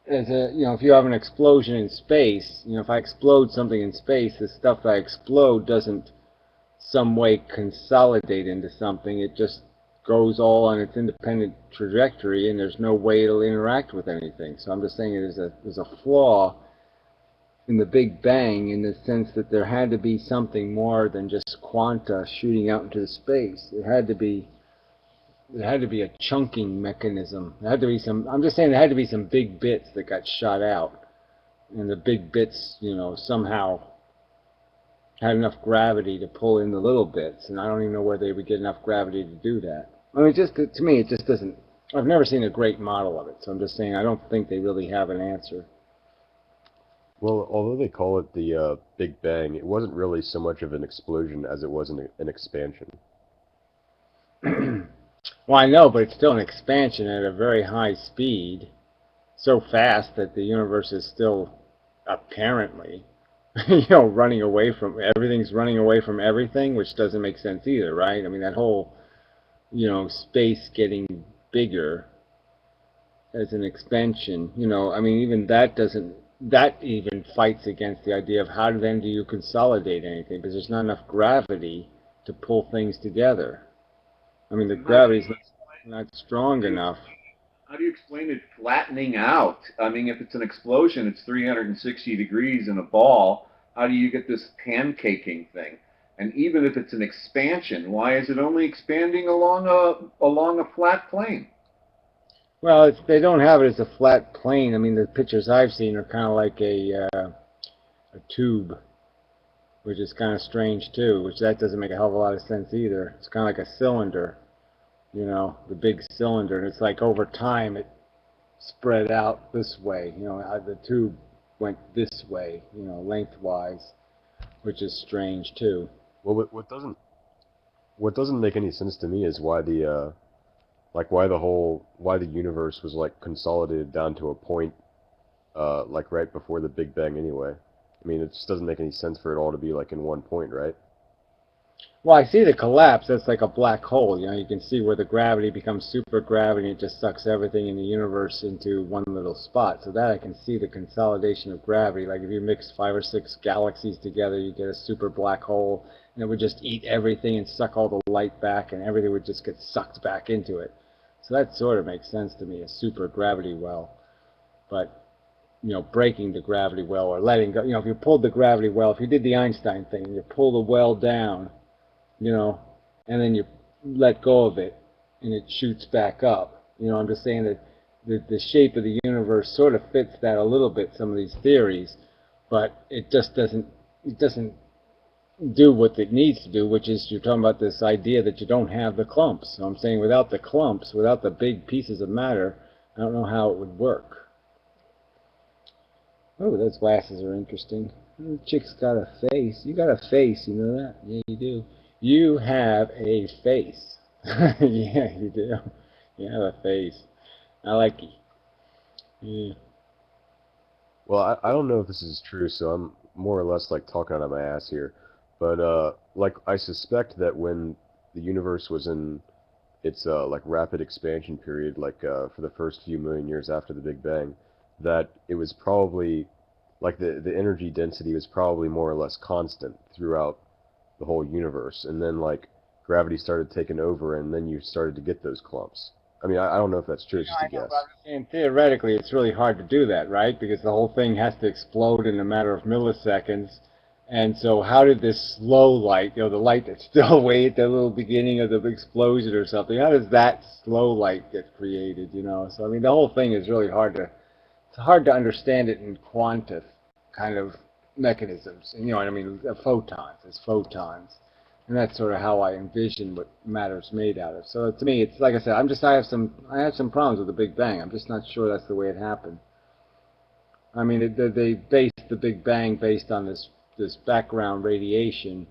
As a, if you have an explosion in space, if I explode something in space, the stuff I explode doesn't some way consolidate into something. It just goes all on its independent trajectory, and there's no way it'll interact with anything. So I'm just saying there's a flaw in the Big Bang, in the sense that there had to be something more than just quanta shooting out into space. There had to be a chunking mechanism. There had to be some. I'm just saying there had to be some big bits that got shot out, and the big bits, somehow had enough gravity to pull in the little bits, and I don't even know where they would get enough gravity to do that. I mean, just to me, it just doesn't. I've never seen a great model of it, so I'm just saying I don't think they really have an answer. Well, although they call it the Big Bang, it wasn't really so much of an explosion as it was an expansion. Well, I know, but it's still an expansion at a very high speed, so fast that the universe is still apparently, running away from everything's running away from everything, which doesn't make sense either, right? I mean, that whole, space getting bigger as an expansion, I mean, even that even fights against the idea of how then do you consolidate anything, because there's not enough gravity to pull things together. I mean, the gravity's not strong enough. How do you explain it flattening out? I mean, if it's an explosion, it's 360 degrees in a ball. How do you get this pancaking thing? And even if it's an expansion, why is it only expanding along a flat plane? Well, they don't have it as a flat plane. I mean, the pictures I've seen are kind of like a tube, which is kind of strange too, which that doesn't make a hell of a lot of sense either. It's kind of like a cylinder, the big cylinder, and it's like over time it spread out this way. The tube went this way, lengthwise, which is strange too. Well, what doesn't make any sense to me is why the universe was like consolidated down to a point like right before the Big Bang anyway. I mean, it just doesn't make any sense for it all to be like in one point, right? Well, I see the collapse. That's like a black hole. You can see where the gravity becomes supergravity, and it just sucks everything in the universe into one little spot. So that I can see the consolidation of gravity. Like if you mix 5 or 6 galaxies together, you get a super black hole, and it would just eat everything and suck all the light back, and everything would just get sucked back into it. So that sort of makes sense to me, a super gravity well. But breaking the gravity well or letting go. If you pulled the gravity well, if you did the Einstein thing, and you pull the well down, and then you let go of it, and it shoots back up. I'm just saying that the shape of the universe sort of fits that a little bit, some of these theories, but it just doesn't do what it needs to do, which is you're talking about this idea that you don't have the clumps. So I'm saying without the clumps, without the big pieces of matter, I don't know how it would work. Oh, those glasses are interesting. The chick's got a face. You got a face, you know that? Yeah, you do. You have a face. Yeah, you do. You have a face. I like it. Yeah. Well, I don't know if this is true, so I'm more or less like talking out of my ass here. But like I suspect that when the universe was in its like rapid expansion period, like for the first few million years after the Big Bang, that it was probably like the energy density was probably more or less constant throughout the whole universe, and then like gravity started taking over, and then you started to get those clumps. I mean, I don't know if that's true, it's just a guess. And theoretically, it's really hard to do that, right? Because the whole thing has to explode in a matter of milliseconds. And so how did this slow light, the light that's still away at the little beginning of the explosion or something, how does that slow light get created, So, I mean, the whole thing is really hard to understand it in quanta kind of, mechanisms, and you know what I mean, photons, as photons. And that's sort of how I envision what matter's made out of. So to me, it's like I said, I have some problems with the Big Bang. I'm just not sure that's the way it happened. I mean, they based the Big Bang based on this background radiation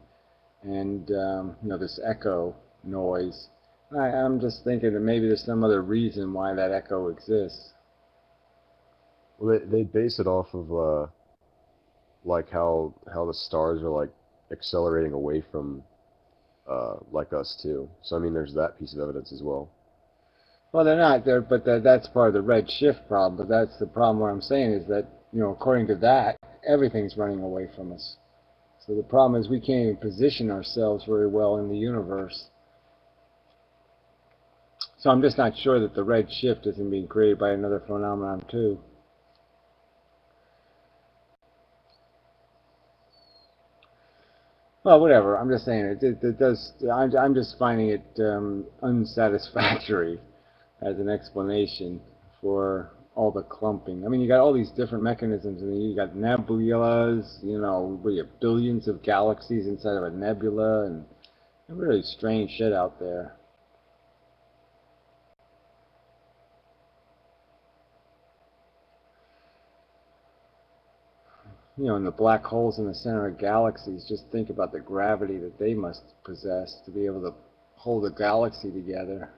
and you know, this echo noise. I'm just thinking that maybe there's some other reason why that echo exists. Well, they base it off of like how the stars are like accelerating away from like us too. So I mean, there's that piece of evidence as well. Well, they're not there, but that's part of the red shift problem. But that's the problem. What I'm saying is that, you know, according to that, everything's running away from us. So the problem is we can't even position ourselves very well in the universe. So I'm just not sure that the red shift isn't being created by another phenomenon too. Well, whatever. I'm just saying it does. I'm just finding it unsatisfactory as an explanation for all the clumping. I mean, you got all these different mechanisms, and you got nebulas. You know, where you have billions of galaxies inside of a nebula, and really strange shit out there. You know, and the black holes in the center of galaxies, just think about the gravity that they must possess to be able to hold a galaxy together.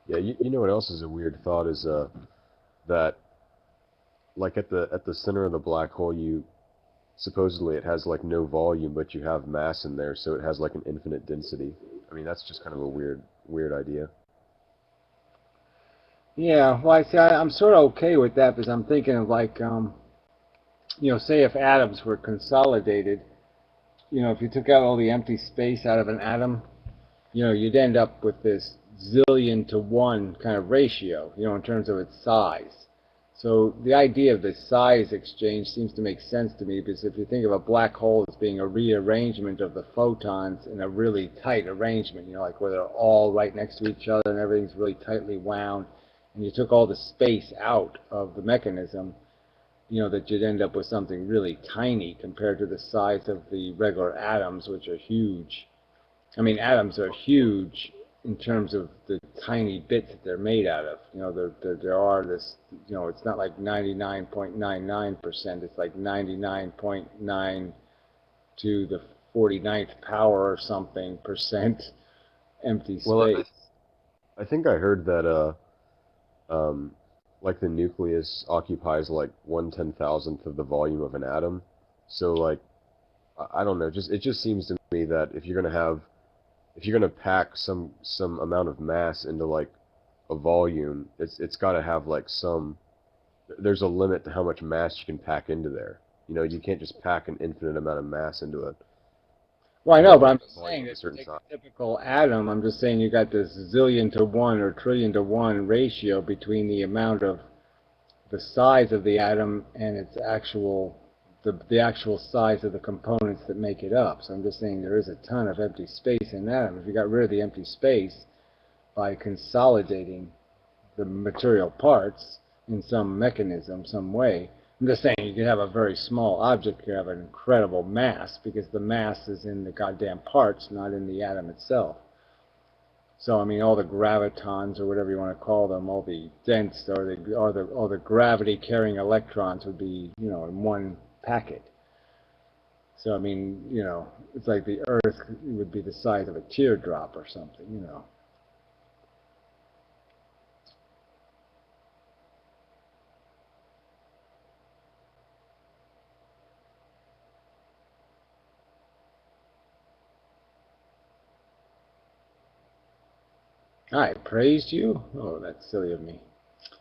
Yeah, you know what else is a weird thought is that like at the center of the black hole, you supposedly it has like no volume, but you have mass in there, so it has like an infinite density. I mean, that's just kind of a weird idea. Yeah, well, I see. I'm sort of okay with that because I'm thinking of like, you know, say if atoms were consolidated, you know, if you took out all the empty space out of an atom, you know, you'd end up with this zillion to one kind of ratio, you know, in terms of its size. So the idea of the size exchange seems to make sense to me because if you think of a black hole as being a rearrangement of the photons in a really tight arrangement, you know, like where they're all right next to each other and everything's really tightly wound, and you took all the space out of the mechanism, you know, that you'd end up with something really tiny compared to the size of the regular atoms, which are huge. I mean, atoms are huge in terms of the tiny bits that they're made out of. You know, there are this, you know, it's not like 99.99%, it's like 99.9 to the 49th power or something percent empty space. Well, I think I heard that like the nucleus occupies like 1/10,000th of the volume of an atom. So like I don't know, it just seems to me that if you're gonna pack some amount of mass into like a volume, it's got to have like there's a limit to how much mass you can pack into there. You know, you can't just pack an infinite amount of mass into it. Well, I know, but I'm just saying volume of a that certain take size. a typical atom, I'm just saying you got this zillion to one or trillion to one ratio between the amount of the size of the atom and its actual the actual size of the components that make it up. So I'm just saying there is a ton of empty space in that atom. If you got rid of the empty space by consolidating the material parts in some mechanism, some way, I'm just saying you could have a very small object, you could have an incredible mass because the mass is in the goddamn parts, not in the atom itself. So I mean, all the gravitons or whatever you want to call them, all the dense or the gravity-carrying electrons would be, you know, in one packet. So I mean, you know, it's like the Earth would be the size of a teardrop or something, you know. I praised you? Oh, that's silly of me.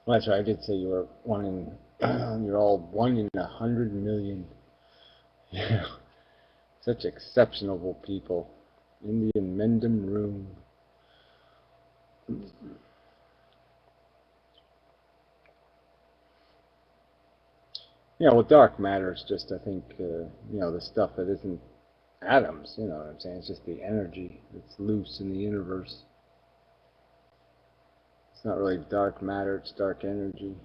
Well, that's right. I did say you were one in. You're all 1 in 100 million. Yeah, such exceptional people in the Inmendham room. Yeah, well, dark matter is just, I think, you know, the stuff that isn't atoms. You know what I'm saying? It's just the energy that's loose in the universe. It's not really dark matter, it's dark energy.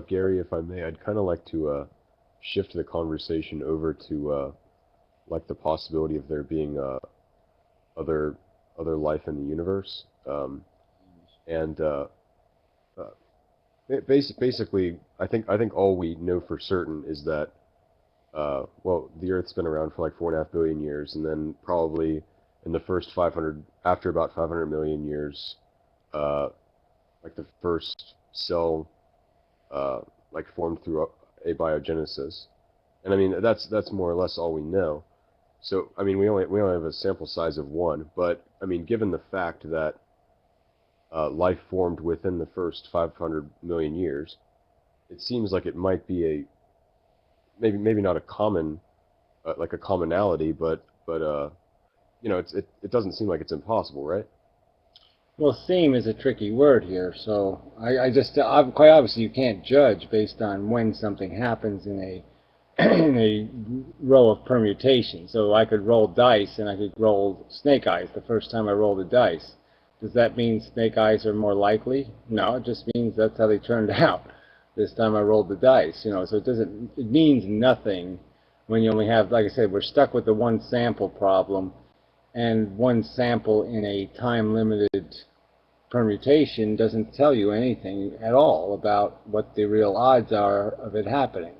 Gary, if I may, I'd kind of like to shift the conversation over to like the possibility of there being other life in the universe, and basically, I think all we know for certain is that well, the Earth's been around for like 4.5 billion years, and then probably in the first 500, after about 500 million years, like the first cell like formed through abiogenesis, and I mean that's more or less all we know. So I mean we only have a sample size of one, but I mean given the fact that life formed within the first 500 million years, it seems like it might be a maybe not a common like a commonality, but you know it doesn't seem like it's impossible, right? Well, theme is a tricky word here, so quite obviously you can't judge based on when something happens in a in a row of permutations. So I could roll dice and I could roll snake eyes the first time I roll the dice. Does that mean snake eyes are more likely? No, it just means that's how they turned out this time I rolled the dice. So it means nothing when you only have, like I said, we're stuck with the one sample problem, and one sample in a time-limited permutation doesn't tell you anything at all about what the real odds are of it happening.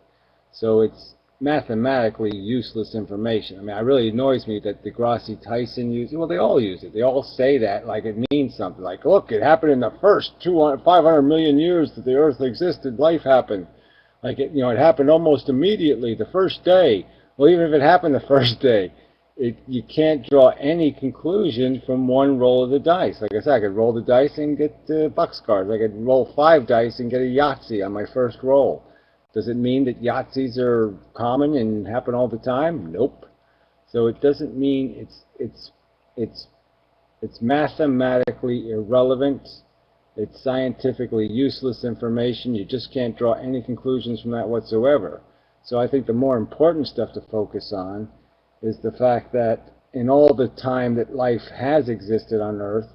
So it's mathematically useless information. I mean, it really annoys me that deGrasse Tyson uses it. Well, they all use it. They all say that like it means something. Like, look, it happened in the first 500 million years that the Earth existed, life happened. Like, it happened almost immediately, the first day. Well, even if it happened the first day, you can't draw any conclusion from one roll of the dice. Like I said, I could roll the dice and get boxcars. I could roll 5 dice and get a Yahtzee on my first roll. Does it mean that Yahtzees are common and happen all the time? Nope. So it doesn't mean it's mathematically irrelevant. It's scientifically useless information. You just can't draw any conclusions from that whatsoever. So I think the more important stuff to focus on is the fact that in all the time that life has existed on Earth,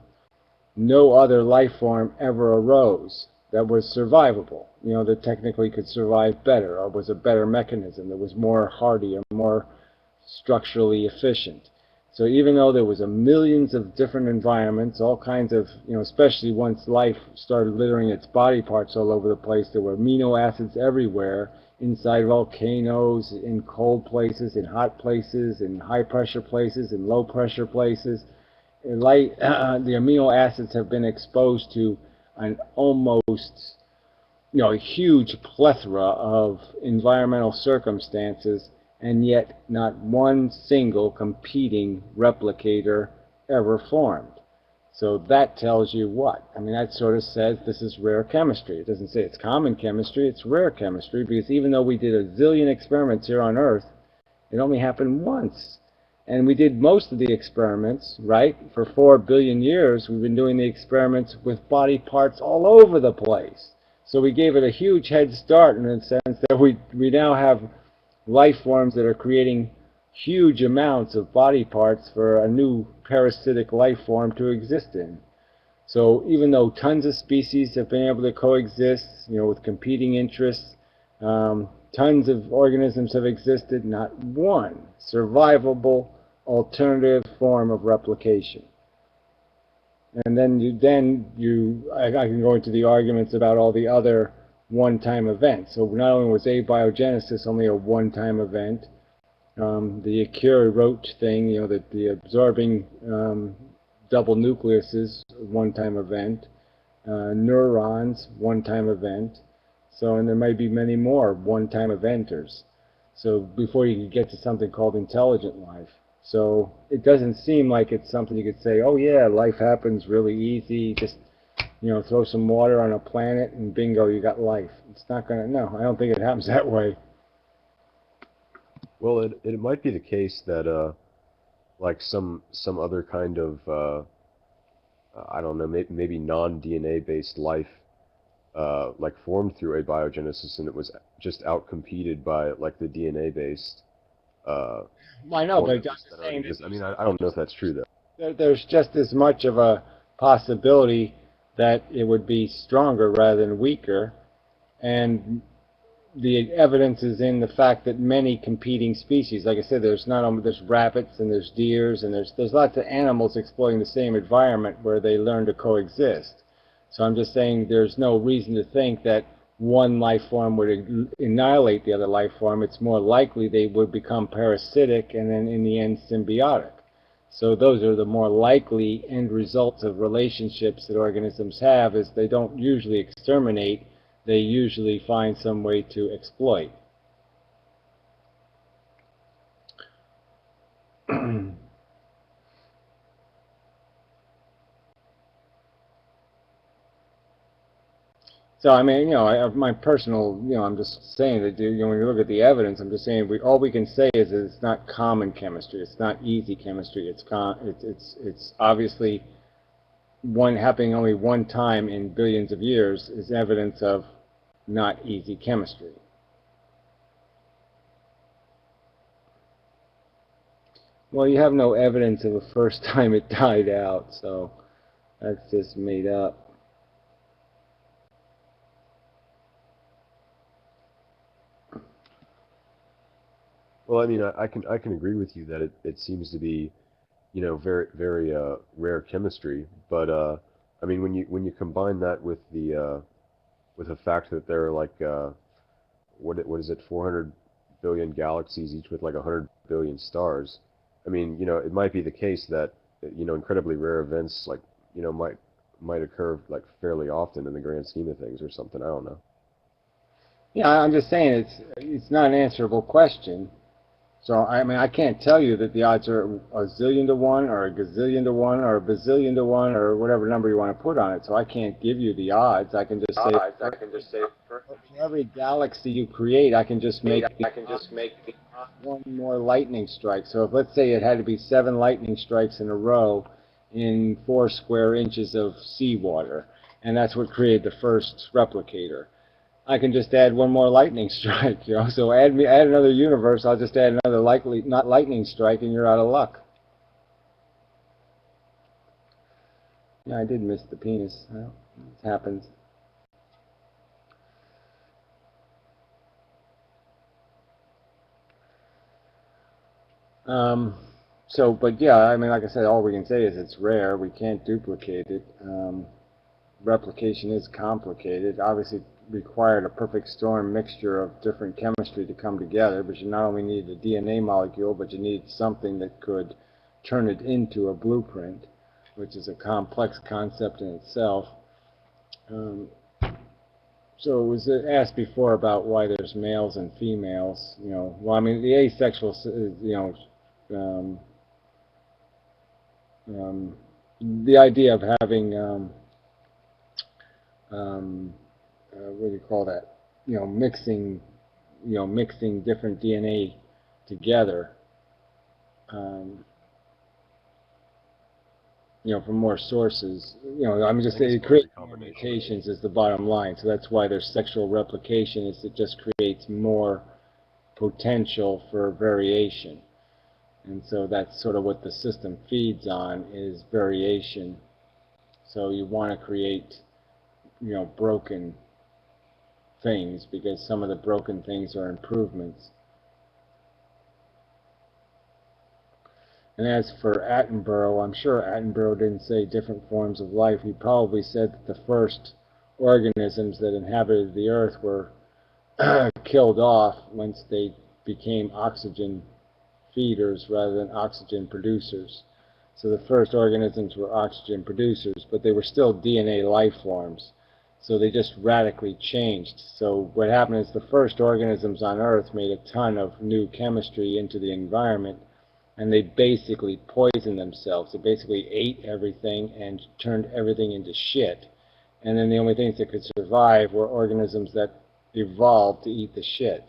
no other life form ever arose that was survivable, that technically could survive better, or was a better mechanism, that was more hardy or more structurally efficient. So even though there was millions of different environments, all kinds of, especially once life started littering its body parts all over the place, there were amino acids everywhere, inside volcanoes, in cold places, in hot places, in high pressure places, in low pressure places. The amino acids have been exposed to an almost, a huge plethora of environmental circumstances, and yet not one single competing replicator ever formed. So that tells you what? I mean, that sort of says this is rare chemistry. It doesn't say it's common chemistry, it's rare chemistry, because even though we did a zillion experiments here on Earth, it only happened once. And we did most of the experiments, right? For 4 billion years, we've been doing the experiments with body parts all over the place. So we gave it a huge head start in the sense that we now have life forms that are creating huge amounts of body parts for a new parasitic life form to exist in. So even though tons of species have been able to coexist, with competing interests, tons of organisms have existed, not one survivable alternative form of replication. And then I can go into the arguments about all the other one-time events. So not only was abiogenesis only a one-time event, the Akira-Roach thing, that the absorbing double nucleuses, one-time event, neurons, one-time event. So, and there might be many more one-time eventers. So before you can get to something called intelligent life. So it doesn't seem like it's something you could say, oh yeah, life happens really easy, just throw some water on a planet and bingo, you got life. It's not gonna, no, I don't think it happens that way. Well, it might be the case that like some other kind of I don't know, maybe non-DNA based life like formed through abiogenesis, and it was just outcompeted by like the DNA based I know, but I'm just saying, I mean, I don't know if that's true though. There's just as much of a possibility that it would be stronger rather than weaker, And the evidence is in the fact that many competing species, like I said, there's not only there's rabbits and there's deers and there's lots of animals exploring the same environment where they learn to coexist. So I'm just saying there's no reason to think that one life form would annihilate the other life form. It's more likely they would become parasitic and then in the end symbiotic. So those are the more likely end results of relationships that organisms have, is they don't usually exterminate, they usually find some way to exploit. So, I mean, my personal, I'm just saying that, when you look at the evidence, I'm just saying all we can say is that it's not common chemistry. It's not easy chemistry. It's obviously happening only one time in billions of years is evidence of not easy chemistry. Well, you have no evidence of the first time it died out, so that's just made up. Well, I mean, I can agree with you that it seems to be, very very rare chemistry. But I mean, when you combine that with the fact that there are like what is it, 400 billion galaxies, each with like 100 billion stars. I mean, it might be the case that incredibly rare events like might occur like fairly often in the grand scheme of things or something. I don't know. Yeah, I'm just saying it's not an answerable question. So, I mean, I can't tell you that the odds are a zillion to one or a gazillion to one or a bazillion to one or whatever number you want to put on it. So I can't give you the odds. I can just say for every galaxy you create, I can just make one more lightning strike. So if, let's say, it had to be 7 lightning strikes in a row in 4 square inches of seawater, and that's what created the first replicator. I can just add one more lightning strike, So add another universe. I'll just add another not lightning strike, and you're out of luck. Yeah, I did miss the penis. Well, it happens. But yeah, I mean, like I said, all we can say is it's rare. We can't duplicate it. Replication is complicated. Obviously, it required a perfect storm mixture of different chemistry to come together, but you not only need a DNA molecule, but you need something that could turn it into a blueprint, which is a complex concept in itself. So it was asked before about why there's males and females. Well, I mean, the asexual, the idea of having what do you call that? Mixing, mixing different DNA together, from more sources. I'm just saying it creates mutations is the bottom line. So that's why there's sexual replication. Is it just creates more potential for variation, and so that's sort of what the system feeds on is variation. So you want to create, broken things, because some of the broken things are improvements. And as for Attenborough, I'm sure Attenborough didn't say different forms of life. He probably said that the first organisms that inhabited the earth were killed off once they became oxygen feeders rather than oxygen producers. So the first organisms were oxygen producers, but they were still DNA life forms. So they just radically changed. So what happened is the first organisms on Earth made a ton of new chemistry into the environment, and they basically poisoned themselves. They basically ate everything and turned everything into shit. And then the only things that could survive were organisms that evolved to eat the shit.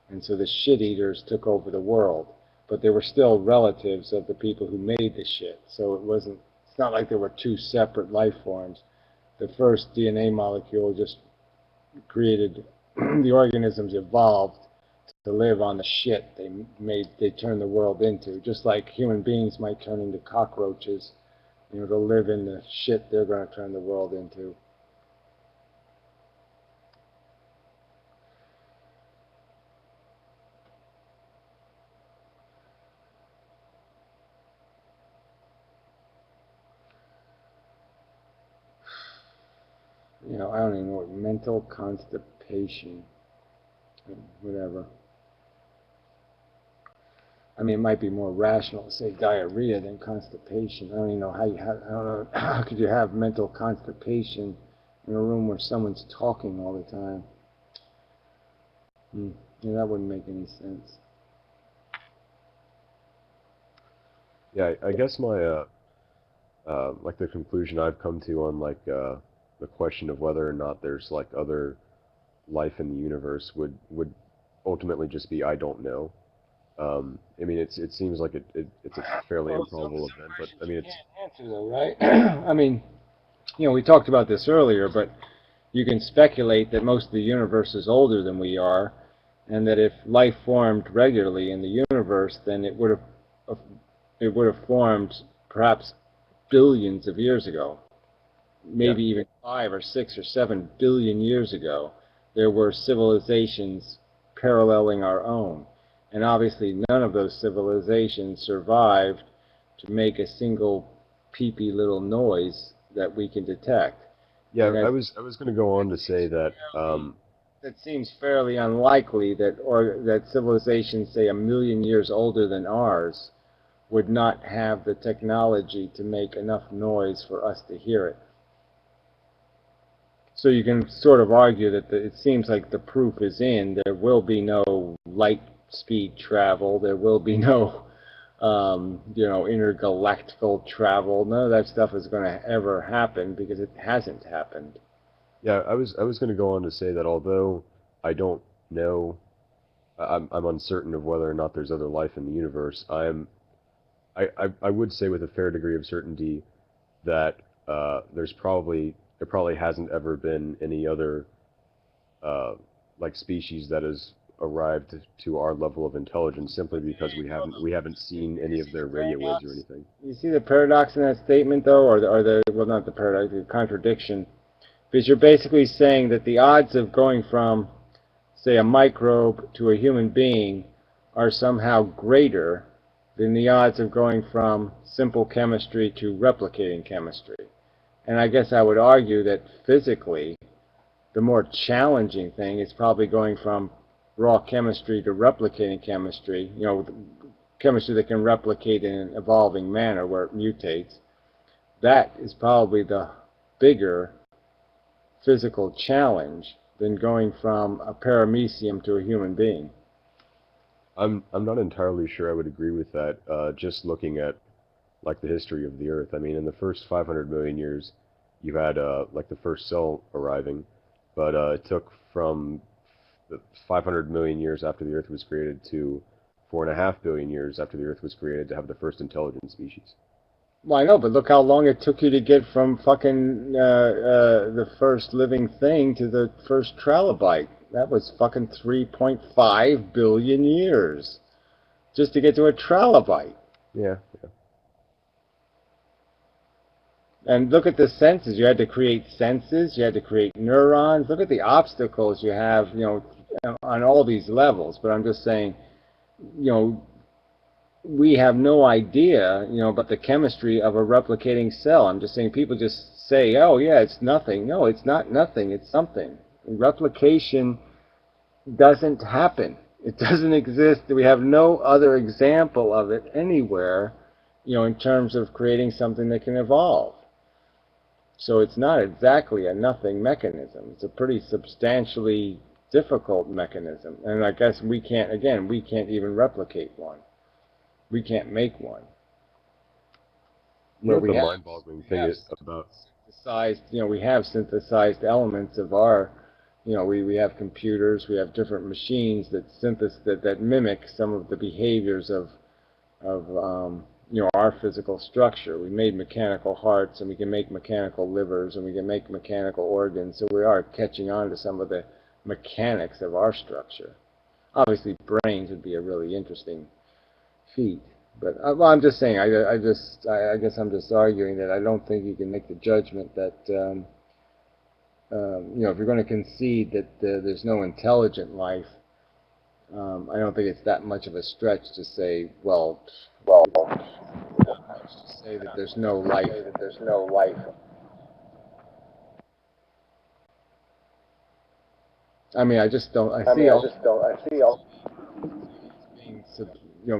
And so the shit eaters took over the world. But they were still relatives of the people who made the shit. So it's not like there were 2 separate life forms. The first DNA molecule just created, the organisms evolved to live on the shit they turned the world into. Just like human beings might turn into cockroaches, to live in the shit they're going to turn the world into. you know, I don't even know what mental constipation, whatever. I mean, it might be more rational to say diarrhea than constipation. I don't even know how you have, I don't know, how could you have mental constipation in a room where someone's talking all the time? Yeah, that wouldn't make any sense. Yeah, I guess my like the conclusion I've come to on like the question of whether or not there's like other life in the universe would ultimately just be I don't know. I mean, it seems like it's a fairly improbable event, but I mean, it's Can't answer though, right? I mean, you know, we talked about this earlier, but you can speculate that most of the universe is older than we are, and that if life formed regularly in the universe, then it would have formed perhaps billions of years ago, maybe even 5 or 6 or 7 billion years ago. There were civilizations paralleling our own, and obviously none of those civilizations survived to make a single peepy little noise that we can detect. yeah. And I was going to go on to say that it seems fairly unlikely that civilizations, say, 1,000,000 years older than ours, would not have the technology to make enough noise for us to hear it. So you can sort of argue that it seems like the proof is in. There will be no light speed travel. There will be no, you know, intergalactical travel. None of that stuff is going to ever happen because it hasn't happened. yeah, I was going to go on to say that although I don't know, I'm uncertain of whether or not there's other life in the universe. I would say with a fair degree of certainty that there probably hasn't ever been any other like species that has arrived to our level of intelligence simply because we haven't seen any of their radio waves or anything. You see the paradox in that statement, though, or well, not the paradox, the contradiction, because you're basically saying that the odds of going from, say, a microbe to a human being are somehow greater than the odds of going from simple chemistry to replicating chemistry. And I guess I would argue that physically, the more challenging thing is probably going from raw chemistry to replicating chemistry, you know, chemistry that can replicate in an evolving manner where it mutates. That is probably the bigger physical challenge than going from a paramecium to a human being. I'm not entirely sure I would agree with that. Just looking at like the history of the Earth. I mean, in the first 500 million years, you had like the first cell arriving, but it took from the 500 million years after the Earth was created to 4.5 billion years after the Earth was created to have the first intelligent species. Well, I know, but look how long it took you to get from fucking the first living thing to the first trilobite. That was fucking 3.5 billion years just to get to a trilobite. Yeah. And look at the senses. You had to create senses. You had to create neurons. Look at the obstacles you have, you know, on all these levels. But I'm just saying, you know, we have no idea, you know, about the chemistry of a replicating cell. I'm just saying people just say, oh, yeah, it's nothing. No, it's not nothing. It's something. Replication doesn't happen. It doesn't exist. We have no other example of it anywhere, you know, in terms of creating something that can evolve. So it's not exactly a nothing mechanism. It's a pretty substantially difficult mechanism. And I guess we can't even replicate one. We can't make one. You know what the mind-boggling thing is about? You know, we have synthesized elements of our, you know, we have computers, we have different machines that mimic some of the behaviors of you know, our physical structure. We made mechanical hearts, and we can make mechanical livers, and we can make mechanical organs, so we are catching on to some of the mechanics of our structure. Obviously, brains would be a really interesting feat, but well, I'm just saying, I guess I'm just arguing that I don't think you can make the judgment that, you know, if you're going to concede that there's no intelligent life, I don't think it's that much of a stretch to say, well, say that there's no life. I mean, I just don't. I see all being,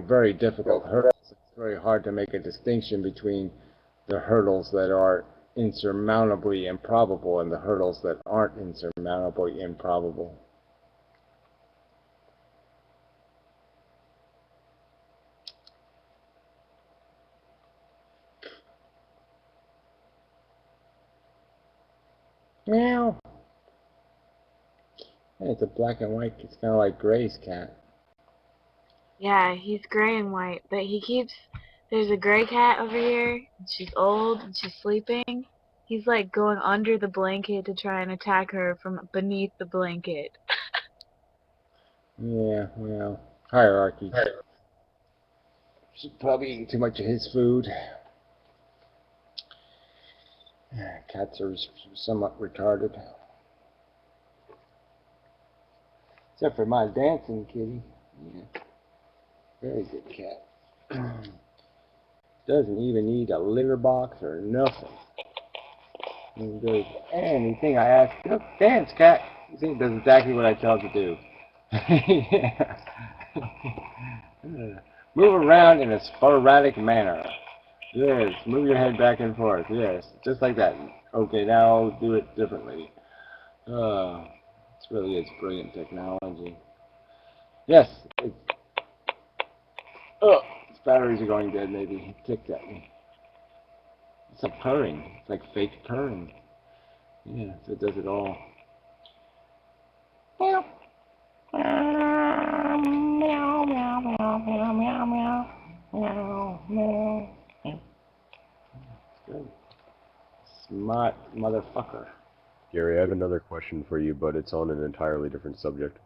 very difficult hurdles. It's very hard to make a distinction between the hurdles that are insurmountably improbable and the hurdles that aren't insurmountably improbable. Meow. Hey, it's a black and white. It's kind of like Gray's cat. Yeah, he's gray and white, but he keeps. There's a gray cat over here. And she's old and she's sleeping. He's like going under the blanket to try and attack her from beneath the blanket. Yeah, well, hierarchy. She's probably eating too much of his food. Cats are somewhat retarded. Except for my dancing kitty. Yeah. Very good cat. Doesn't even need a litter box or nothing. And does anything I ask. Look, dance, cat. You see, it does exactly what I tell it to do. Move around in a sporadic manner. Yes, move your head back and forth. Yes, just like that. Okay, now do it differently. This really is brilliant technology. Yes, its batteries are going dead. Maybe it ticked at me. It's a purring. It's like fake purring. Yeah, so it does it all. Meow. Meow, meow, meow, meow, meow, meow, meow, meow. Good. Smart motherfucker. Gary, I have another question for you, but it's on an entirely different subject.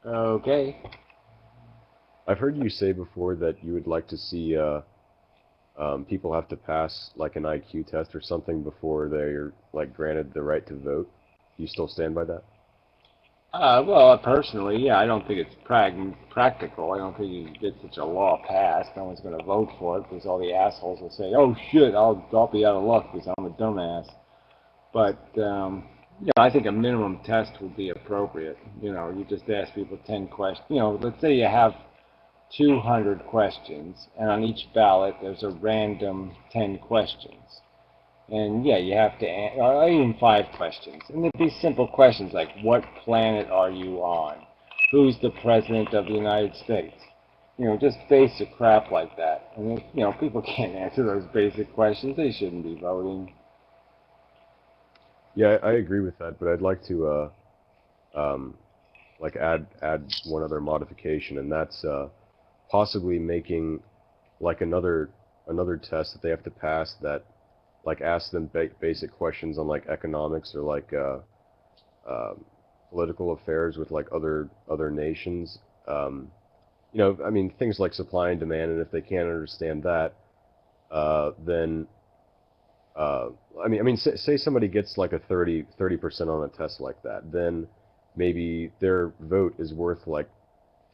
Okay. I've heard you say before that you would like to see people have to pass like an IQ test or something before they're like granted the right to vote. Do you still stand by that? Well, personally, yeah, I don't think it's practical. I don't think you can get such a law passed. No one's going to vote for it because all the assholes will say, "Oh shit, I'll be out of luck because I'm a dumbass." But I think a minimum test would be appropriate. You just ask people 10 questions. Let's say you have 200 questions, and on each ballot there's a random 10 questions. And yeah, you have to answer, or even 5 questions. And they'd be simple questions like, what planet are you on? Who's the President of the United States? Just basic crap like that. And if, people can't answer those basic questions, they shouldn't be voting. Yeah, I agree with that, but I'd like to like add one other modification, and that's possibly making like another test that they have to pass that like asks them basic questions on like economics or like political affairs with like other nations. I mean things like supply and demand, and if they can't understand that, then I mean, say somebody gets like a 30% on a test like that, then maybe their vote is worth like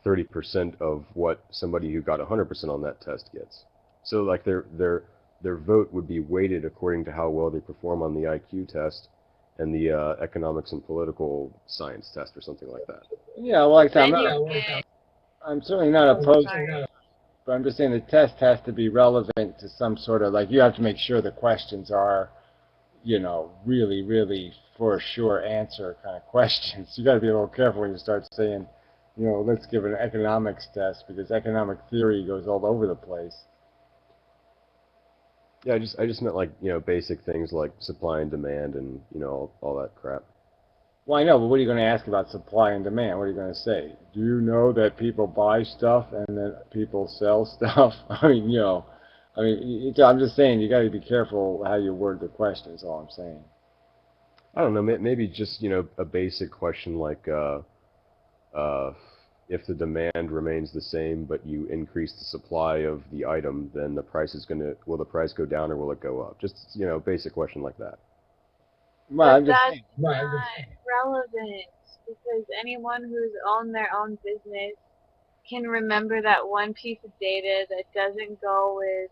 30% of what somebody who got 100% on that test gets. So like their vote would be weighted according to how well they perform on the IQ test and the economics and political science test or something like that. Yeah, well, like I'm certainly not opposed to it. But I'm just saying the test has to be relevant to some sort of, like, you have to make sure the questions are, really, really for sure answer kind of questions. You got to be a little careful when you start saying, let's give an economics test, because economic theory goes all over the place. Yeah, I just meant like, basic things like supply and demand and, all that crap. Well, I know, but what are you going to ask about supply and demand? What are you going to say? Do you know that people buy stuff and then people sell stuff? I'm just saying you got to be careful how you word the question is all I'm saying. I don't know, maybe just, a basic question like, if the demand remains the same but you increase the supply of the item, then the price will the price go down or will it go up? Just, basic question like that. Well, but that's not relevant, because anyone who's owned their own business can remember that one piece of data that doesn't go with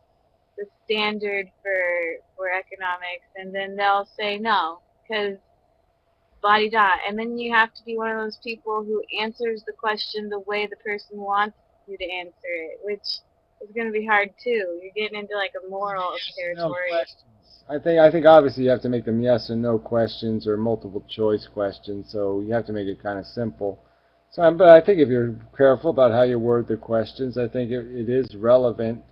the standard for economics, and then they'll say no, because body dot, and then you have to be one of those people who answers the question the way the person wants you to answer it, which is going to be hard too. You're getting into like a moral No territory. questions. I think obviously you have to make them yes or no questions or multiple choice questions, so you have to make it kind of simple. So, but I think if you're careful about how you word the questions, I think it is relevant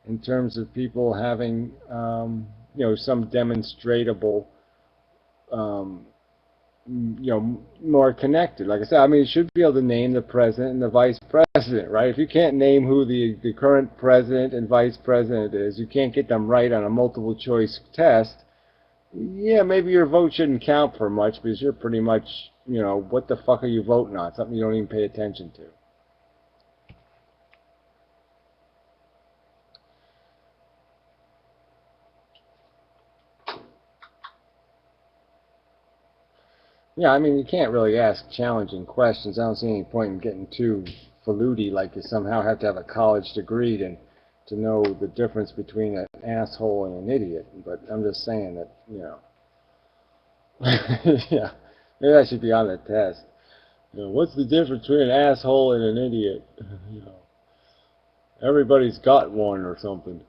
in terms of people having, you know, some demonstrable, you know, more connected. Like I said, I mean, you should be able to name the president and the vice president, right? If you can't name who the current president and vice president is, you can't get them right on a multiple choice test. Yeah, maybe your vote shouldn't count for much because you're pretty much, you know, what the fuck are you voting on? Something you don't even pay attention to. Yeah, I mean, you can't really ask challenging questions. I don't see any point in getting too faluty, like you somehow have to have a college degree to know the difference between an asshole and an idiot. But I'm just saying that, you know, yeah, maybe I should be on the test. You know, what's the difference between an asshole and an idiot? You know, everybody's got one or something.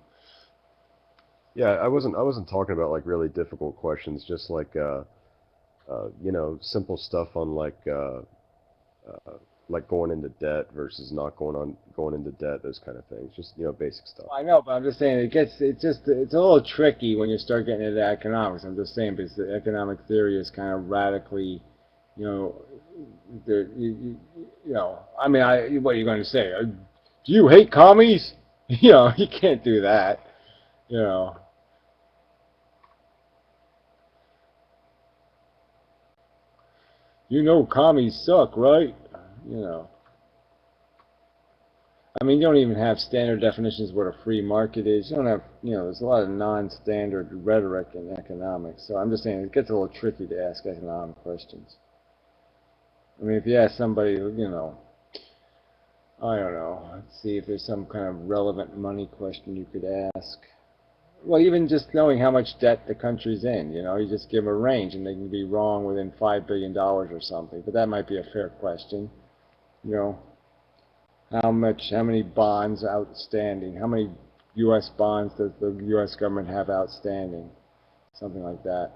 Yeah, I wasn't talking about like really difficult questions, just like you know, simple stuff on like going into debt versus not going into debt, those kind of things. Just, you know, basic stuff. I know, but I'm just saying it's a little tricky when you start getting into economics. I'm just saying because the economic theory is kind of radically, you know, you know, I mean, what are you going to say? Do you hate commies? You know, you can't do that. You know. You know commies suck, right? You know. I mean, you don't even have standard definitions of what a free market is. You don't have, you know, there's a lot of non-standard rhetoric in economics. So I'm just saying it gets a little tricky to ask economic questions. I mean, if you ask somebody, you know, I don't know, let's see if there's some kind of relevant money question you could ask. Well, even just knowing how much debt the country's in, you know, you just give them a range and they can be wrong within $5 billion or something. But that might be a fair question, you know. How many bonds outstanding? How many U.S. bonds does the U.S. government have outstanding? Something like that.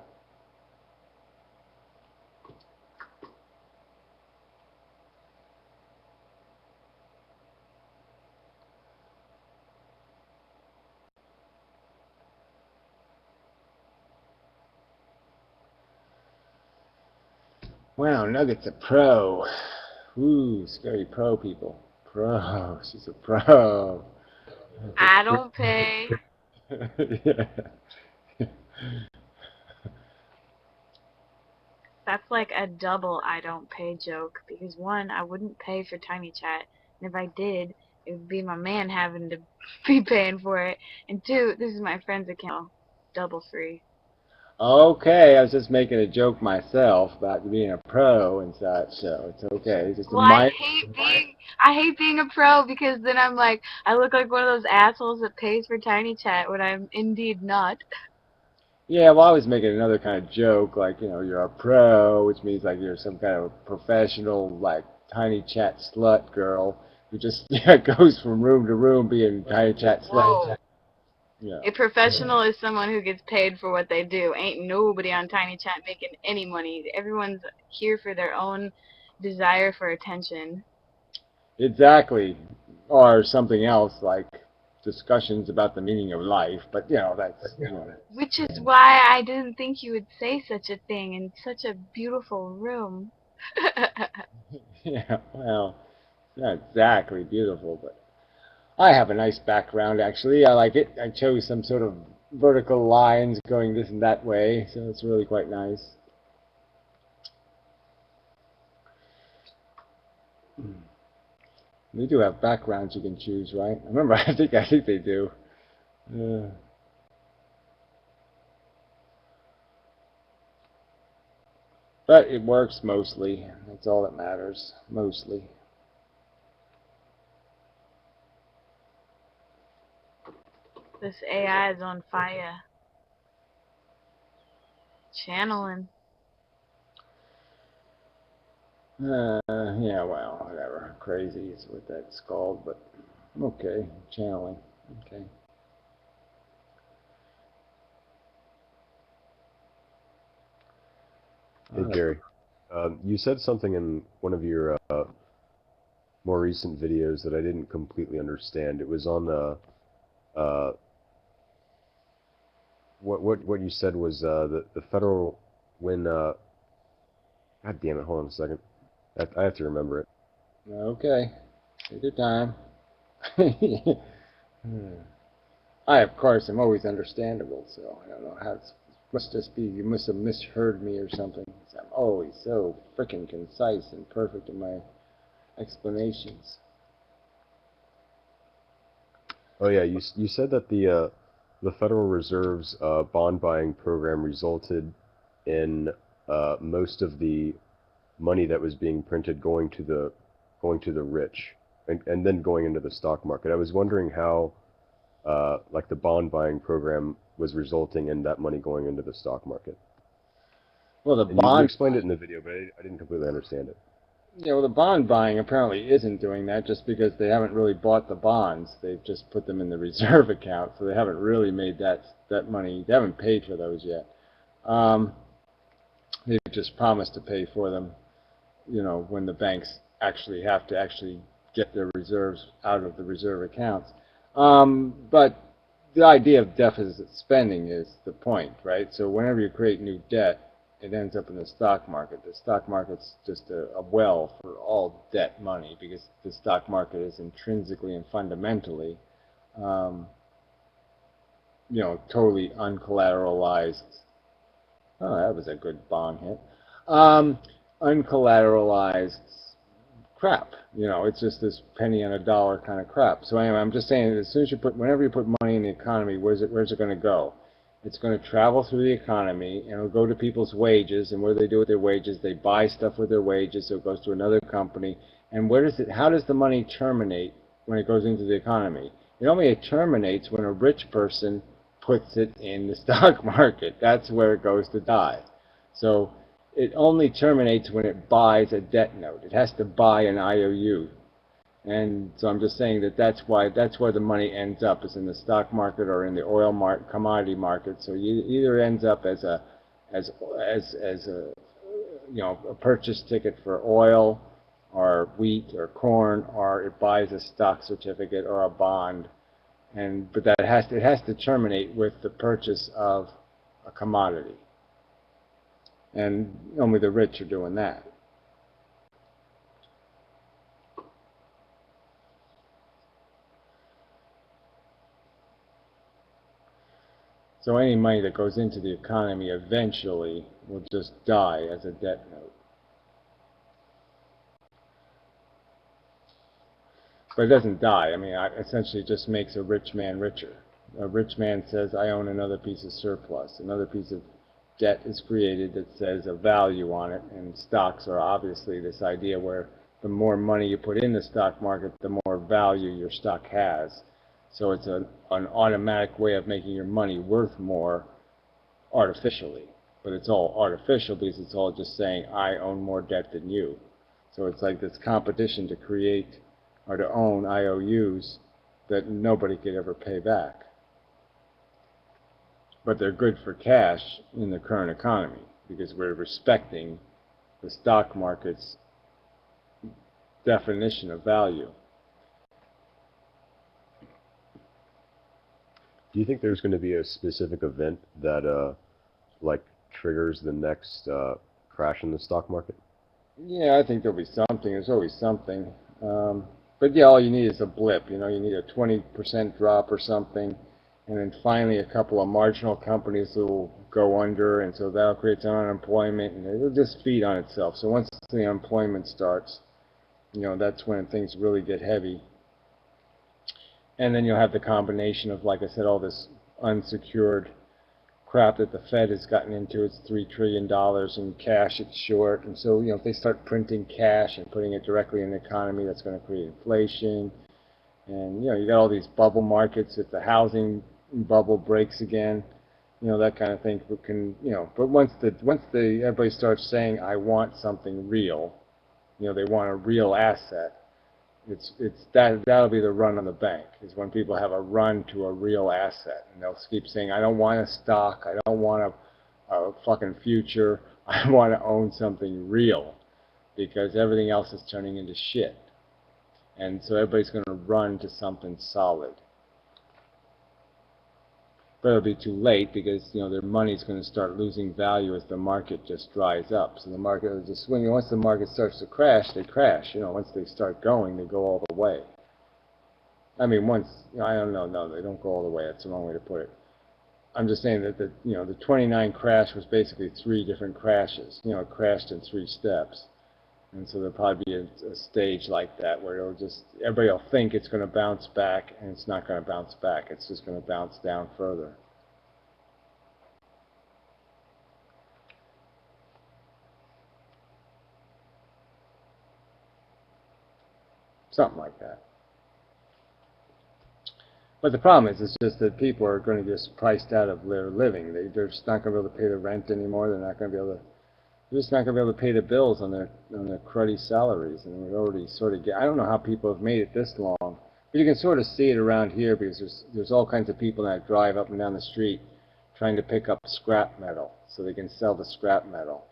Wow, Nugget's a pro. Ooh, scary pro people. Pro. She's a pro. I don't pay. Yeah. That's like a double I don't pay joke, because one, I wouldn't pay for TinyChat, and if I did, it would be my man having to be paying for it, and two, this is my friend's account, double free. Okay, I was just making a joke myself about being a pro and such, so it's okay. It's just a Well, I hate being a pro, because then I'm like, I look like one of those assholes that pays for TinyChat when I'm indeed not. Yeah, well, I was making another kind of joke, like, you know, you're a pro, which means like you're some kind of professional, like, TinyChat slut girl who just goes from room to room being TinyChat slut. Whoa. Yeah. A professional is someone who gets paid for what they do. Ain't nobody on TinyChat making any money. Everyone's here for their own desire for attention. Exactly. Or something else, like discussions about the meaning of life, but, you know, that's, you know. Which is why I didn't think you would say such a thing in such a beautiful room. Yeah, well, not exactly beautiful, but I have a nice background, actually. I like it. I chose some sort of vertical lines going this and that way, so it's really quite nice. They do have backgrounds you can choose, right? I remember, I think they do. But it works mostly. That's all that matters. Mostly. This AI is on fire. Channeling. Yeah, well, whatever. Crazy is what that's called, but okay, channeling. Okay. Hey, Gary. You said something in one of your more recent videos that I didn't completely understand. It was on uh, what you said was the federal when God damn it, hold on a second. I have to remember it. Okay. Take your time. Hmm. I, of course, am always understandable, so I don't know how it's must just be you must have misheard me or something. I'm always so frickin' concise and perfect in my explanations. Oh yeah, you said that the Federal Reserve's bond buying program resulted in most of the money that was being printed going to the rich and then going into the stock market. I was wondering how like the bond buying program was resulting in that money going into the stock market. Well, the And you bond explained it in the video, but I didn't completely understand it. Yeah, well, the bond buying apparently isn't doing that just because they haven't really bought the bonds. They've just put them in the reserve account, so they haven't really made that money. They haven't paid for those yet. Um, they've just promised to pay for them, when the banks actually have to actually get their reserves out of the reserve accounts. But the idea of deficit spending is the point, right? So whenever you create new debt, it ends up in the stock market. The stock market's just a well for all debt money because the stock market is intrinsically and fundamentally, um, totally uncollateralized. Oh, that was a good bong hit. Um, Uncollateralized crap. It's just this penny on a dollar kind of crap. So anyway, I'm just saying that as soon as whenever you put money in the economy, where's it going to go? It's going to travel through the economy, and it'll go to people's wages, and what do they do with their wages? They buy stuff with their wages, so it goes to another company. And how does the money terminate when it goes into the economy? It only terminates when a rich person puts it in the stock market. That's where it goes to die. So it only terminates when it buys a debt note. It has to buy an IOU. And so I'm just saying that's where the money ends up, is in the stock market or in the oil commodity market. So you either ends up as a a purchase ticket for oil or wheat or corn, or it buys a stock certificate or a bond. But it has to terminate with the purchase of a commodity. And only the rich are doing that. So any money that goes into the economy eventually will just die as a debt note. But it doesn't die. I mean, essentially it just makes a rich man richer. A rich man says, I own another piece of surplus. Another piece of debt is created that says a value on it, and stocks are obviously this idea where the more money you put in the stock market, the more value your stock has. So it's an automatic way of making your money worth more artificially. But it's all artificial because it's all just saying, I own more debt than you. So it's like this competition to create or to own IOUs that nobody could ever pay back. But they're good for cash in the current economy because we're respecting the stock market's definition of value. Do you think there's going to be a specific event that like triggers the next crash in the stock market? Yeah, I think there'll be something. There's always something. But yeah, all you need is a blip. You need a 20% drop or something, and then finally a couple of marginal companies will go under, and so that'll create some unemployment, and it'll just feed on itself. So once the unemployment starts, that's when things really get heavy. And then you'll have the combination of, like I said, all this unsecured crap that the Fed has gotten into. It's $3 trillion in cash it's short. And so, if they start printing cash and putting it directly in the economy, that's going to create inflation. And, you got all these bubble markets. If the housing bubble breaks again, that kind of thing but once everybody starts saying, I want something real, They want a real asset. That'll be the run on the bank, is when people have a run to a real asset, and they'll keep saying, I don't want a stock, I don't want a fucking future, I want to own something real, because everything else is turning into shit. And so everybody's going to run to something solid. But it'll be too late, because their money's going to start losing value as the market just dries up. So the market will just swing. Once the market starts to crash, they crash. Once they start going, they go all the way. I mean, I don't know. No, they don't go all the way. That's the wrong way to put it. I'm just saying that the 29 crash was basically 3 different crashes. It crashed in 3 steps. And so there'll probably be a stage like that where everybody will think it's going to bounce back, and it's not going to bounce back. It's just going to bounce down further. Something like that. But the problem is, it's just that people are going to get priced out of their living. They're just not going to be able to pay the rent anymore. They're just not going to be able to pay the bills on their cruddy salaries. And we're already sort of I don't know how people have made it this long, but you can sort of see it around here, because there's all kinds of people that drive up and down the street trying to pick up scrap metal so they can sell the scrap metal.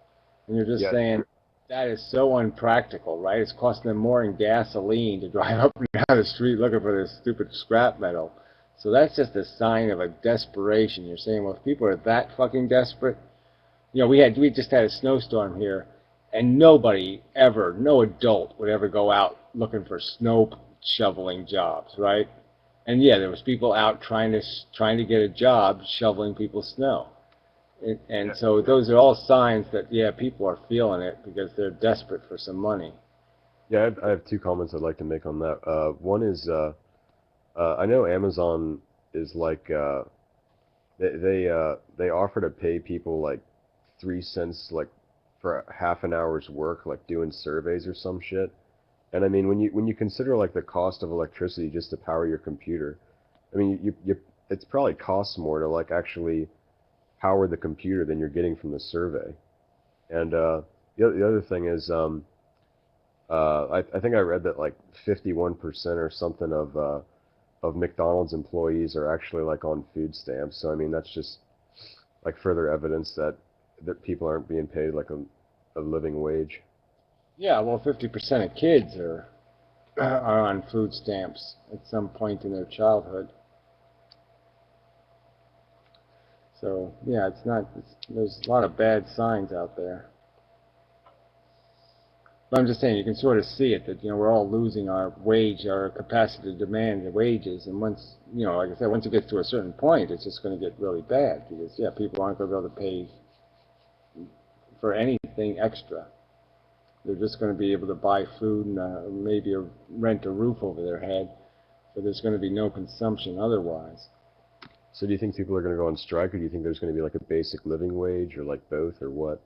And you're just saying, that is so unpractical, right? It's costing them more in gasoline to drive up and down the street looking for this stupid scrap metal. So that's just a sign of a desperation. You're saying, well, if people are that fucking desperate, we just had a snowstorm here, and nobody ever, no adult would ever go out looking for snow shoveling jobs, right? And yeah, there was people out trying to get a job shoveling people's snow. And so those are all signs that, yeah, people are feeling it because they're desperate for some money. Yeah, I have 2 comments I'd like to make on that. One is, I know Amazon is like, they offer to pay people like 3 cents like for half an hour's work, like doing surveys or some shit. And I mean, when you consider like the cost of electricity just to power your computer, I mean, it's probably costs more to like actually power the computer than you're getting from the survey. And the other thing is, I think I read that like 51% or something of McDonald's employees are actually like on food stamps. So I mean, that's just like further evidence that people aren't being paid like a living wage. Yeah, well, 50% of kids are on food stamps at some point in their childhood. So yeah, there's a lot of bad signs out there. But I'm just saying, you can sort of see it, that we're all losing our capacity to demand the wages, and once, like I said, once it gets to a certain point, it's just going to get really bad, because yeah, people aren't going to be able to pay for anything extra. They're just going to be able to buy food and maybe rent a roof over their head, but there's going to be no consumption otherwise. So do you think people are going to go on strike, or do you think there's going to be like a basic living wage, or like both, or what?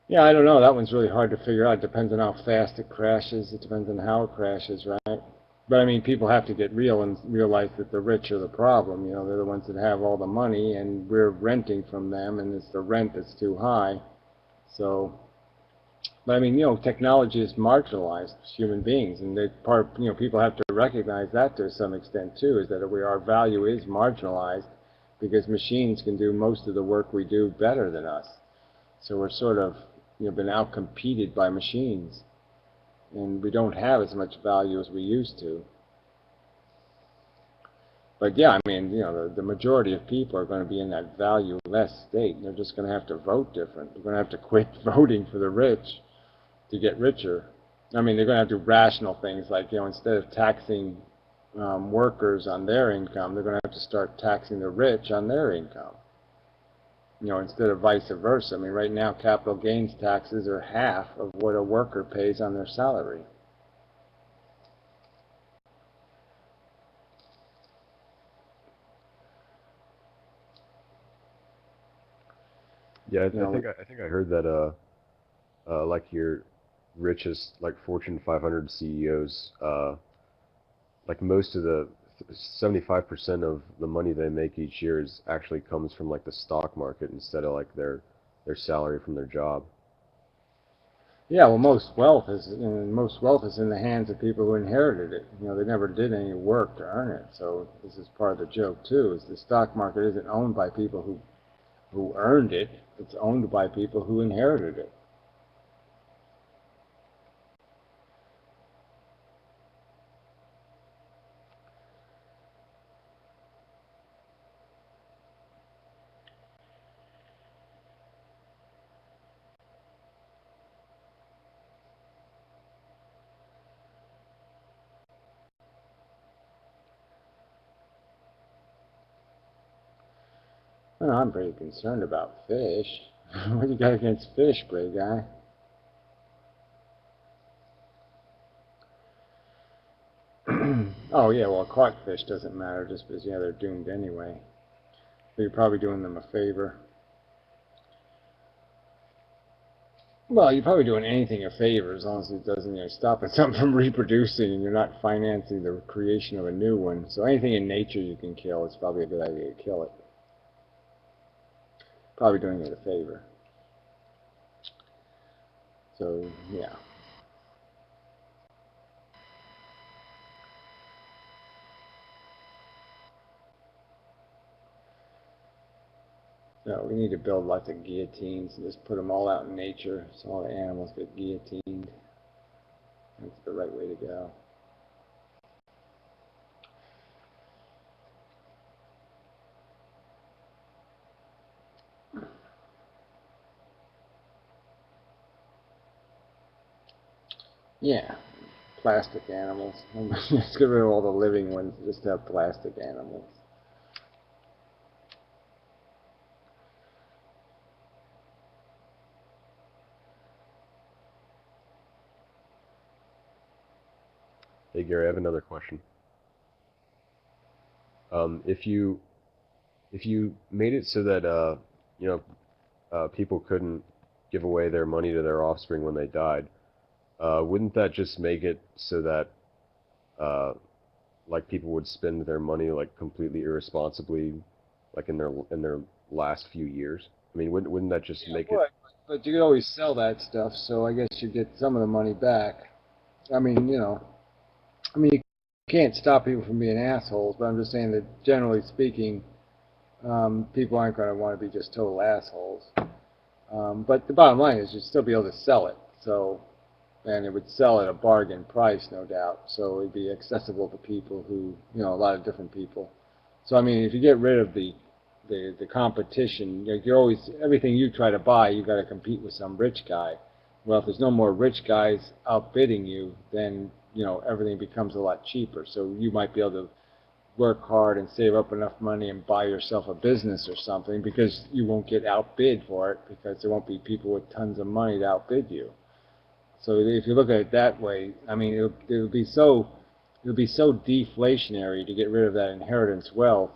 Yeah, I don't know. That one's really hard to figure out. It depends on how fast it crashes. It depends on how it crashes, right? But I mean, people have to get real and realize that the rich are the problem. They're the ones that have all the money, and we're renting from them, and it's the rent that's too high. So, but I mean, technology is marginalized human beings, and people have to recognize that to some extent too, is that our value is marginalized because machines can do most of the work we do better than us. So we're sort of, been outcompeted by machines, and we don't have as much value as we used to. But yeah, I mean, the majority of people are going to be in that value-less state, and they're just going to have to vote different. They're going to have to quit voting for the rich to get richer. I mean, they're going to have to do rational things like, instead of taxing workers on their income, they're going to have to start taxing the rich on their income. Instead of vice versa. I mean, right now, capital gains taxes are half of what a worker pays on their salary. Yeah, I think I heard that like your richest like Fortune 500 CEOs, like most of the 75% of the money they make each year actually comes from like the stock market instead of like their salary from their job. Yeah, well, most wealth is in the hands of people who inherited it. You know, they never did any work to earn it. So this is part of the joke too. Is the stock market isn't owned by people who earned it. It's owned by people who inherited it. Well, I'm pretty concerned about fish. What do you got against fish, big guy? Oh yeah, well, caught fish doesn't matter just because yeah they're doomed anyway. But you're probably doing them a favor. Well, you're probably doing anything a favor as long as it doesn't stop something from reproducing and you're not financing the creation of a new one. So anything in nature you can kill, it's probably a good idea to kill it. Probably doing it a favor. So, yeah. So we need to build lots of guillotines and just put them all out in nature so all the animals get guillotined. That's the right way to go. Yeah, plastic animals. Let's get rid of all the living ones, just have plastic animals. Hey Gary, I have another question. If you made it so that people couldn't give away their money to their offspring when they died, wouldn't that just make it so that like people would spend their money like completely irresponsibly, like in their last few years? I mean, wouldn't that just make it? But you could always sell that stuff, so I guess you get some of the money back. I mean, you can't stop people from being assholes, but I'm just saying that generally speaking, people aren't going to want to be just total assholes. But the bottom line is you'd still be able to sell it. So, and it would sell at a bargain price, no doubt. So it'd be accessible to people who, a lot of different people. So I mean, if you get rid of the competition, you're always, everything you try to buy, you got to compete with some rich guy. Well, if there's no more rich guys outbidding you, then everything becomes a lot cheaper. So you might be able to work hard and save up enough money and buy yourself a business or something because you won't get outbid for it because there won't be people with tons of money to outbid you. So if you look at it that way, I mean, it would be so deflationary to get rid of that inheritance wealth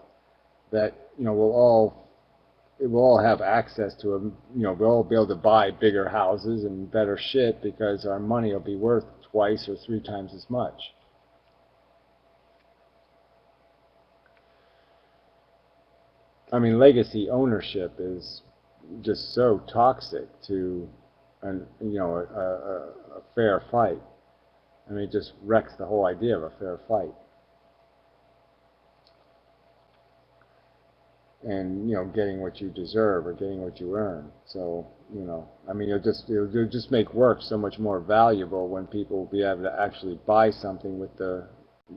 that it will all have access to them. We'll all be able to buy bigger houses and better shit because our money will be worth twice or 3 times as much. I mean, legacy ownership is just so toxic to a fair fight. I mean, it just wrecks the whole idea of a fair fight. And getting what you deserve or getting what you earn. So I mean, it'll just make work so much more valuable when people will be able to actually buy something with the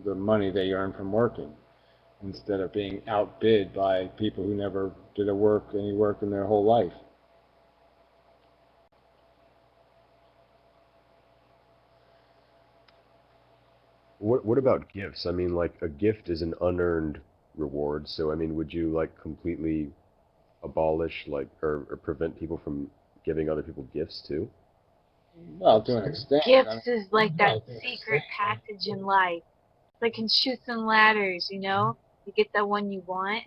money they earn from working, instead of being outbid by people who never did any work in their whole life. What about gifts? I mean, like a gift is an unearned reward. So I mean, would you like completely abolish or prevent people from giving other people gifts too? Well, to an extent. Gifts is like that secret passage in life. It's like in Chutes and Ladders, you get that one you want.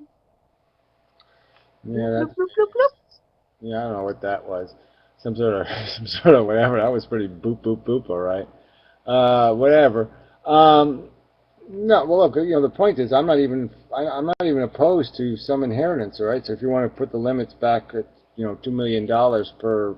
Yeah, bloop, bloop, bloop, bloop. Yeah, I don't know what that was. Some sort of whatever. That was pretty boop boop boop. All right. Whatever. No, well, look. The point is, I'm not even opposed to some inheritance. All right. So if you want to put the limits back at $2 million per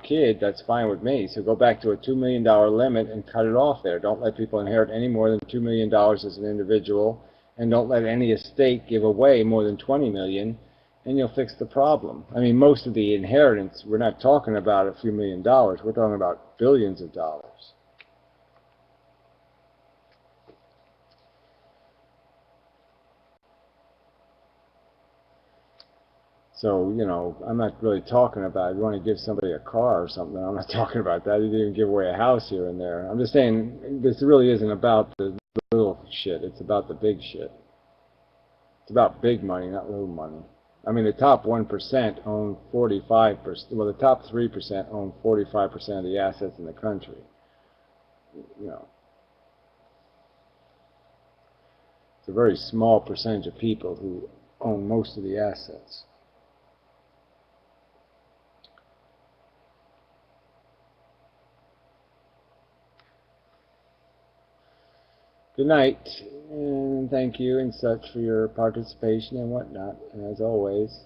kid, that's fine with me. So go back to a $2 million limit and cut it off there. Don't let people inherit any more than $2 million as an individual, and don't let any estate give away more than $20 million, and you'll fix the problem. I mean, most of the inheritance, we're not talking about a few $1 million. We're talking about billions of dollars. So, I'm not really talking about, if you want to give somebody a car or something, I'm not talking about that. You didn't even give away a house here and there. I'm just saying, this really isn't about the little shit. It's about the big shit. It's about big money, not little money. I mean, the top 1% own 45%, well, the top 3% own 45% of the assets in the country. It's a very small percentage of people who own most of the assets. Good night, and thank you and such for your participation and whatnot, as always.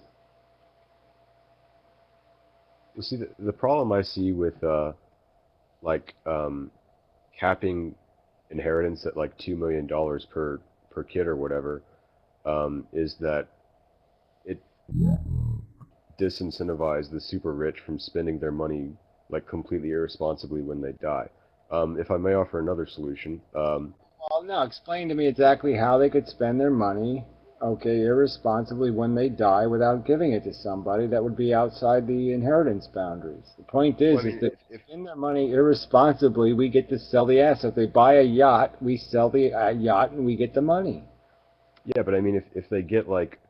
You see, the problem I see with capping inheritance at like $2 million per kid or whatever, is that it disincentivizes the super rich from spending their money like completely irresponsibly when they die. If I may offer another solution. Well, no, explain to me exactly how they could spend their money, okay, irresponsibly when they die without giving it to somebody that would be outside the inheritance boundaries. The point is, is that if in their money irresponsibly, we get to sell the asset. If they buy a yacht, we sell the yacht and we get the money. Yeah, but I mean, if they get like,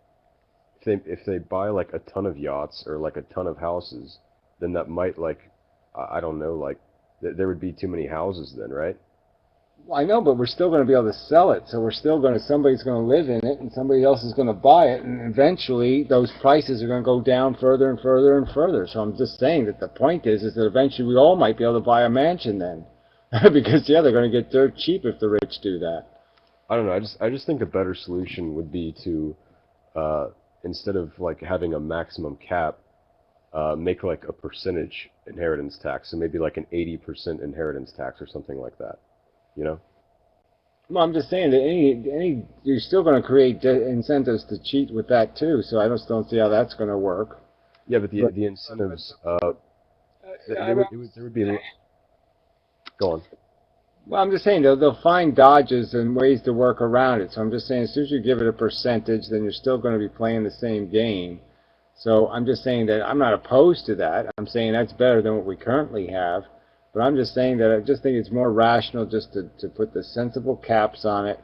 if they buy like a ton of yachts or like a ton of houses, then that might like, I don't know, like there would be too many houses then, right? Well, I know, but we're still going to be able to sell it, so we're still going to, somebody's going to live in it, and somebody else is going to buy it, and eventually those prices are going to go down further and further and further. So I'm just saying that the point is that eventually we all might be able to buy a mansion then, because yeah, they're going to get dirt cheap if the rich do that. I don't know. I just think a better solution would be to, instead of like having a maximum cap, make like a percentage inheritance tax, so maybe like an 80% inheritance tax or something like that. Well, I'm just saying that you're still going to create incentives to cheat with that too. So I just don't see how that's going to work. Yeah, but the incentives, there would be. Go on. Well, I'm just saying they'll find dodges and ways to work around it. So I'm just saying, as soon as you give it a percentage, then you're still going to be playing the same game. So I'm just saying that I'm not opposed to that. I'm saying that's better than what we currently have. But I'm just saying that I just think it's more rational just to put the sensible caps on it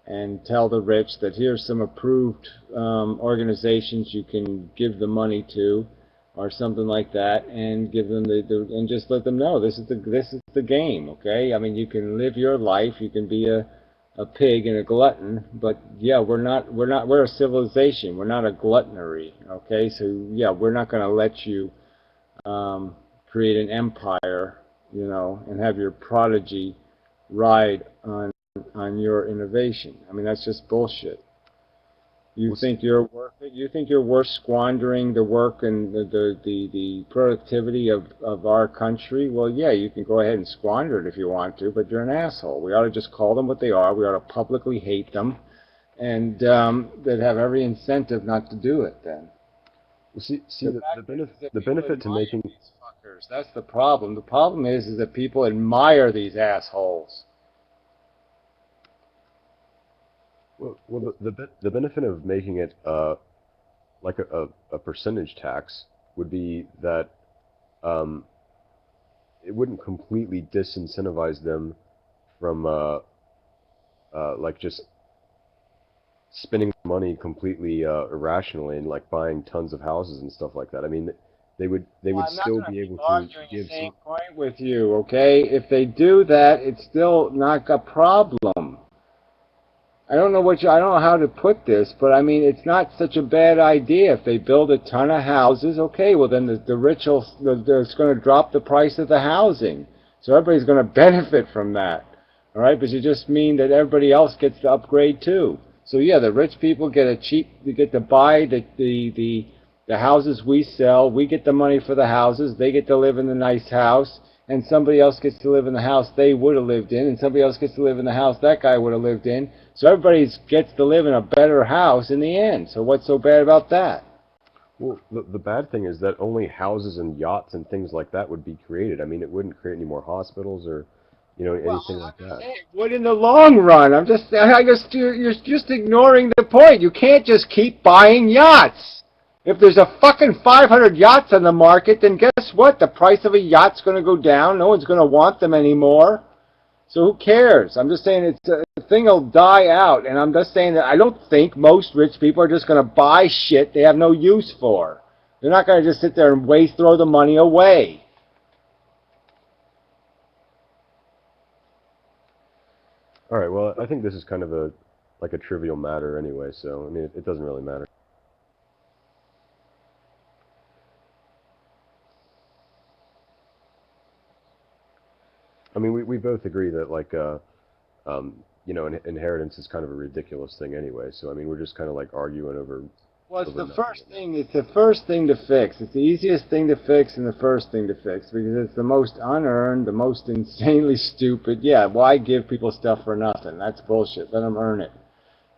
and tell the rich that here's some approved organizations you can give the money to, or something like that, and give them and just let them know this is the game, okay? I mean, you can live your life, you can be a pig and a glutton, but yeah, we're a civilization, we're not a gluttonary, okay? So yeah, we're not going to let you create an empire, and have your prodigy ride on your innovation. I mean, that's just bullshit. You think you're worth it? You think you're worth squandering the work and the productivity of our country? Well, yeah, you can go ahead and squander it if you want to, but you're an asshole. We ought to just call them what they are. We ought to publicly hate them, and they'd have every incentive not to do it then. Well, see the benefit to making. That's the problem. The problem is that people admire these assholes. Well, the benefit of making it like a percentage tax would be that it wouldn't completely disincentivize them from like just spending money completely irrationally and like buying tons of houses and stuff like that. I mean, they would still be able to give some. Same point with you, okay? If they do that, it's still not a problem. I don't know how to put this, but I mean, it's not such a bad idea. If they build a ton of houses, okay, well then the rich it's going to drop the price of the housing. So everybody's going to benefit from that. All right, but you just mean that everybody else gets to upgrade too. So yeah, the rich people get they get to buy the The houses we sell, we get the money for the houses, they get to live in the nice house, and somebody else gets to live in the house they would have lived in, and somebody else gets to live in the house that guy would have lived in. So everybody gets to live in a better house in the end. So what's so bad about that? Well, the bad thing is that only houses and yachts and things like that would be created. I mean, it wouldn't create any more hospitals or, anything like that. It would in the long run. You're just ignoring the point. You can't just keep buying yachts. If there's a fucking 500 yachts on the market, then guess what? The price of a yacht's going to go down. No one's going to want them anymore. So who cares? I'm just saying the thing will die out. And I'm just saying that I don't think most rich people are just going to buy shit they have no use for. They're not going to just sit there and throw the money away. All right, well, I think this is kind of a trivial matter anyway, so, I mean, it doesn't really matter. I mean, we both agree that, inheritance is kind of a ridiculous thing anyway, so, I mean, we're just kind of, arguing over... Well, it's the first thing to fix. It's the easiest thing to fix and the first thing to fix because it's the most unearned, the most insanely stupid. Yeah, why give people stuff for nothing? That's bullshit. Let them earn it.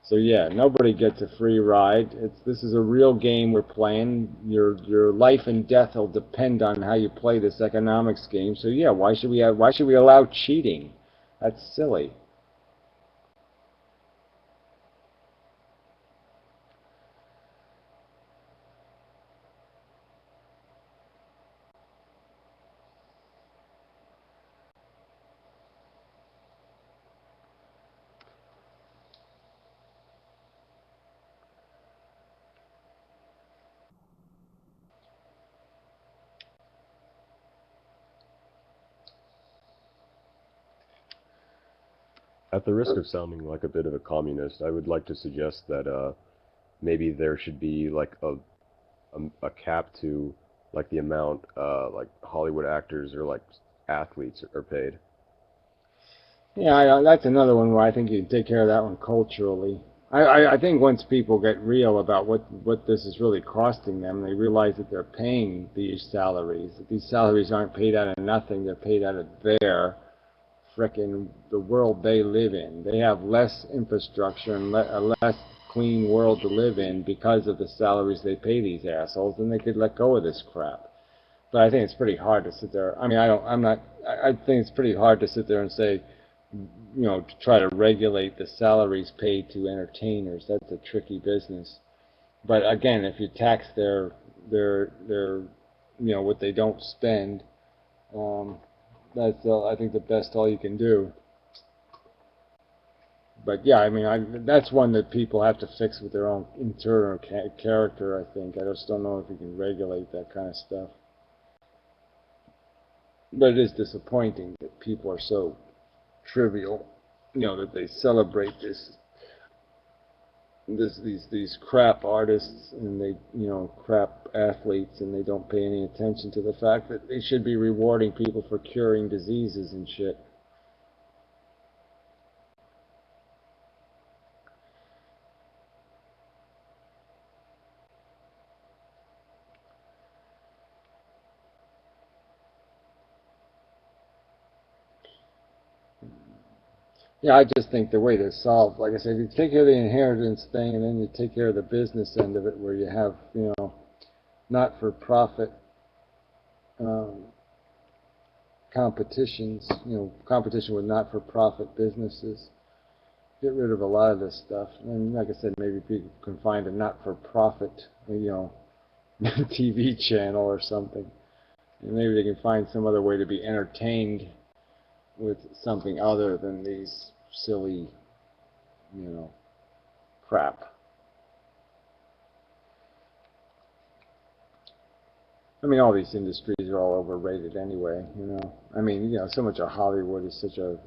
So yeah, nobody gets a free ride. This is a real game we're playing. Your life and death will depend on how you play this economics game. So yeah, why should we allow cheating? That's silly. At the risk of sounding like a bit of a communist, I would like to suggest that maybe there should be a cap to the amount Hollywood actors or athletes are paid. Yeah, that's another one where I think you can take care of that one culturally. I think once people get real about what this is really costing them, they realize that they're paying these salaries. That these salaries aren't paid out of nothing; they're paid out of the world they live in. They have less infrastructure and a less clean world to live in because of the salaries they pay these assholes, and they could let go of this crap. But I think it's pretty hard to sit there. I mean, I think it's pretty hard to sit there and say, to try to regulate the salaries paid to entertainers. That's a tricky business. But again, if you tax their what they don't spend, that's I think all you can do. But yeah, I mean, that's one that people have to fix with their own internal character, I think. I just don't know if you can regulate that kind of stuff. But it is disappointing that people are so trivial, that they celebrate these crap artists and they crap athletes, and they don't pay any attention to the fact that they should be rewarding people for curing diseases and shit. Yeah, I just think the way to solve, like I said, if you take care of the inheritance thing and then you take care of the business end of it where you have, not-for-profit competitions, competition with not-for-profit businesses, get rid of a lot of this stuff. And like I said, maybe people can find a not-for-profit, TV channel or something. And maybe they can find some other way to be entertained with something other than these silly, crap. I mean, all these industries are all overrated anyway, I mean, so much of Hollywood is such a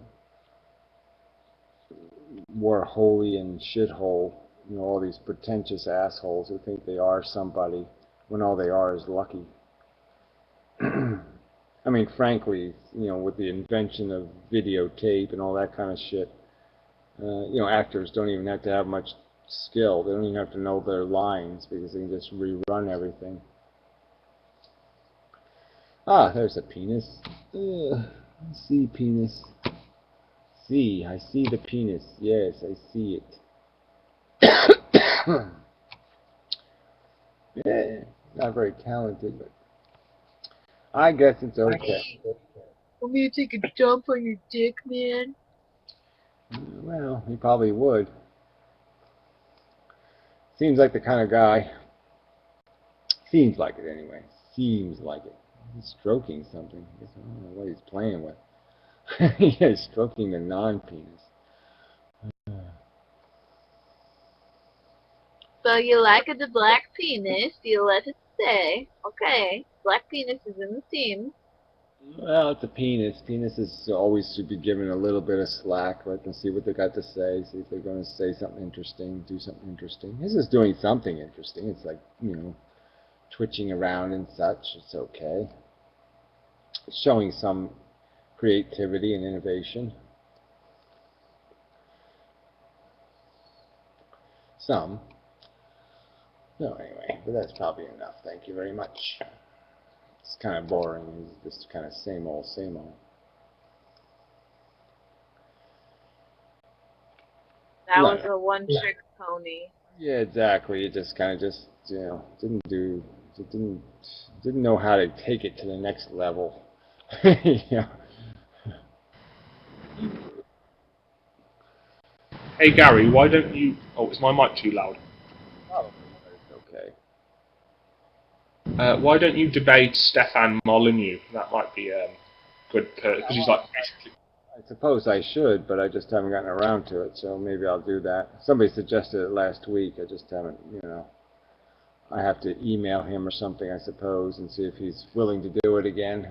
Warholian shithole, all these pretentious assholes who think they are somebody when all they are is lucky. I mean, frankly, with the invention of videotape and all that kind of shit, actors don't even have to have much skill. They don't even have to know their lines because they can just rerun everything. Ah, there's a penis. I see penis. See, I see the penis. Yes, I see it. Yeah, not very talented, but I guess it's okay. Want me to take a dump on your dick, man? Well, he probably would. Seems like the kind of guy. Seems like it anyway. Seems like it. He's stroking something. I guess I don't know what he's playing with. Yeah, stroking the non-penis. So you like the black penis, you let it stay. Okay, black penis is in the team. Well, it's a penis. Penises always should be given a little bit of slack. Let them see what they got to say. See if they're going to say something interesting, do something interesting. His is doing something interesting. It's like, you know, twitching around and such. It's okay. It's showing some creativity and innovation. Some. No, anyway, but that's probably enough. Thank you very much. It's kind of boring. It's just kind of same old, same old. That No, was a one-trick pony. yeah, exactly. It just kind of just, you know, didn't know how to take it to the next level. Yeah. Hey Gary, why don't you... Oh, is my mic too loud? Probably, but it's okay. Why don't you debate Stefan Molyneux? That might be good, because he's like basically... I suppose I should, but I just haven't gotten around to it, so maybe I'll do that. Somebody suggested it last week. I just haven't, you know. I have to email him or something, I suppose, and see if he's willing to do it again.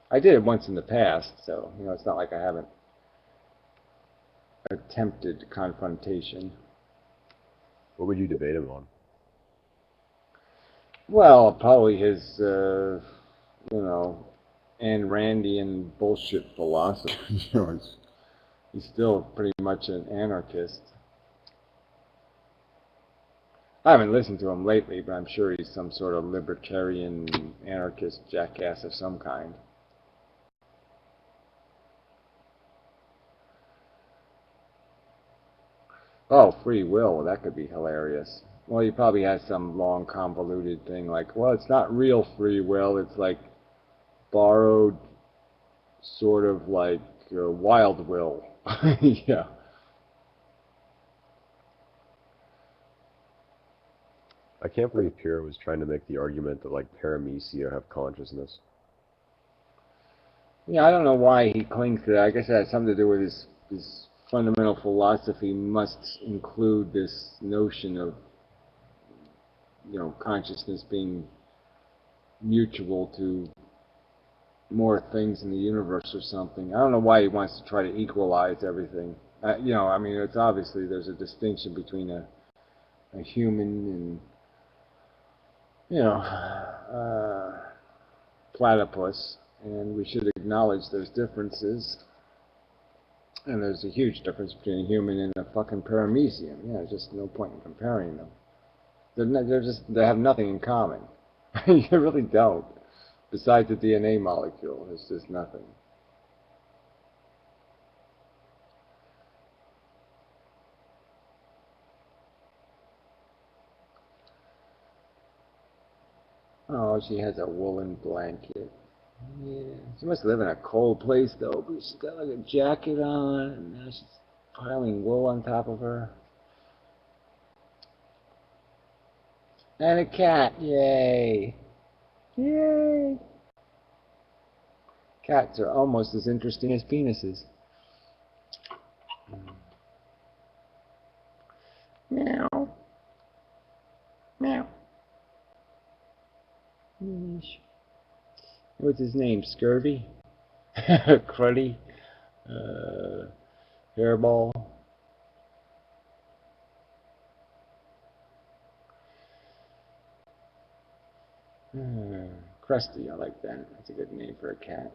I did it once in the past, so, you know, it's not like I haven't attempted confrontation. What would you debate him on? Well, probably his, you know, Ayn Randian bullshit philosophy. You know, he's still pretty much an anarchist. I haven't listened to him lately, but I'm sure he's some sort of libertarian anarchist jackass of some kind. Oh, free will, that could be hilarious. Well, he probably has some long convoluted thing like, well, it's not real free will, it's like borrowed sort of like wild will. Yeah. I can't believe Pierre was trying to make the argument that like paramecia have consciousness. Yeah, I don't know why he clings to that. I guess it has something to do with his fundamental philosophy must include this notion of, you know, consciousness being mutual to more things in the universe or something. I don't know why he wants to try to equalize everything. You know, I mean, it's obviously there's a distinction between a human and, you know, platypus, and we should acknowledge those differences. And there's a huge difference between a human and a fucking paramecium. Yeah, there's just no point in comparing them. They have nothing in common. You really don't. Besides the DNA molecule, there's just nothing. Oh, she has a woolen blanket. Yeah, she must live in a cold place though, but she's got like a jacket on, and now she's piling wool on top of her. And a cat, yay! Yay! Cats are almost as interesting as penises. Meow. Meow. What's his name? Scurvy? Cruddy? Hairball? Krusty, I like that. That's a good name for a cat.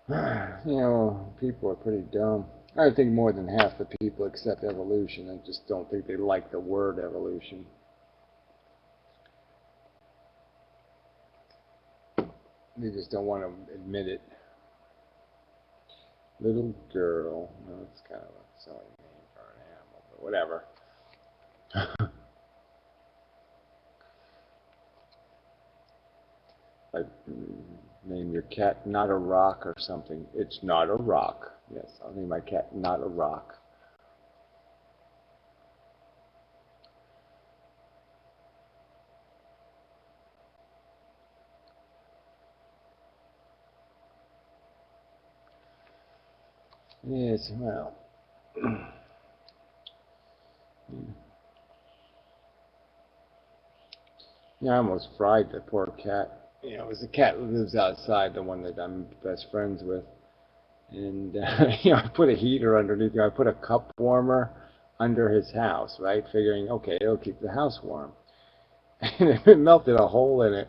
You know, people are pretty dumb. I think more than half the people accept evolution. I just don't think they like the word evolution. They just don't want to admit it. Little girl. No, it's kind of a silly name for an animal, but whatever. Like, name your cat Not a Rock or something. It's not a rock. Yes, I'll name my cat Not a Rock. Yes, well. Yeah, I almost fried the poor cat. You know, it was the cat who lives outside, the one that I'm best friends with. And, you know, I put a heater underneath it. I put a cup warmer under his house, right? Figuring, okay, it'll keep the house warm. And it melted a hole in it.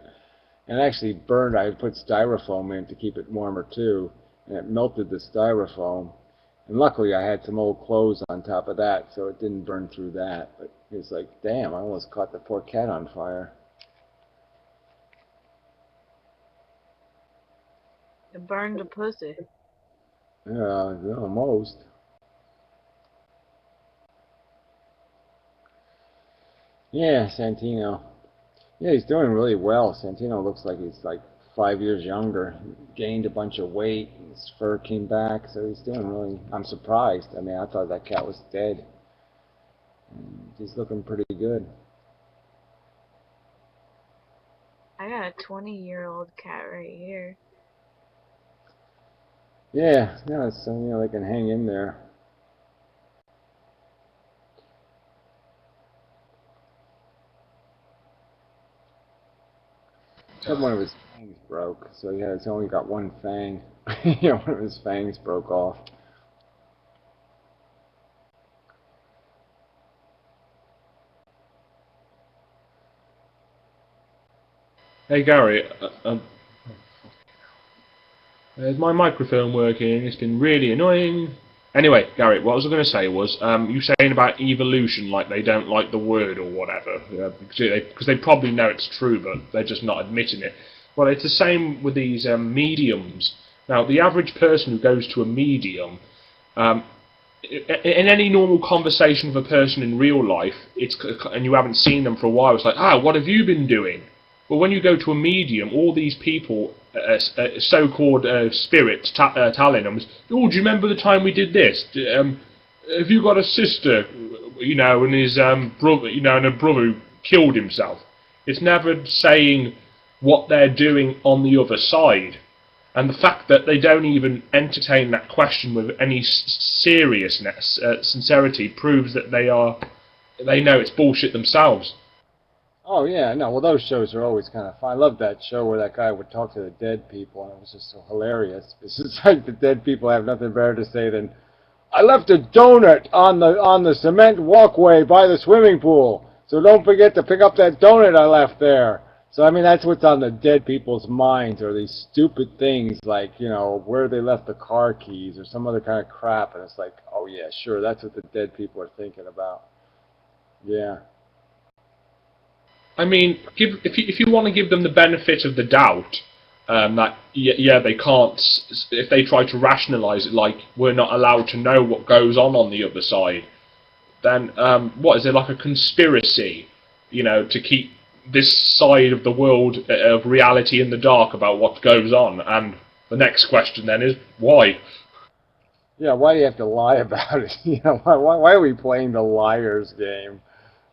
And it actually burned. I put styrofoam in to keep it warmer, too. And it melted the styrofoam. And luckily, I had some old clothes on top of that, so it didn't burn through that. But it was like, damn, I almost caught the poor cat on fire. It burned the pussy. Yeah, almost. Yeah, Santino. Yeah, he's doing really well. Santino looks like he's like 5 years younger. He gained a bunch of weight, and his fur came back, so he's doing really... I'm surprised. I mean, I thought that cat was dead. And he's looking pretty good. I got a 20-year-old cat right here. Yeah, so, you know, they can hang in there. Except one of his fangs broke, so yeah, he's only got one fang. You know, one of his fangs broke off. Hey Gary, is my microphone working? It's been really annoying. Anyway, Gary, what I was going to say was, you saying about evolution, like they don't like the word or whatever, because they probably know it's true, but they're just not admitting it. Well, it's the same with these mediums. Now, the average person who goes to a medium, in any normal conversation with a person in real life, and you haven't seen them for a while, it's like, what have you been doing? Well, when you go to a medium, all these people, so-called spirits, telling them, oh, do you remember the time we did this? Have you got a sister, you know, and his brother, you know, and a brother who killed himself? It's never saying what they're doing on the other side. And the fact that they don't even entertain that question with any seriousness, sincerity, proves that they know it's bullshit themselves. Oh yeah, no, well those shows are always kind of fun. I love that show where that guy would talk to the dead people, and it was just so hilarious. It's just like the dead people have nothing better to say than, I left a donut on the cement walkway by the swimming pool, so don't forget to pick up that donut I left there. So I mean, that's what's on the dead people's minds, or these stupid things like, you know, where they left the car keys or some other kind of crap, and it's like, oh yeah, sure, that's what the dead people are thinking about. Yeah. I mean, if you want to give them the benefit of the doubt, that yeah they can't, if they try to rationalise it like we're not allowed to know what goes on the other side, then what is it, like a conspiracy, you know, to keep this side of the world of reality in the dark about what goes on? And the next question then is why? Yeah, why do you have to lie about it? You know, why are we playing the liar's game?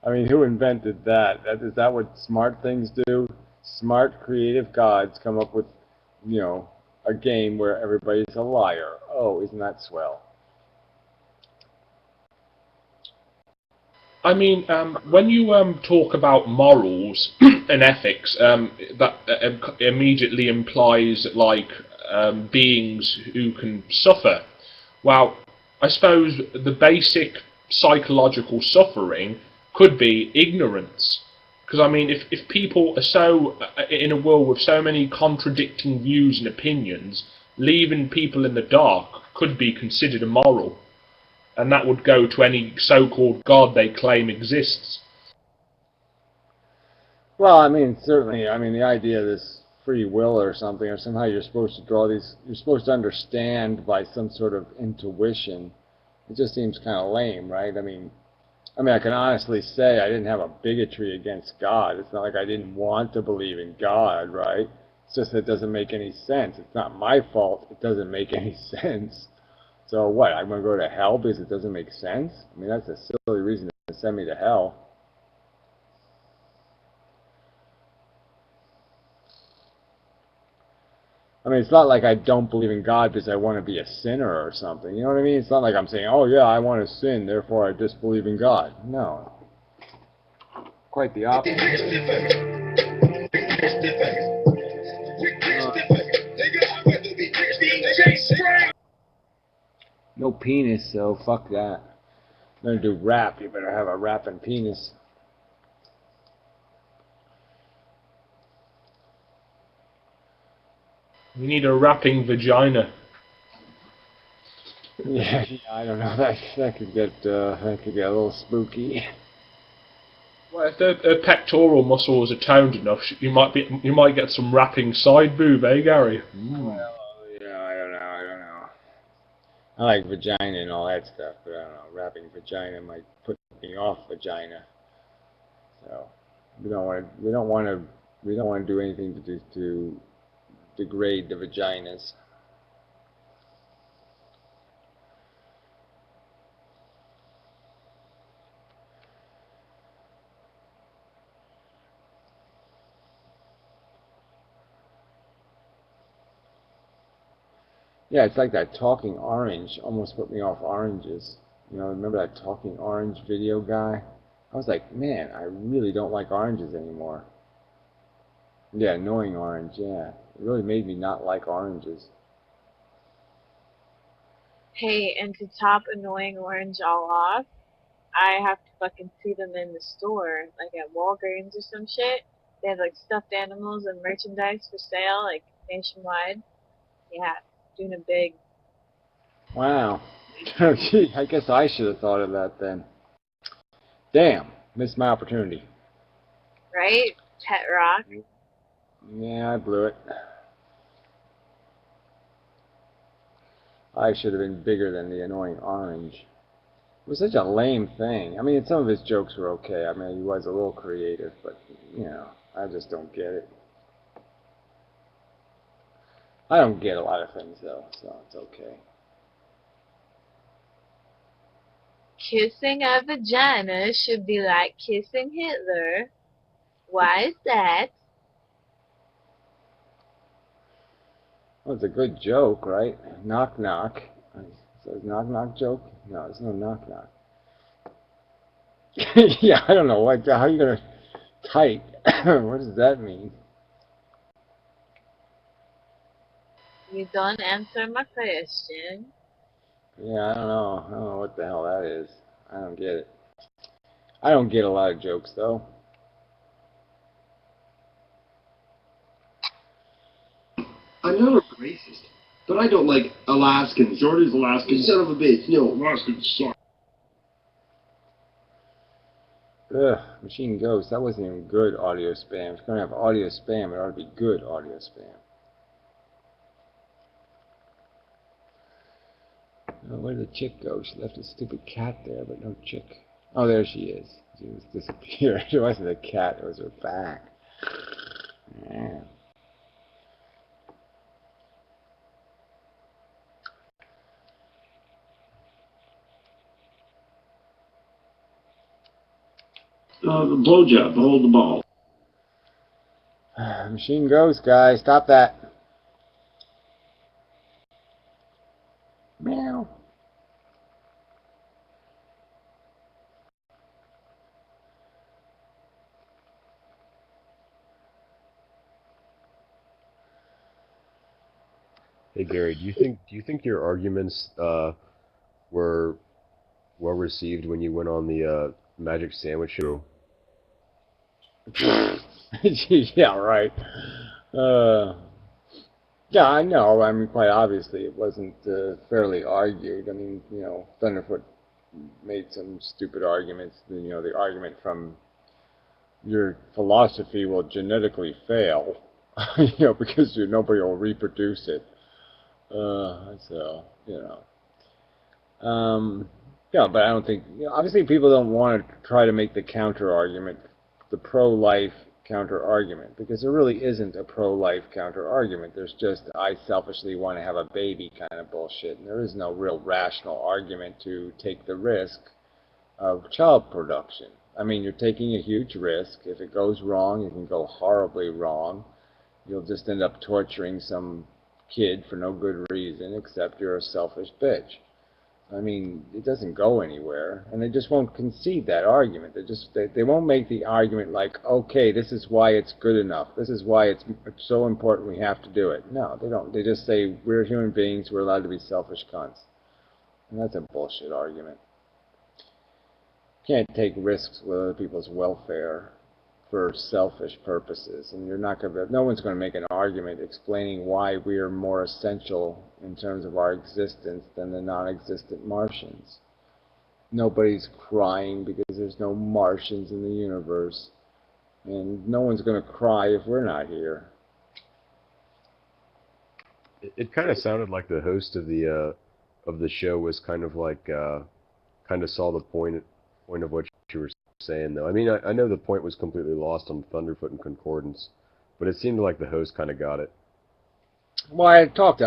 I mean, who invented that? Is that what smart things do? Smart, creative gods come up with, you know, a game where everybody's a liar. Oh, isn't that swell? I mean, when you talk about morals and ethics, that immediately implies, like, beings who can suffer. Well, I suppose the basic psychological suffering could be ignorance. Because, I mean, if people are so, in a world with so many contradicting views and opinions, leaving people in the dark could be considered immoral, and that would go to any so-called God they claim exists. Well, I mean, certainly, I mean, the idea of this free will or something, or somehow you're supposed to draw these, you're supposed to understand by some sort of intuition, it just seems kind of lame, right? I mean, I can honestly say I didn't have a bigotry against God. It's not like I didn't want to believe in God, right? It's just that it doesn't make any sense. It's not my fault. It doesn't make any sense. So what, I'm going to go to hell because it doesn't make sense? I mean, that's a silly reason to send me to hell. I mean, it's not like I don't believe in God because I want to be a sinner or something. You know what I mean? It's not like I'm saying, oh yeah, I want to sin, therefore I disbelieve in God. No. Quite the opposite. No penis, so fuck that. I'm gonna do rap. You better have a rapping penis. We need a rapping vagina. Yeah, I don't know. That could get a little spooky. Well, if her pectoral muscles are toned enough, you might get some rapping side boob, eh, Gary? Well, yeah, I don't know. I like vagina and all that stuff, but I don't know. Rapping vagina might put me off vagina. So we don't want to do anything to degrade the vaginas. Yeah, it's like that talking orange almost put me off oranges. You know, remember that talking orange video guy? I was like, man, I really don't like oranges anymore. Yeah, annoying orange, yeah. It really made me not like oranges. Hey, and to top annoying orange all off, I have to fucking see them in the store, like at Walgreens or some shit. They have like stuffed animals and merchandise for sale, like nationwide. Yeah, doing a big. Wow. Gee, I guess I should have thought of that then. Damn, missed my opportunity. Right? Pet rock. Yeah, I blew it. I should have been bigger than the annoying orange. It was such a lame thing. I mean, some of his jokes were okay. I mean, he was a little creative, but, you know, I just don't get it. I don't get a lot of things, though, so it's okay. Kissing a vagina should be like kissing Hitler. Why is that? Well, it's a good joke, right? Knock, knock. So it's knock, knock joke? No, it's no knock, knock. Yeah, I don't know. How are you going to tight? What does that mean? You don't answer my question. Yeah, I don't know. I don't know what the hell that is. I don't get it. I don't get a lot of jokes, though. I'm not a racist, but I don't like Alaskans. Jordan's Alaskan. You son of a bitch. No, Alaskans suck. Ugh, Machine Ghost. That wasn't even good audio spam. If it's going to have audio spam, it ought to be good audio spam. Oh, where did the chick go? She left a stupid cat there, but no chick. Oh, there she is. She was disappeared. It wasn't a cat, it was her back. Yeah. The blowjob, hold the ball. Machine Ghost, guys. Stop that. Meow. Hey Gary, do you think your arguments were well received when you went on the Magic Sandwich Show? Yeah, right. Yeah, I know. I mean, quite obviously, it wasn't fairly argued. I mean, Thunderfoot made some stupid arguments. The argument from your philosophy will genetically fail, because nobody will reproduce it. So, yeah, but I don't think, obviously people don't want to try to make the counter argument, the pro-life counter argument, because there really isn't a pro-life counter argument. There's just, I selfishly want to have a baby kind of bullshit, and there is no real rational argument to take the risk of child production. I mean, you're taking a huge risk. If it goes wrong, it can go horribly wrong. You'll just end up torturing some kid for no good reason, except you're a selfish bitch. I mean, it doesn't go anywhere, and they just won't concede that argument. They won't make the argument like, okay, this is why it's good enough. This is why it's so important we have to do it. No, they don't. They just say, we're human beings, we're allowed to be selfish cunts. And that's a bullshit argument. Can't take risks with other people's welfare for selfish purposes, and no one's going to make an argument explaining why we are more essential in terms of our existence than the non-existent Martians. Nobody's crying because there's no Martians in the universe, and no one's going to cry if we're not here. It kind of sounded like the host of the show was kind of like kind of saw the point of what you were saying, though. I mean, I know the point was completely lost on Thunderfoot and Concordance, but it seemed like the host kind of got it. Well, I've talked to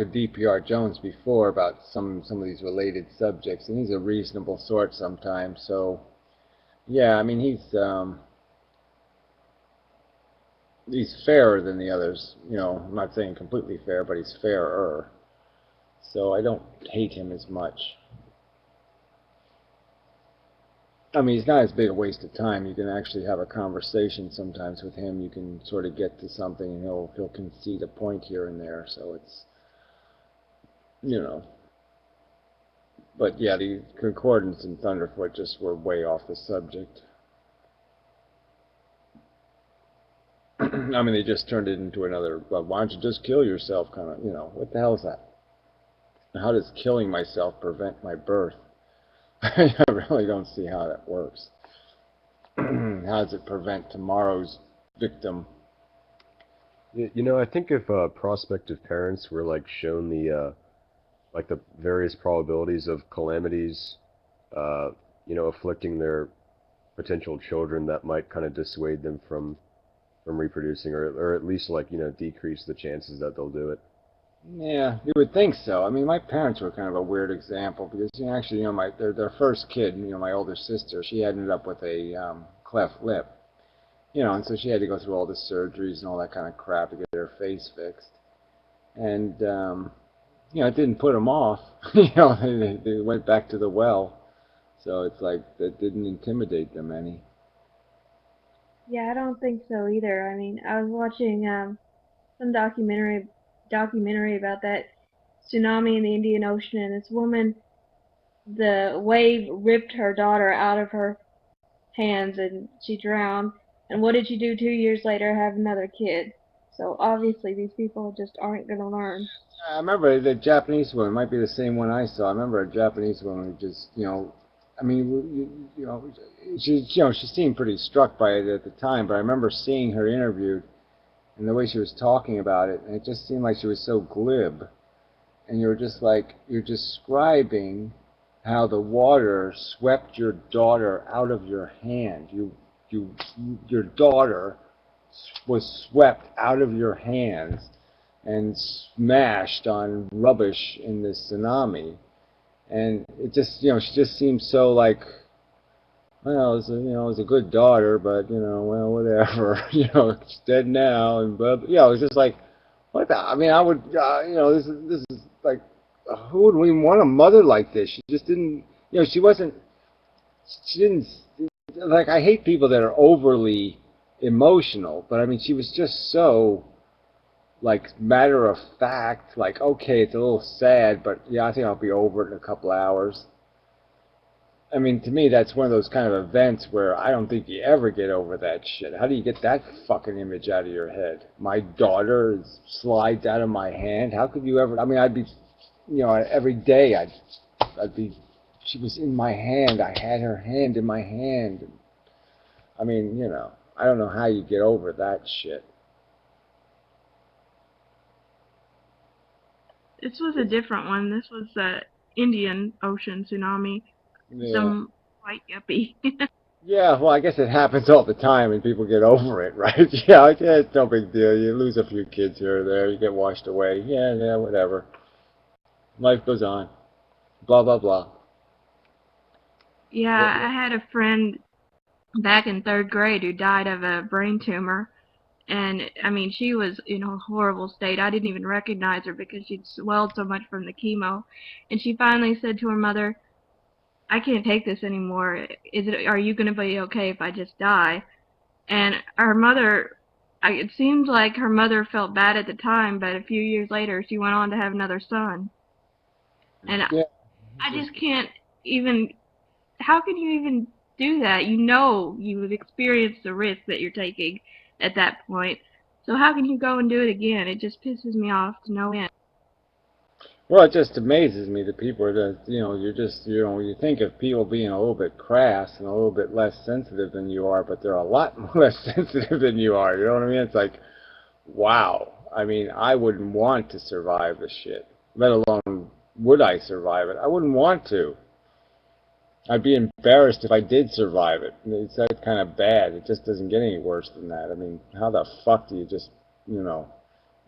DPR Jones before about some of these related subjects, and he's a reasonable sort sometimes. So, yeah, I mean, he's fairer than the others. I'm not saying completely fair, but he's fairer. So I don't hate him as much. I mean, he's not as big a waste of time. You can actually have a conversation sometimes with him. You can sort of get to something, and he'll concede a point here and there. So it's, But yeah, the Concordance and Thunderfoot just were way off the subject. I mean, they just turned it into another, well, why don't you just kill yourself kind of, what the hell is that? How does killing myself prevent my birth? I really don't see how that works. How does it prevent tomorrow's victim? I think if prospective parents were like shown the various probabilities of calamities, afflicting their potential children, that might kind of dissuade them from reproducing, or at least decrease the chances that they'll do it. Yeah, you would think so. I mean, my parents were kind of a weird example because actually, their first kid, my older sister, she ended up with a cleft lip, and so she had to go through all the surgeries and all that kind of crap to get her face fixed, and it didn't put them off. They went back to the well, so it's like that didn't intimidate them any. Yeah, I don't think so either. I mean, I was watching some documentary about that tsunami in the Indian Ocean, and this woman, the wave ripped her daughter out of her hands and she drowned. And what did she do 2 years later? Have another kid. So obviously these people just aren't going to learn. I remember the Japanese woman, might be the same one I saw. I remember a Japanese woman who just, I mean, she seemed pretty struck by it at the time, but I remember seeing her interviewed and the way she was talking about it, and it just seemed like she was so glib. And you were just like, you're describing how the water swept your daughter out of your hand. Your daughter was swept out of your hands and smashed on rubbish in this tsunami. And it just, she just seemed so like, well, it was a good daughter, but, well, whatever, it's dead now, and blah, blah. It was just like, what the, I mean, I would, this is like, who would we want a mother like this? She just didn't, she didn't, like, I hate people that are overly emotional, but I mean, she was just so, like, matter of fact, like, okay, it's a little sad, but yeah, I think I'll be over it in a couple hours. I mean, to me, that's one of those kind of events where I don't think you ever get over that shit. How do you get that fucking image out of your head? My daughter slides out of my hand. How could you ever? I mean, I'd be, every day I'd be. She was in my hand. I had her hand in my hand. I mean, I don't know how you get over that shit. This was a different one. This was the Indian Ocean tsunami. Yeah. Some white yuppie. Yeah, well, I guess it happens all the time and people get over it, right? Yeah, it's no big deal. You lose a few kids here or there. You get washed away. Yeah, whatever. Life goes on. Blah, blah, blah. Yeah, I had a friend back in 3rd grade who died of a brain tumor. And, I mean, she was in a horrible state. I didn't even recognize her because she'd swelled so much from the chemo. And she finally said to her mother, I can't take this anymore. Are you going to be okay if I just die? And her mother, it seemed like her mother felt bad at the time, but a few years later she went on to have another son. And Yeah. I just can't even, how can you even do that? You've experienced the risk that you're taking at that point. So how can you go and do it again? It just pisses me off to no end. Well, it just amazes me that people are just, you think of people being a little bit crass and a little bit less sensitive than you are, but they're a lot less sensitive than you are. You know what I mean? It's like, wow. I mean, I wouldn't want to survive this shit, let alone would I survive it. I wouldn't want to. I'd be embarrassed if I did survive it. It's that kind of bad. It just doesn't get any worse than that. I mean, how the fuck do you just,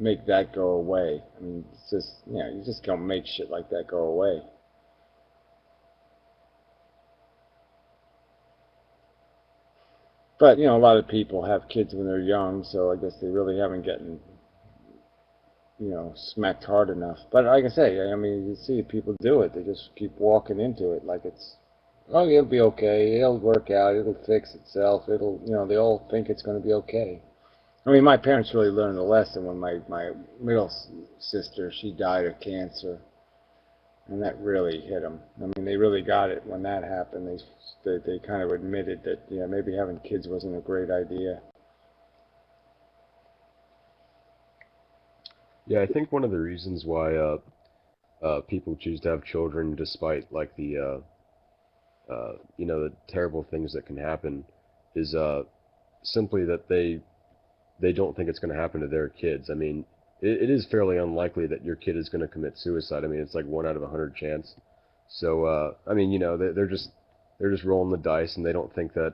make that go away? I mean, it's just, you just don't make shit like that go away. But, a lot of people have kids when they're young, so I guess they really haven't gotten, smacked hard enough. But like I say, I mean, you see people do it. They just keep walking into it like it's, oh, it'll be okay. It'll work out. It'll fix itself. It'll, they all think it's going to be okay. I mean, my parents really learned a lesson when my middle sister, she died of cancer. And that really hit them. I mean, they really got it when that happened. They kind of admitted that, maybe having kids wasn't a great idea. Yeah, I think one of the reasons why people choose to have children, despite like the the terrible things that can happen, is simply that they don't think it's going to happen to their kids. I mean, it is fairly unlikely that your kid is going to commit suicide. I mean, it's like 1 out of 100 chance. So I mean, they're just rolling the dice, and they don't think that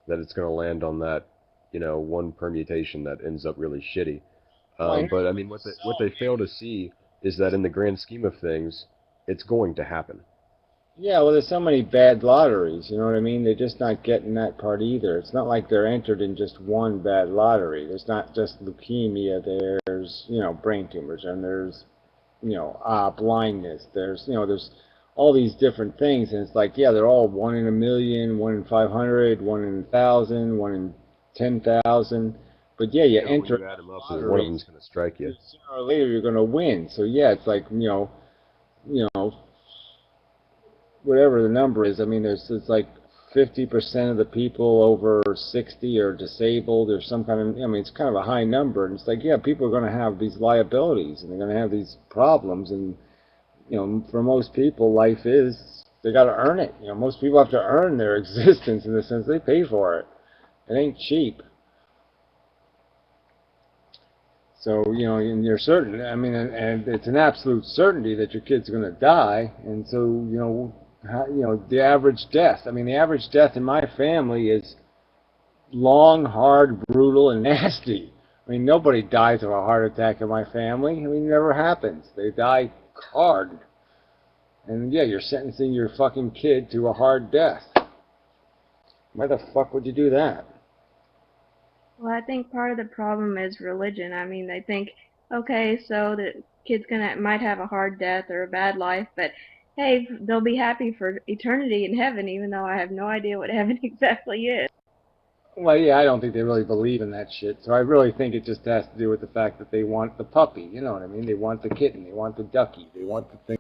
it's going to land on that one permutation that ends up really shitty. But I mean, what they fail to see is that in the grand scheme of things, it's going to happen. Yeah, well, there's so many bad lotteries, you know what I mean? They're just not getting that part either. It's not like they're entered in just one bad lottery. There's not just leukemia. There's, brain tumors, and there's, blindness. There's all these different things, and it's like, yeah, they're all 1 in a million, 1 in 500, 1 in 1,000, 1 in 10,000. But yeah, you enter. When you add them up, one of them's going to strike you. Sooner or later, you're going to win. So yeah, it's like, whatever the number is. I mean, it's like 50% of the people over 60 are disabled or some kind of, I mean, it's kind of a high number. And it's like, yeah, people are going to have these liabilities and they're going to have these problems. And, for most people, life is, they got to earn it. Most people have to earn their existence in the sense they pay for it. It ain't cheap. So, and you're certain, I mean, and it's an absolute certainty that your kid's going to die. And so, the average death. I mean, the average death in my family is long, hard, brutal, and nasty. I mean, nobody dies of a heart attack in my family. I mean, it never happens. They die hard. And yeah, you're sentencing your fucking kid to a hard death. Why the fuck would you do that? Well, I think part of the problem is religion. I mean, they think, okay, so the kid's might have a hard death or a bad life, but hey, they'll be happy for eternity in heaven, even though I have no idea what heaven exactly is. Well, yeah, I don't think they really believe in that shit. So I really think it just has to do with the fact that they want the puppy. You know what I mean? They want the kitten. They want the ducky. They want the thing.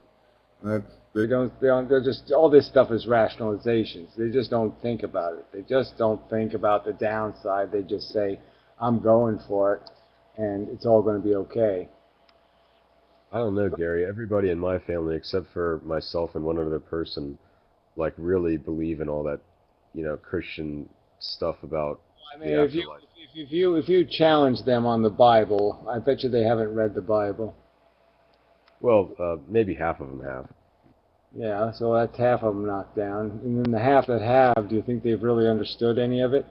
They're just, all this stuff is rationalizations. They just don't think about it. They just don't think about the downside. They just say, I'm going for it, and it's all going to be okay. I don't know, Gary. Everybody in my family, except for myself and one other person, like really believe in all that, Christian stuff about I the mean, afterlife. if you challenge them on the Bible, I bet you they haven't read the Bible. Well, maybe half of them have. Yeah, so that's half of them knocked down. And then the half that have, do you think they've really understood any of it?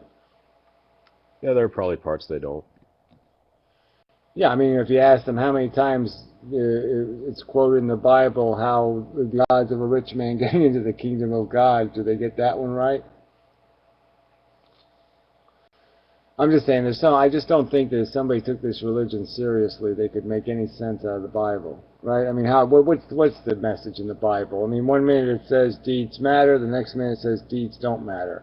Yeah, there are probably parts they don't. Yeah, I mean, if you ask them how many times it's quoted in the Bible how the odds of a rich man getting into the kingdom of God, do they get that one right? I'm just saying, I just don't think that if somebody took this religion seriously, they could make any sense out of the Bible, right? I mean, what's the message in the Bible? I mean, one minute it says deeds matter, the next minute it says deeds don't matter.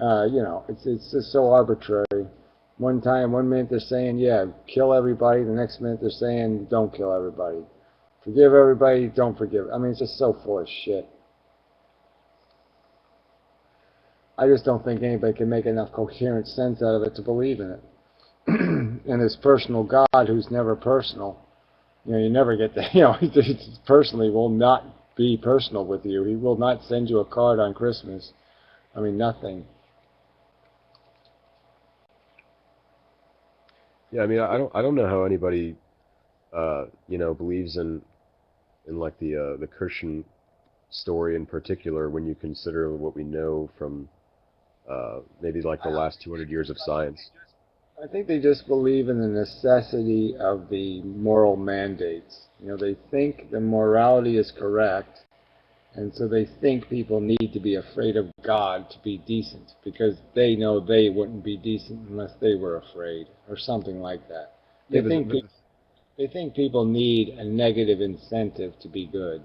It's just so arbitrary. One minute they're saying, yeah, kill everybody, the next minute they're saying, don't kill everybody. Forgive everybody, don't forgive. I mean, it's just so full of shit. I just don't think anybody can make enough coherent sense out of it to believe in it. And this personal God who's never personal, you never get that, he personally will not be personal with you. He will not send you a card on Christmas. I mean, nothing. Yeah, I mean, I don't know how anybody, believes in like the Christian story in particular when you consider what we know from maybe like the last 200 years of science. I think they just believe in the necessity of the moral mandates. They think the morality is correct, and so they think people need to be afraid of God to be decent, because they know they wouldn't be decent unless they were afraid, or something like that. They think people need a negative incentive to be good.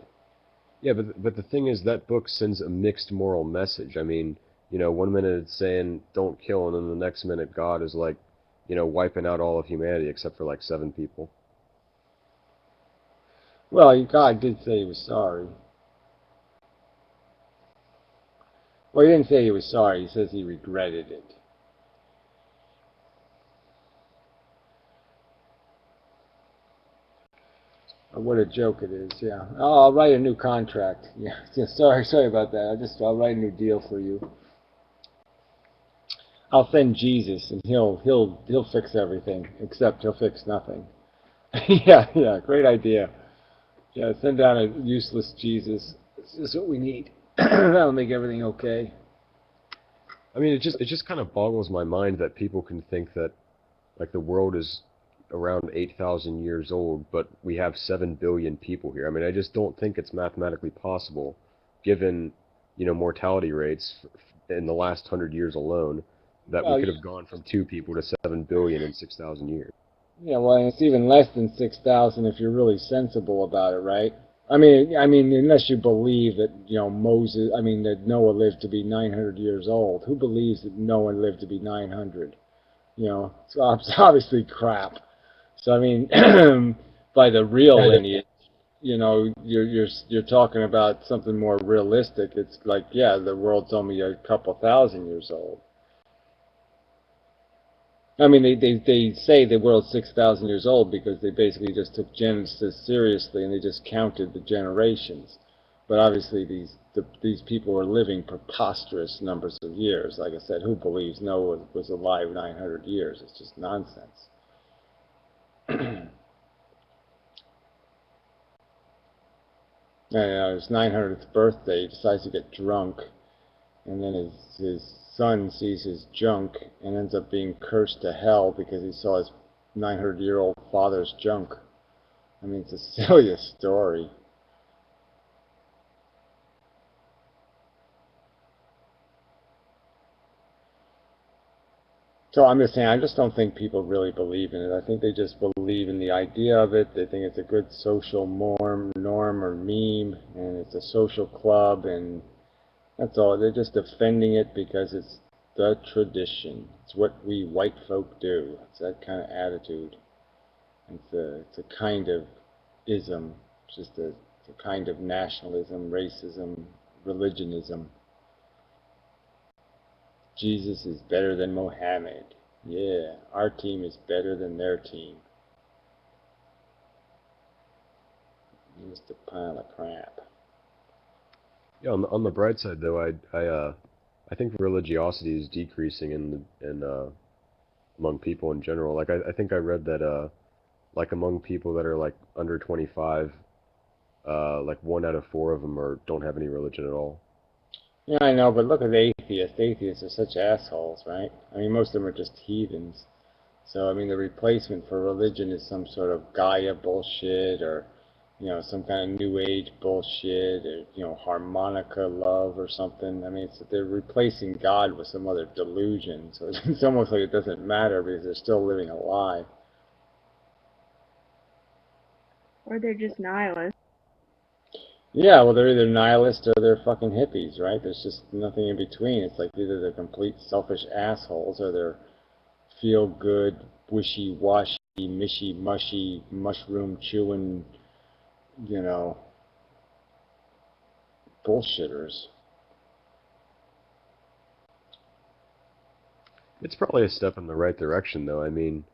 Yeah, but the thing is that book sends a mixed moral message. I mean, one minute it's saying don't kill, and then the next minute God is like, wiping out all of humanity except for like 7 people. Well, God did say he was sorry. Well, he didn't say he was sorry. He says he regretted it. What a joke it is, yeah. Oh, I'll write a new contract. Yeah, sorry about that. I'll write a new deal for you. I'll send Jesus, and he'll fix everything, except he'll fix nothing. Yeah, great idea. Yeah, send down a useless Jesus. This is what we need. That'll make everything okay. I mean, it just kind of boggles my mind that people can think that like the world is around 8,000 years old, but we have 7 billion people here. I mean, I just don't think it's mathematically possible, given mortality rates in the last 100 years alone, that we could have gone from 2 people to 7 billion in 6,000 years. Yeah, well, it's even less than 6,000 if you're really sensible about it, right? I mean, unless you believe that, that Noah lived to be 900 years old. Who believes that Noah lived to be 900? It's obviously crap. So, I mean, by the real lineage, you're talking about something more realistic. It's like, yeah, the world's only a couple thousand years old. I mean, they say the world's 6,000 years old because they basically just took Genesis seriously and they just counted the generations. But obviously these people are living preposterous numbers of years. Like I said, who believes Noah was alive 900 years? It's just nonsense. His 900th birthday, he decides to get drunk, and then his son sees his junk and ends up being cursed to hell because he saw his 900-year-old father's junk. I mean, it's the silliest story. So I'm just saying, I just don't think people really believe in it. I think they just believe in the idea of it. They think it's a good social norm or meme, and it's a social club, and that's all. They're just defending it because it's the tradition. It's what we white folk do. It's that kind of attitude. It's a kind of ism. It's just a a kind of nationalism, racism, religionism. Jesus is better than Mohammed. Yeah, our team is better than their team. Just a pile of crap. Yeah, on the bright side though, I think religiosity is decreasing among people in general. Like I think I read that like among people that are like under 25, like 1 out of 4 of them don't have any religion at all. Yeah, I know, but look at the atheists. Atheists are such assholes, right? I mean, most of them are just heathens. So, I mean, the replacement for religion is some sort of Gaia bullshit, or, you know, some kind of New Age bullshit, or, you know, harmonica love or something. I mean, they're replacing God with some other delusion. So it's almost like it doesn't matter because they're still living a lie. Or they're just nihilists. Yeah, well, they're either nihilists or they're fucking hippies, right? There's just nothing in between. It's like either they're complete selfish assholes or they're feel-good, wishy-washy, mishy-mushy, mushroom-chewing, you know, bullshitters. It's probably a step in the right direction, though. I mean,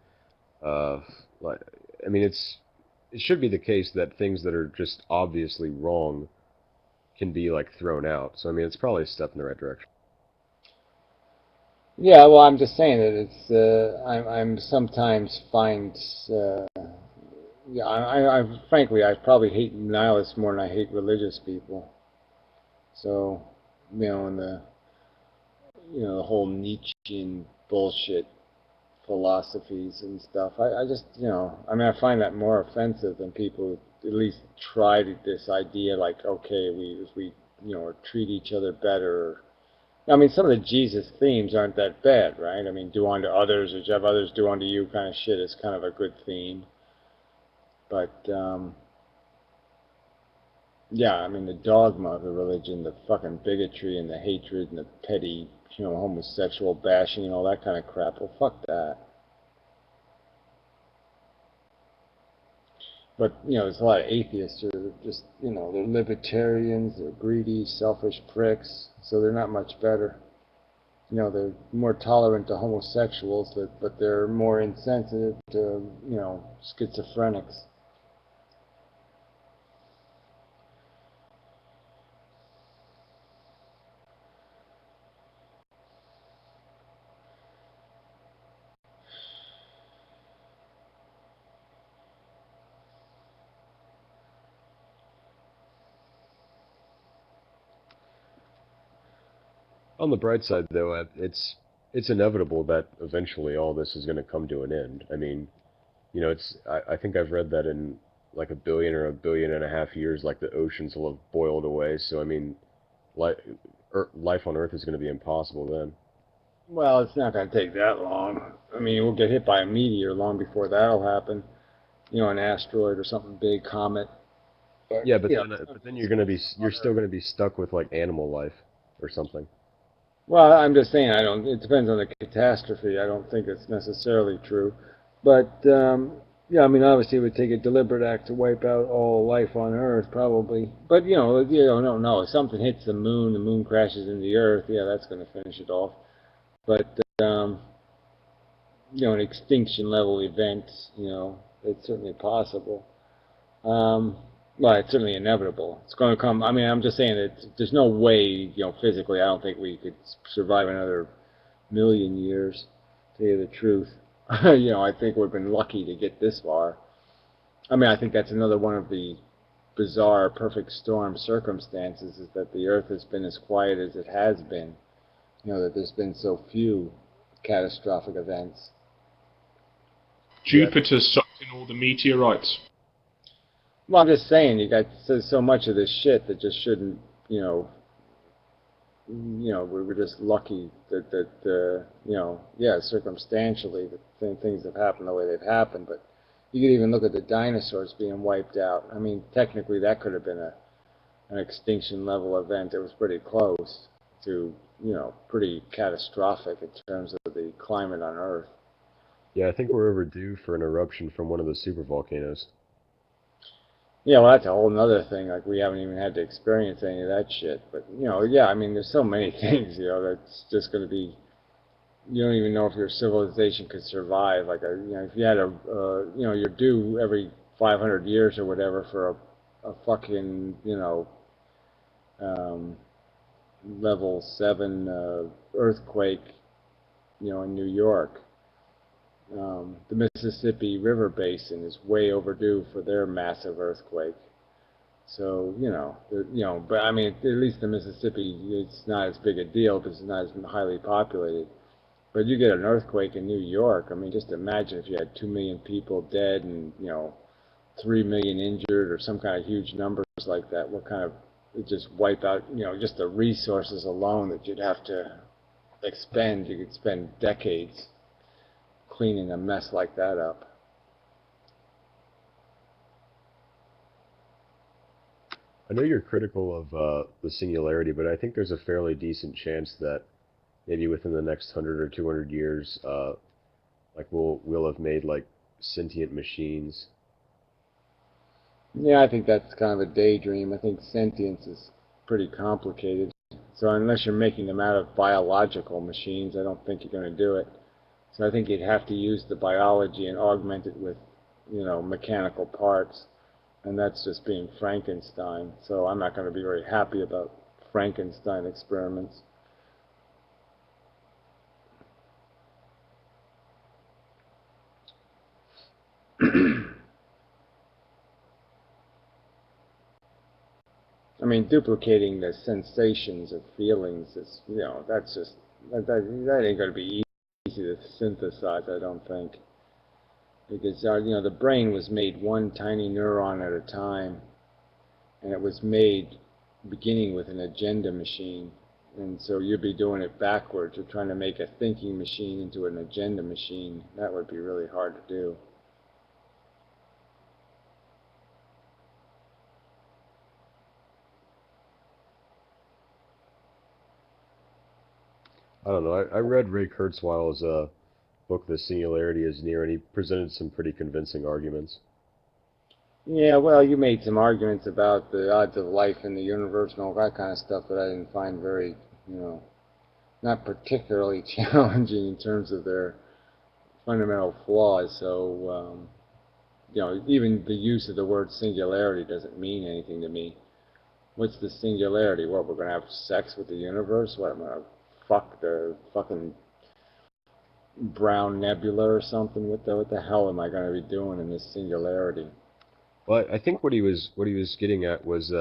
like, I mean, it should be the case that things that are just obviously wrong can be like thrown out. So I mean, it's probably a step in the right direction. Yeah, well, I'm just saying that it's. I'm sometimes find. Yeah, frankly, I probably hate nihilists more than I hate religious people. So, you know, the whole Nietzschean bullshit philosophies and stuff. I just, you know, I mean, I find that more offensive than people who at least try this idea like, okay, if we, you know, treat each other better. I mean, some of the Jesus themes aren't that bad, right? I mean, do unto others as you have others do unto you kind of shit is kind of a good theme. But, yeah, I mean, the dogma of the religion, the fucking bigotry and the hatred and the petty, you know, homosexual bashing and all that kind of crap, well, fuck that. But, you know, there's a lot of atheists who are just, you know, they're libertarians, they're greedy, selfish pricks, so they're not much better. You know, they're more tolerant to homosexuals, but they're more insensitive to, you know, schizophrenics. On the bright side, though, it's inevitable that eventually all this is going to come to an end. I mean, you know, I think I've read that in like 1 billion or 1.5 billion years, like the oceans will have boiled away. So I mean, life on Earth is going to be impossible then. Well, it's not going to take that long. I mean, we'll get hit by a meteor long before that'll happen. You know, an asteroid or something big, comet. Yeah, but then you're still going to be stuck with like animal life or something. Well, I'm just saying, it depends on the catastrophe. I don't think it's necessarily true. But, yeah, I mean, obviously it would take a deliberate act to wipe out all life on Earth, probably. But, you don't know. If something hits the moon crashes into the Earth, yeah, that's going to finish it off. But, you know, an extinction level event, you know, it's certainly possible. Well, it's certainly inevitable. It's going to come. I mean, I'm just saying that there's no way, you know, physically, I don't think we could survive another 1,000,000 years, to tell you the truth. You know, I think we've been lucky to get this far. I mean, I think that's another one of the bizarre perfect storm circumstances, is that the Earth has been as quiet as it has been. You know, that there's been so few catastrophic events. Jupiter's sucked in all the meteorites. Well, I'm just saying, you got so much of this shit that just shouldn't, you know, we were just lucky that you know, yeah, circumstantially, that things have happened the way they've happened. But you could even look at the dinosaurs being wiped out. I mean, technically, that could have been an extinction level event. It was pretty close to, you know, pretty catastrophic in terms of the climate on Earth. Yeah, I think we're overdue for an eruption from one of the supervolcanoes. Yeah, well, that's a whole nother thing. Like, we haven't even had to experience any of that shit. But, yeah, I mean, there's so many things, that's just going to be, you don't even know if your civilization could survive. Like, if you had you're due every 500 years or whatever for a fucking, level 7 earthquake, in New York. The Mississippi River Basin is way overdue for their massive earthquake. So, but I mean, at least the Mississippi, it's not as big a deal because it's not as highly populated. But you get an earthquake in New York, I mean, just imagine if you had 2 million people dead and, 3 million injured or some kind of huge numbers like that. What kind of, it just wipe out, just the resources alone that you'd have to expend. You could spend decades cleaning a mess like that up. I know you're critical of the singularity, but I think there's a fairly decent chance that maybe within the next 100 or 200 years, like we'll have made like sentient machines. Yeah, I think that's kind of a daydream. I think sentience is pretty complicated. So unless you're making them out of biological machines, I don't think you're going to do it. So I think you'd have to use the biology and augment it with, mechanical parts. And that's just being Frankenstein. So I'm not going to be very happy about Frankenstein experiments. I mean, duplicating the sensations of feelings is, that's just, that ain't going to be easy to synthesize, I don't think. Because, the brain was made one tiny neuron at a time, and it was made beginning with an agenda machine. And so you'd be doing it backwards. You're trying to make a thinking machine into an agenda machine. That would be really hard to do. I don't know. I read Ray Kurzweil's book, The Singularity is Near, and he presented some pretty convincing arguments. Yeah, well, you made some arguments about the odds of life in the universe and all that kind of stuff that I didn't find very, not particularly challenging in terms of their fundamental flaws. So, even the use of the word singularity doesn't mean anything to me. What's the singularity? What, we're going to have sex with the universe? What, I'm going to fuck the fucking brown nebula or something? What the hell am I going to be doing in this singularity? Well, I think what he was getting at was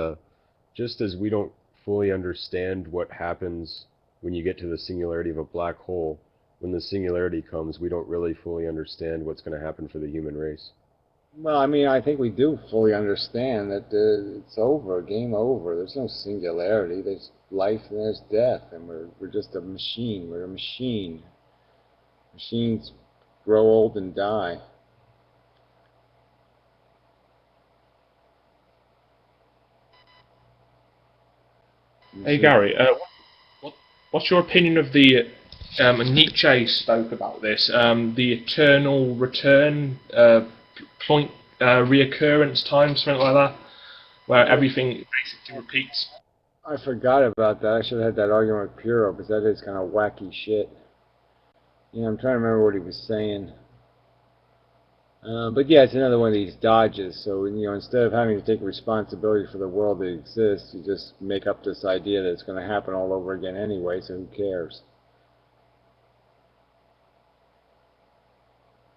just as we don't fully understand what happens when you get to the singularity of a black hole, when the singularity comes, we don't really fully understand what's going to happen for the human race. Well, I mean, I think we do fully understand that it's over, game over. There's no singularity. There's life and there's death, and we're just a machine. We're a machine. Machines grow old and die. Hey Gary, what's your opinion of the Nietzsche spoke about this, the eternal return point reoccurrence time, something like that, where everything basically repeats? I forgot about that. I should have had that argument with Puro, because that is kind of wacky shit. I'm trying to remember what he was saying. But yeah, it's another one of these dodges. So, instead of having to take responsibility for the world that exists, you just make up this idea that it's going to happen all over again anyway, so who cares?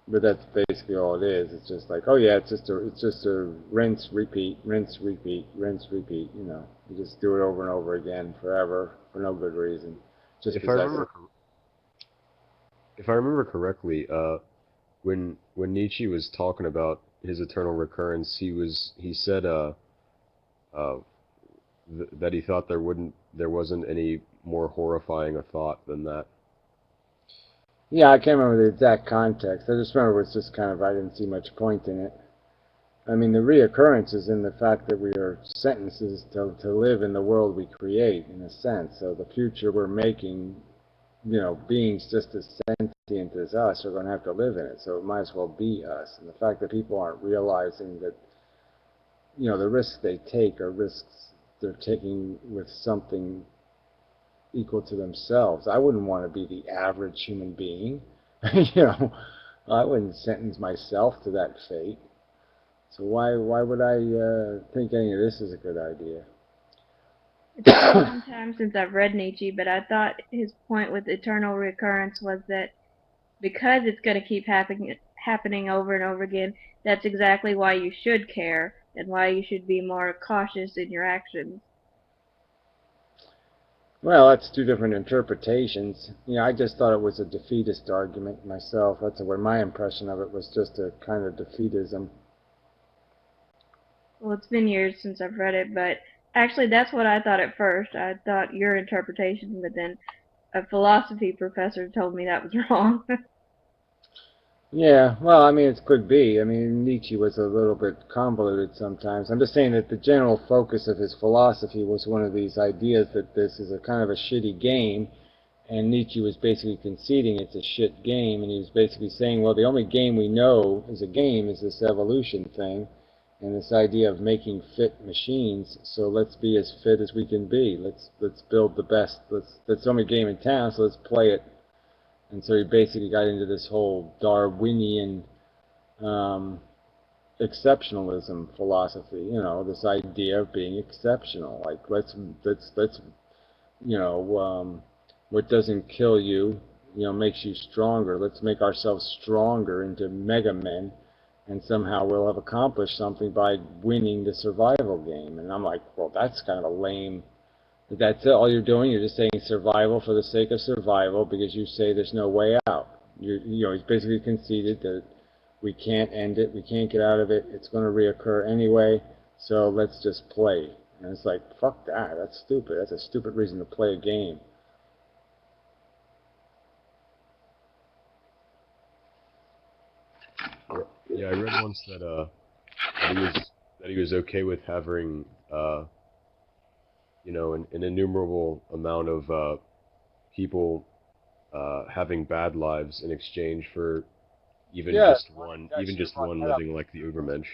But that's basically all it is. It's just like, oh yeah, it's just a rinse, repeat, rinse, repeat, rinse, repeat. You just do it over and over again forever for no good reason. Just if I remember correctly, when Nietzsche was talking about his eternal recurrence, he said that he thought there wasn't any more horrifying a thought than that. Yeah, I can't remember the exact context. I just remember it was just kind of, I didn't see much point in it. I mean, the reoccurrence is in the fact that we are sentences to live in the world we create, in a sense. So the future we're making, beings just as sentient as us are going to have to live in it. So it might as well be us. And the fact that people aren't realizing that, the risks they take are risks they're taking with something equal to themselves. I wouldn't want to be the average human being. I wouldn't sentence myself to that fate. So why would I think any of this is a good idea? It's been a long time since I've read Nietzsche, but I thought his point with eternal recurrence was that because it's going to keep happening over and over again, that's exactly why you should care and why you should be more cautious in your actions. Well, that's two different interpretations. I just thought it was a defeatist argument myself. That's where my impression of it was, just a kind of defeatism. Well, it's been years since I've read it, but actually that's what I thought at first. I thought your interpretation, but then a philosophy professor told me that was wrong. Yeah, well, it could be. Nietzsche was a little bit convoluted sometimes. I'm just saying that the general focus of his philosophy was one of these ideas that this is a kind of a shitty game, and Nietzsche was basically conceding it's a shit game, and he was basically saying, well, the only game we know is a game is this evolution thing, and this idea of making fit machines, so let's be as fit as we can be. Let's build the best. That's the only game in town, so let's play it. And so he basically got into this whole Darwinian exceptionalism philosophy, this idea of being exceptional. Like, let's what doesn't kill you, makes you stronger. Let's make ourselves stronger into mega men, and somehow we'll have accomplished something by winning the survival game. And I'm like, well, that's kind of a lame. That's it, all you're doing. You're just saying survival for the sake of survival because you say there's no way out. He's basically conceded that we can't end it, we can't get out of it, it's going to reoccur anyway, so let's just play. And it's like, fuck that, that's stupid. That's a stupid reason to play a game. Yeah, I read once that he was okay with having an innumerable amount of people having bad lives in exchange for just one living like the Ubermensch.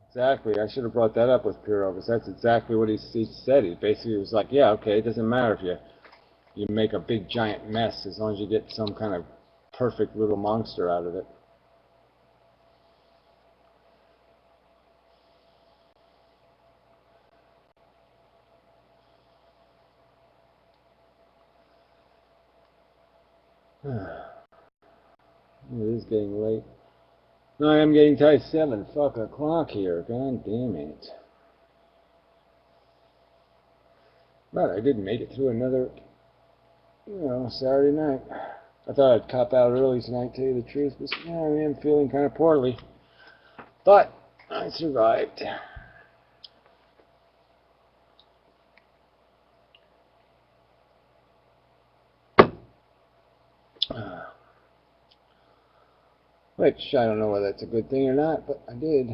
Exactly. I should have brought that up with Pirro, because that's exactly what he said. He basically was like, yeah, okay, it doesn't matter if you make a big giant mess as long as you get some kind of perfect little monster out of it. It is getting late. No, I am getting tight. 7 fucking o'clock here. God damn it. But I did make it through another, Saturday night. I thought I'd cop out early tonight, tell you the truth, but I am feeling kind of poorly. But I survived. Which, I don't know whether that's a good thing or not, but I did.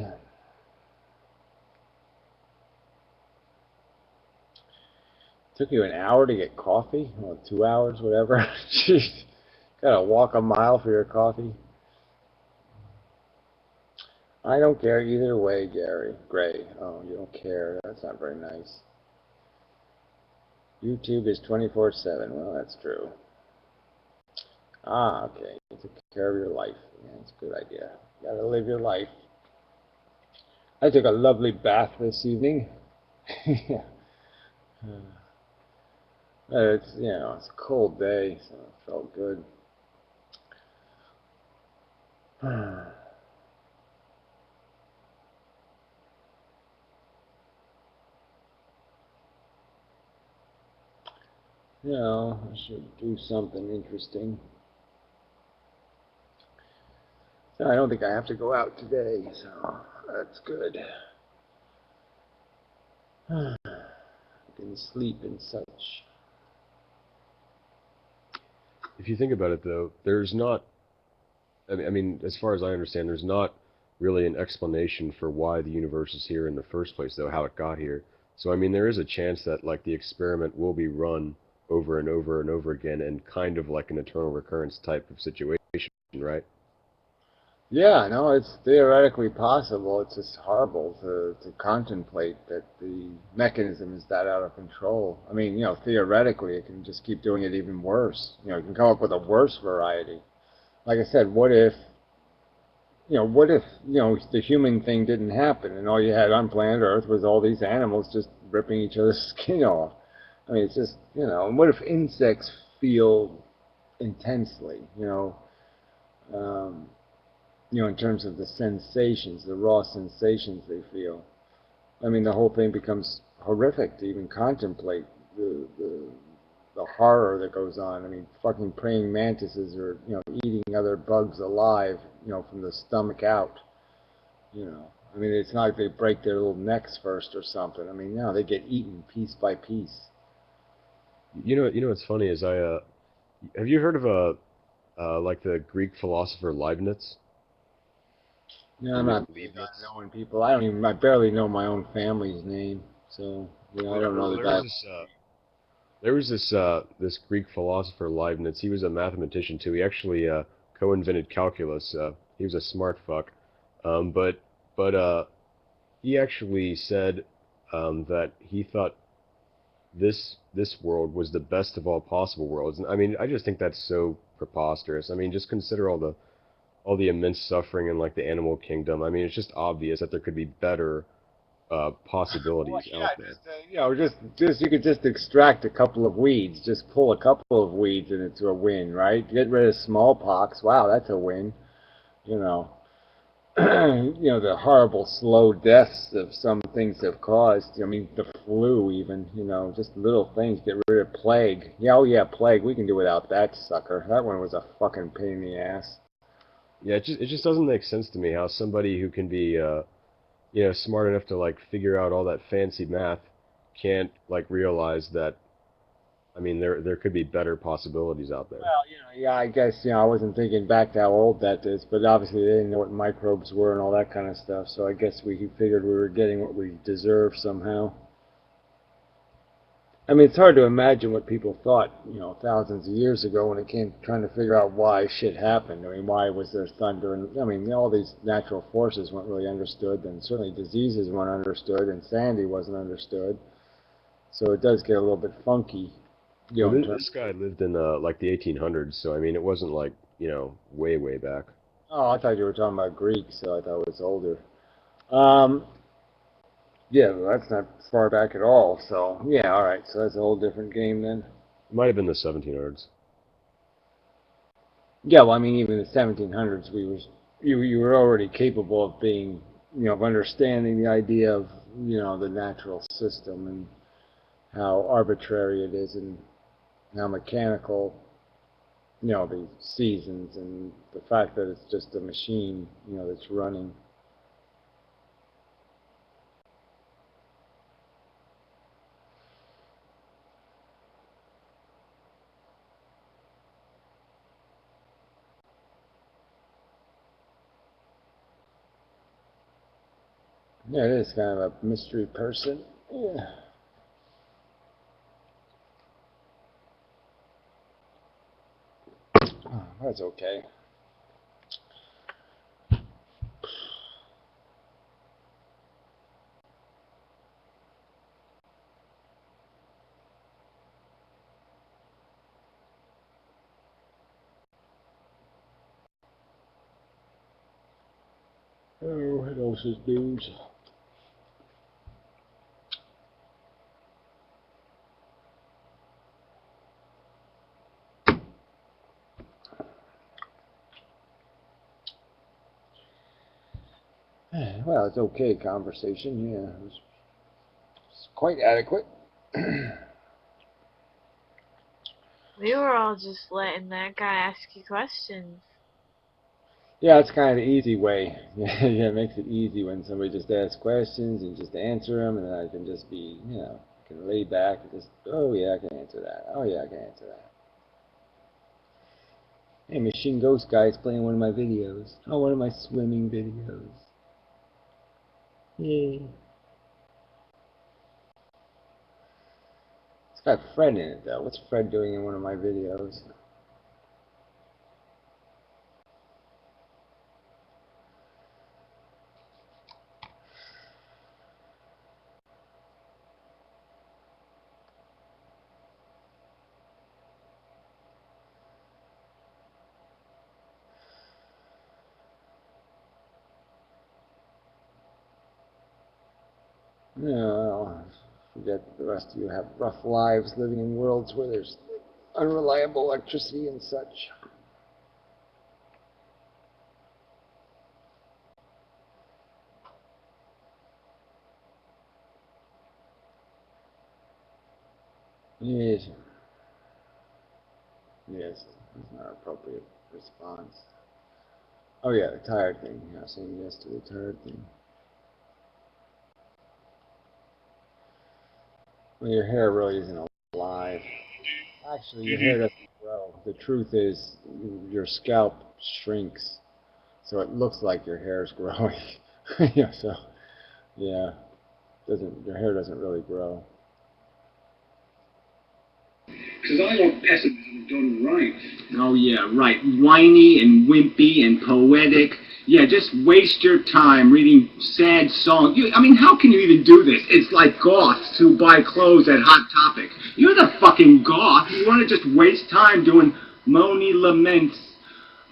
Took you an hour to get coffee? Well, 2 hours, whatever. Jeez. Gotta walk a mile for your coffee. I don't care either way, Gray. Oh, you don't care. That's not very nice. YouTube is 24/7. Well, that's true. Ah, okay. You took care of your life. Yeah, that's a good idea. You gotta live your life. I took a lovely bath this evening. Yeah. It's, it's a cold day, so it felt good. I should do something interesting. I don't think I have to go out today, so that's good. I can sleep and such. If you think about it, though, there's not, as far as I understand, there's not really an explanation for why the universe is here in the first place, though, how it got here. So, there is a chance that, the experiment will be run over and over and over again, and kind of like an eternal recurrence type of situation, right? Yeah, no, it's theoretically possible. It's just horrible to contemplate that the mechanism is that out of control. I mean, theoretically, it can just keep doing it even worse. It can come up with a worse variety. Like I said, what if the human thing didn't happen and all you had on planet Earth was all these animals just ripping each other's skin off? I mean, it's just, and what if insects feel intensely, um, in terms of the sensations, the raw sensations they feel. I mean, the whole thing becomes horrific to even contemplate the horror that goes on. I mean, fucking praying mantises are, eating other bugs alive, from the stomach out, I mean, it's not like they break their little necks first or something. I mean, no, they get eaten piece by piece. You know what's funny is have you heard of like the Greek philosopher Leibniz? I'm not big on Leibniz. knowing people. I barely know my own family's name, so, I don't know Well, the guy. there was this Greek philosopher Leibniz. He was a mathematician too. He actually co-invented calculus. He was a smart fuck. But he actually said that he thought this world was the best of all possible worlds. And I mean, I just think that's so preposterous. I mean, just consider all the immense suffering in like the animal kingdom. I mean, it's just obvious that there could be better Well, possibilities yeah, out there. just you could just extract a couple of weeds, just pull a couple of weeds, and it's a win, right? Get rid of smallpox. Wow, that's a win. You know, the horrible slow deaths of some things have caused. I mean, the flu, even. Just little things. Get rid of plague. Yeah, oh yeah, plague. We can do without that sucker. That one was a fucking pain in the ass. Yeah, it just doesn't make sense to me how somebody who can be smart enough to like figure out all that fancy math can't like realize that I mean there could be better possibilities out there. Well, yeah, I guess, I wasn't thinking back to how old that is, but obviously they didn't know what microbes were and all that kind of stuff, so I guess we figured we were getting what we deserved somehow. I mean, it's hard to imagine what people thought, thousands of years ago when it came to trying to figure out why shit happened. I mean, why was there thunder? And I mean, all these natural forces weren't really understood, and certainly diseases weren't understood, and Sandy wasn't understood. So it does get a little bit funky, Well, in this terms. guy lived in like the 1800s, so I mean it wasn't like way back. Oh, I thought you were talking about Greek, so I thought it was older. Um, yeah, well, that's not far back at all. So yeah, all right. So that's a whole different game then. It might have been the 1700s. Yeah, well, I mean, even in the 1700s, you were already capable of being, of understanding the idea of, the natural system and how arbitrary it is and how mechanical, the seasons and the fact that it's just a machine, that's running. Yeah, it is kind of a mystery person. Yeah. Oh, that's okay. Oh, what else is news? Well, it's okay conversation. Yeah, it's quite adequate. We were all just letting that guy ask you questions. Yeah, it's kind of the easy way. Yeah, it makes it easy when somebody just asks questions and just answer them, and I can just be, I can lay back and just, oh yeah, I can answer that. Oh yeah, I can answer that. Hey, Machine Ghost Guy is playing one of my videos. Oh, one of my swimming videos. Yay. It's got Fred in it, though. What's Fred doing in one of my videos? Yeah, well, forget the rest of you have rough lives living in worlds where there's unreliable electricity and such. Yes. Yes, that's not an appropriate response. Oh yeah, the tired thing. Yeah, saying yes to the tired thing. Well, your hair really isn't alive. Actually, your hair doesn't grow. The truth is, your scalp shrinks, so it looks like your hair is growing. Yeah, so yeah, your hair doesn't really grow. Because I want pessimism done right. Oh, yeah, right. Whiny and wimpy and poetic. Yeah, just waste your time reading sad songs. I mean, how can you even do this? It's like goths who buy clothes at Hot Topic. You're the fucking goth. You want to just waste time doing moany laments.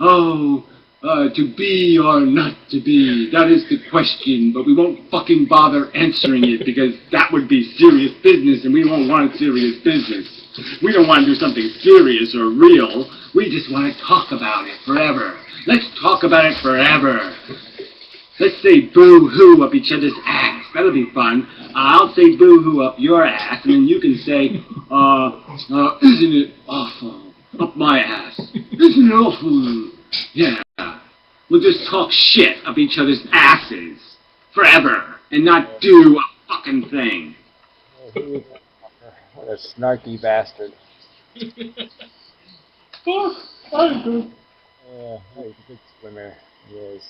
Oh, to be or not to be, that is the question, but we won't fucking bother answering it because that would be serious business and we won't want serious business. We don't want to do something serious or real. We just want to talk about it forever. Let's talk about it forever. Let's say boo-hoo up each other's ass. That'll be fun. I'll say boo-hoo up your ass, and then you can say, isn't it awful? Up my ass. Isn't it awful? Yeah. We'll just talk shit up each other's asses. Forever. And not do a fucking thing. What a snarky bastard. Fuck, I'm good. Yeah, he's a good swimmer. He is.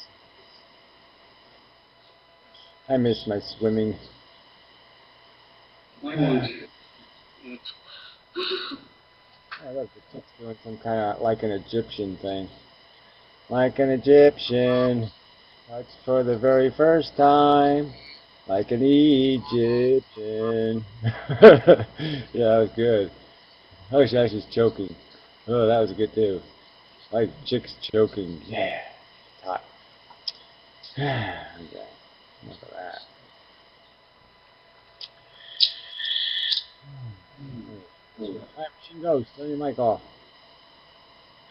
I miss my swimming. I want Oh, look, the chick's doing some kind of, like an Egyptian thing. Like an Egyptian, touched for the very first time. Like an Egyptian. Yeah, that was good. Oh, she's choking. Oh, that was good too. Like chicks choking. Yeah. It's hot. Okay. Enough of that. Alright, Machine Ghost, turn your mic off.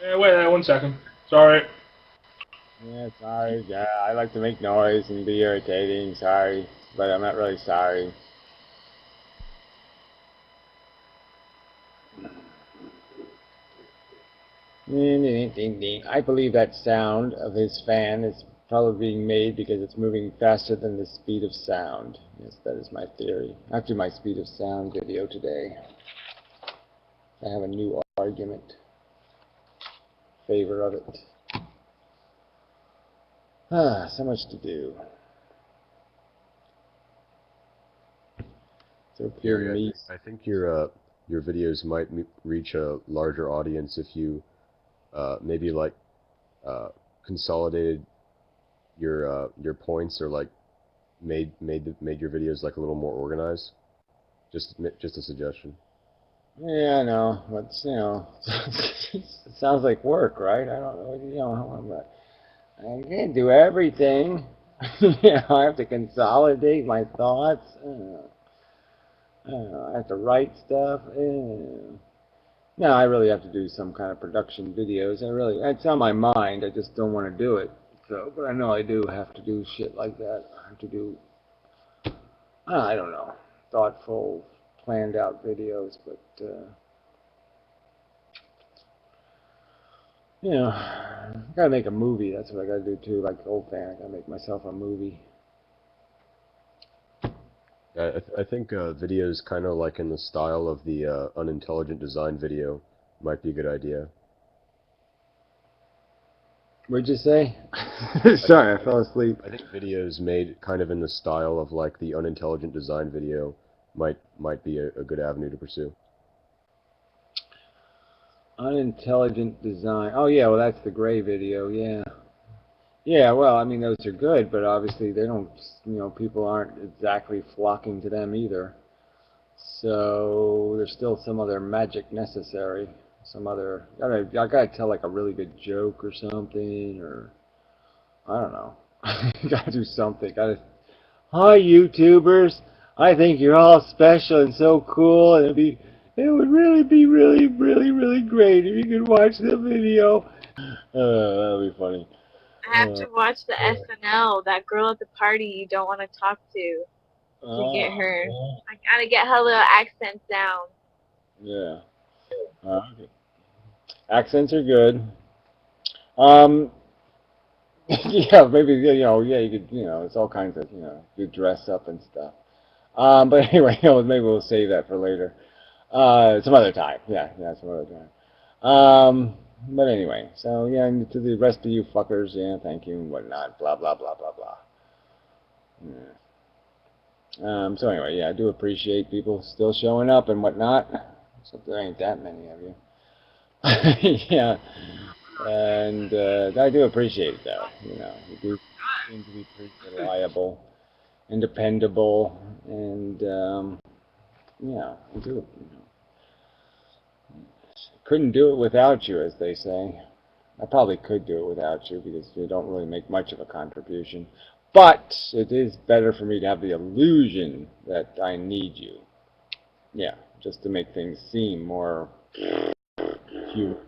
Yeah, wait there 1 second. Sorry. Yeah, sorry. Yeah, I like to make noise and be irritating. Sorry. But I'm not really sorry. Ding, ding, ding, ding. I believe that sound of his fan is probably being made because it's moving faster than the speed of sound. Yes, that is my theory. After my speed of sound video today, I have a new argument in favor of it. Ah, so much to do. So Gary, I think your videos might reach a larger audience if you maybe like consolidated your points or like made your videos like a little more organized. Just a suggestion. Yeah, I know, but you know, it sounds like work, right? I don't know, you know, but I can't do everything. You know, I have to consolidate my thoughts. I have to write stuff. No, I really have to do some kind of production videos. It's on my mind. I just don't want to do it. So, but I know I do have to do shit like that. I have to do, I don't know, thoughtful, planned out videos, but, you know, I gotta make a movie. That's what I gotta do too, like the old fan. I gotta make myself a movie. I think videos kind of like in the style of the unintelligent design video might be a good idea. What'd you say? Sorry, I fell asleep. I think videos made kind of in the style of like the unintelligent design video might be a good avenue to pursue. Unintelligent design. Oh yeah, well that's the gray video, yeah. Yeah, well, I mean those are good, but obviously they don't, you know, people aren't exactly flocking to them either. So there's still some other magic necessary. Some other, I gotta tell like a really good joke or something, or I don't know. Gotta do something. Hi YouTubers, I think you're all special and so cool, and it would really be really great if you could watch the video. That'll be funny. I have to watch the SNL, that girl at the party you don't want to talk to get her. I gotta get her little accents down. Yeah. Okay. Accents are good. Yeah, maybe yeah, you could, it's all kinds of, you dress up and stuff. But anyway, maybe we'll save that for later. Some other time. Yeah, some other time. But anyway, so yeah, and to the rest of you fuckers, yeah, thank you and whatnot, blah blah blah blah blah. Yeah. So anyway, yeah, I do appreciate people still showing up and whatnot. So there ain't that many of you. Yeah. And I do appreciate it, though. You do seem to be pretty reliable and dependable, and yeah, I do. Couldn't do it without you, as they say. I probably could do it without you because you don't really make much of a contribution. But it is better for me to have the illusion that I need you. Yeah, just to make things seem more human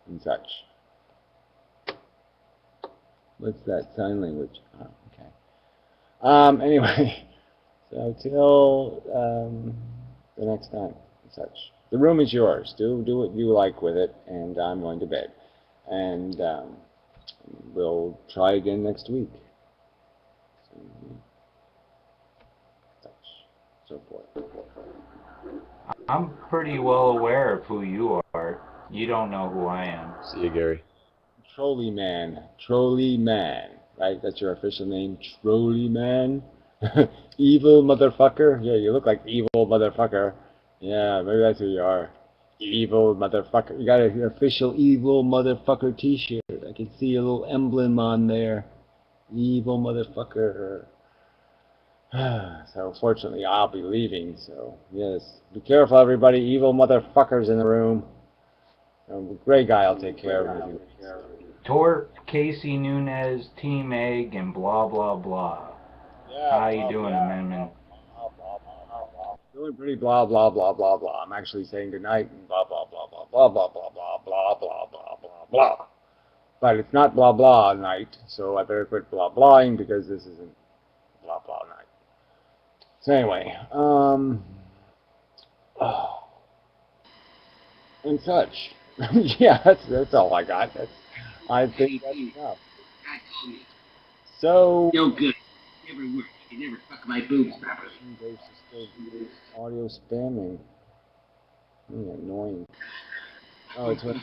and such. What's that sign language? Oh, okay. Anyway, so till the next time, such. The room is yours. Do what you like with it, and I'm going to bed. And we'll try again next week. Such, so forth. I'm pretty well aware of who you are. You don't know who I am. See you, Gary. Trolley Man. Trolley Man. Right? That's your official name? Trolley Man? Evil motherfucker? Yeah, you look like evil motherfucker. Yeah, maybe that's who you are. Evil motherfucker. You got an official evil motherfucker t-shirt. I can see a little emblem on there. Evil motherfucker. So fortunately I'll be leaving, so yes. Be careful everybody, evil motherfuckers in the room. The gray guy will take care of you. Torp, Casey Nunez, Team Egg, and blah blah blah. Yeah, How you doing, Amendment? Doing pretty blah blah blah blah blah. I'm actually saying goodnight and blah blah blah blah blah blah blah blah blah blah blah blah blah. But it's not blah blah night, so I better quit blah blahing because this isn't blah blah night. So anyway, and such. Yeah, that's all I got. I think that's enough. So. Yo, good. Never work. You never fuck my boobs properly. Audio spamming. Annoying. Oh, it's what.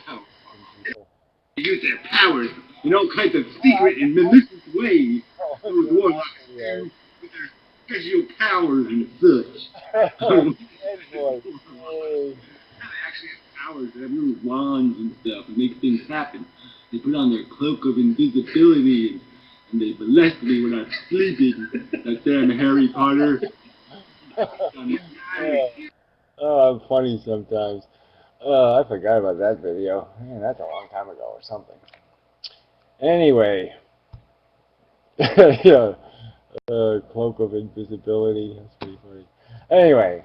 They use their powers in all kinds of secret and malicious ways. Those warlocks with their special powers and such. They actually have powers. They have little wands and stuff and make things happen. They put on their cloak of invisibility and they molest me when I'm sleeping. Like they're in Harry Potter. Oh, I'm funny sometimes. Oh, I forgot about that video. Man, that's a long time ago or something. Anyway. Yeah. Cloak of invisibility. That's pretty funny. Anyway,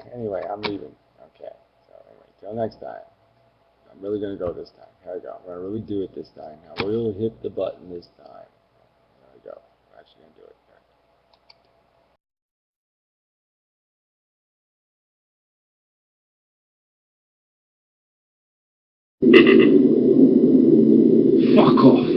I'm leaving. Okay. So anyway, till next time. I'm really going to go this time. Here I go. I'm going to really do it this time. I will hit the button this time. There we go. I'm actually going to do it. Fuck off.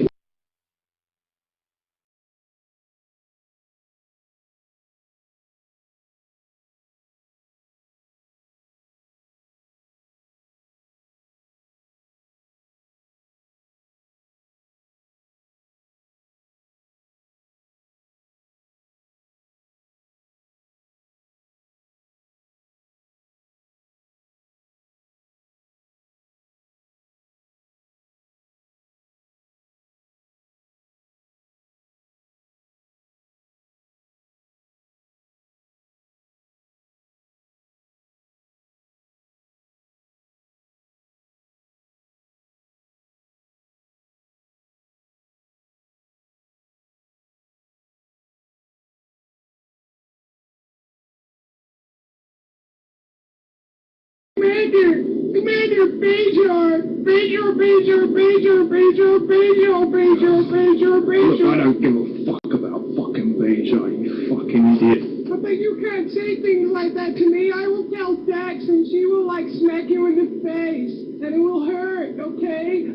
Commander Bajor! Look, I don't give a fuck about fucking Bajor, you fucking idiot. But you can't say things like that to me. I will tell Dax and she will, like, smack you in the face. And it will hurt, okay?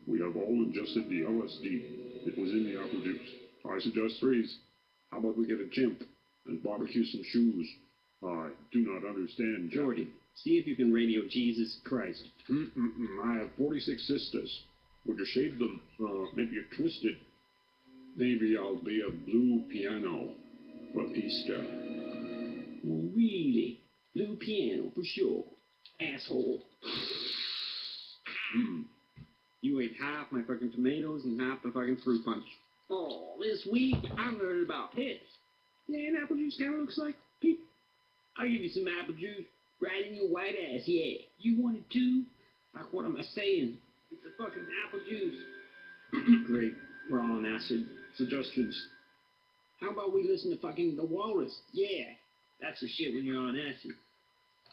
We have all ingested the LSD. It was in the apple juice. I suggest freeze. How about we get a chimp and barbecue some shoes? I do not understand. Jordy, see if you can radio Jesus Christ. I have 46 sisters. Would you shade them? Maybe you twist it. Maybe I'll be a blue piano for Easter. Really? Blue piano, for sure. Asshole. You ate half my fucking tomatoes and half the fucking fruit punch. Oh, this week I learned about piss. Yeah, and apple juice kind of looks like pee. I'll give you some apple juice right in your white ass, yeah. You want it too? Like, what am I saying? It's a fucking apple juice. Great, we're all on acid. Suggestions. How about we listen to fucking The Walrus? Yeah, that's the shit when you're on acid.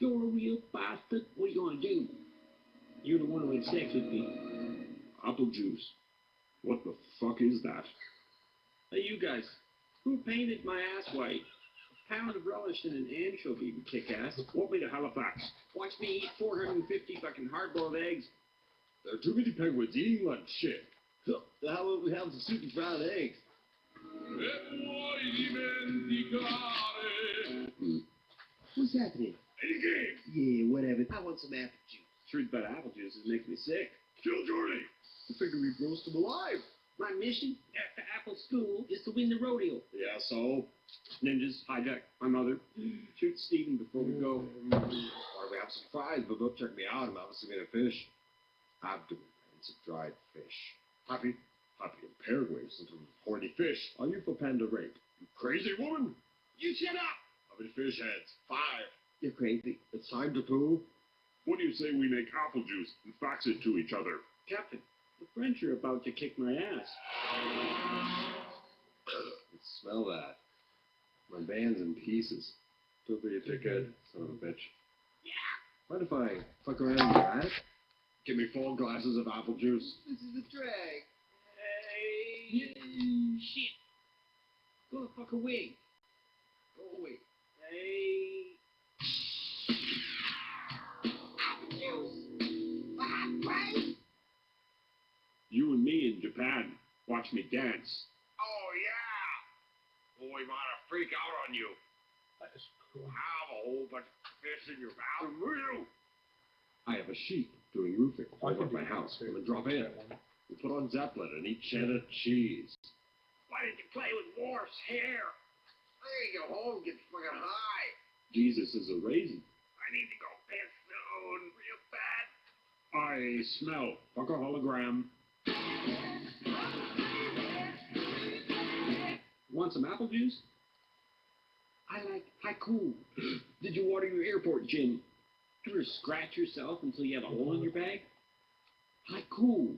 You're a real bastard. What are you gonna do? You're the one who had sex with me. Apple juice. What the fuck is that? Hey, you guys. Who painted my ass white? A pound of relish and an anchovy would kick ass. Want me to Halifax? Watch me eat 450 fucking hard-boiled eggs. There are too many penguins eating lunch. Shit. How about we have some soup and fried eggs? What's happening? Any game? Yeah, whatever. I want some apple juice. Truth about apple juice is making me sick. Kill Jordy. I figure we'd roast him alive. My mission after Apple School is to win the rodeo. Yeah, so? Ninjas, hijack my mother. Shoot Steven before we go. Or we have some fries, but don't check me out. I'm obviously made of fish. Abdomen and some dried fish. Happy in Paraguay, some horny fish. Are you for panda rape? You crazy woman? You shut up! How many fish heads? 5. You're crazy. It's time to poo. What do you say we make apple juice and fax it to each other? Captain, the French are about to kick my ass. Smell that. My band's in pieces. Don't be a dickhead, son of a bitch. Yeah! Mind if I fuck around in your attic? Give me 4 glasses of apple juice. This is a drag. Hey! Shit! Go the fuck away. Go away. Hey! Apple juice! Right? You and me in Japan. Watch me dance. Oh, yeah! Boy, might I freak out on you. Have a whole bunch of fish in your mouth, will you? I have a sheep doing roofing over at my house. Come and drop in. We put on Zeppelin and eat cheddar cheese. Why did you play with Worf's hair? I need to go home and get fucking high. Jesus is a raisin. I need to go piss soon, real bad. I smell. Fuck a hologram. Want some apple juice? I like haiku. Did you water your airport gin? Ever scratch yourself until you have a hole in your bag? Haiku.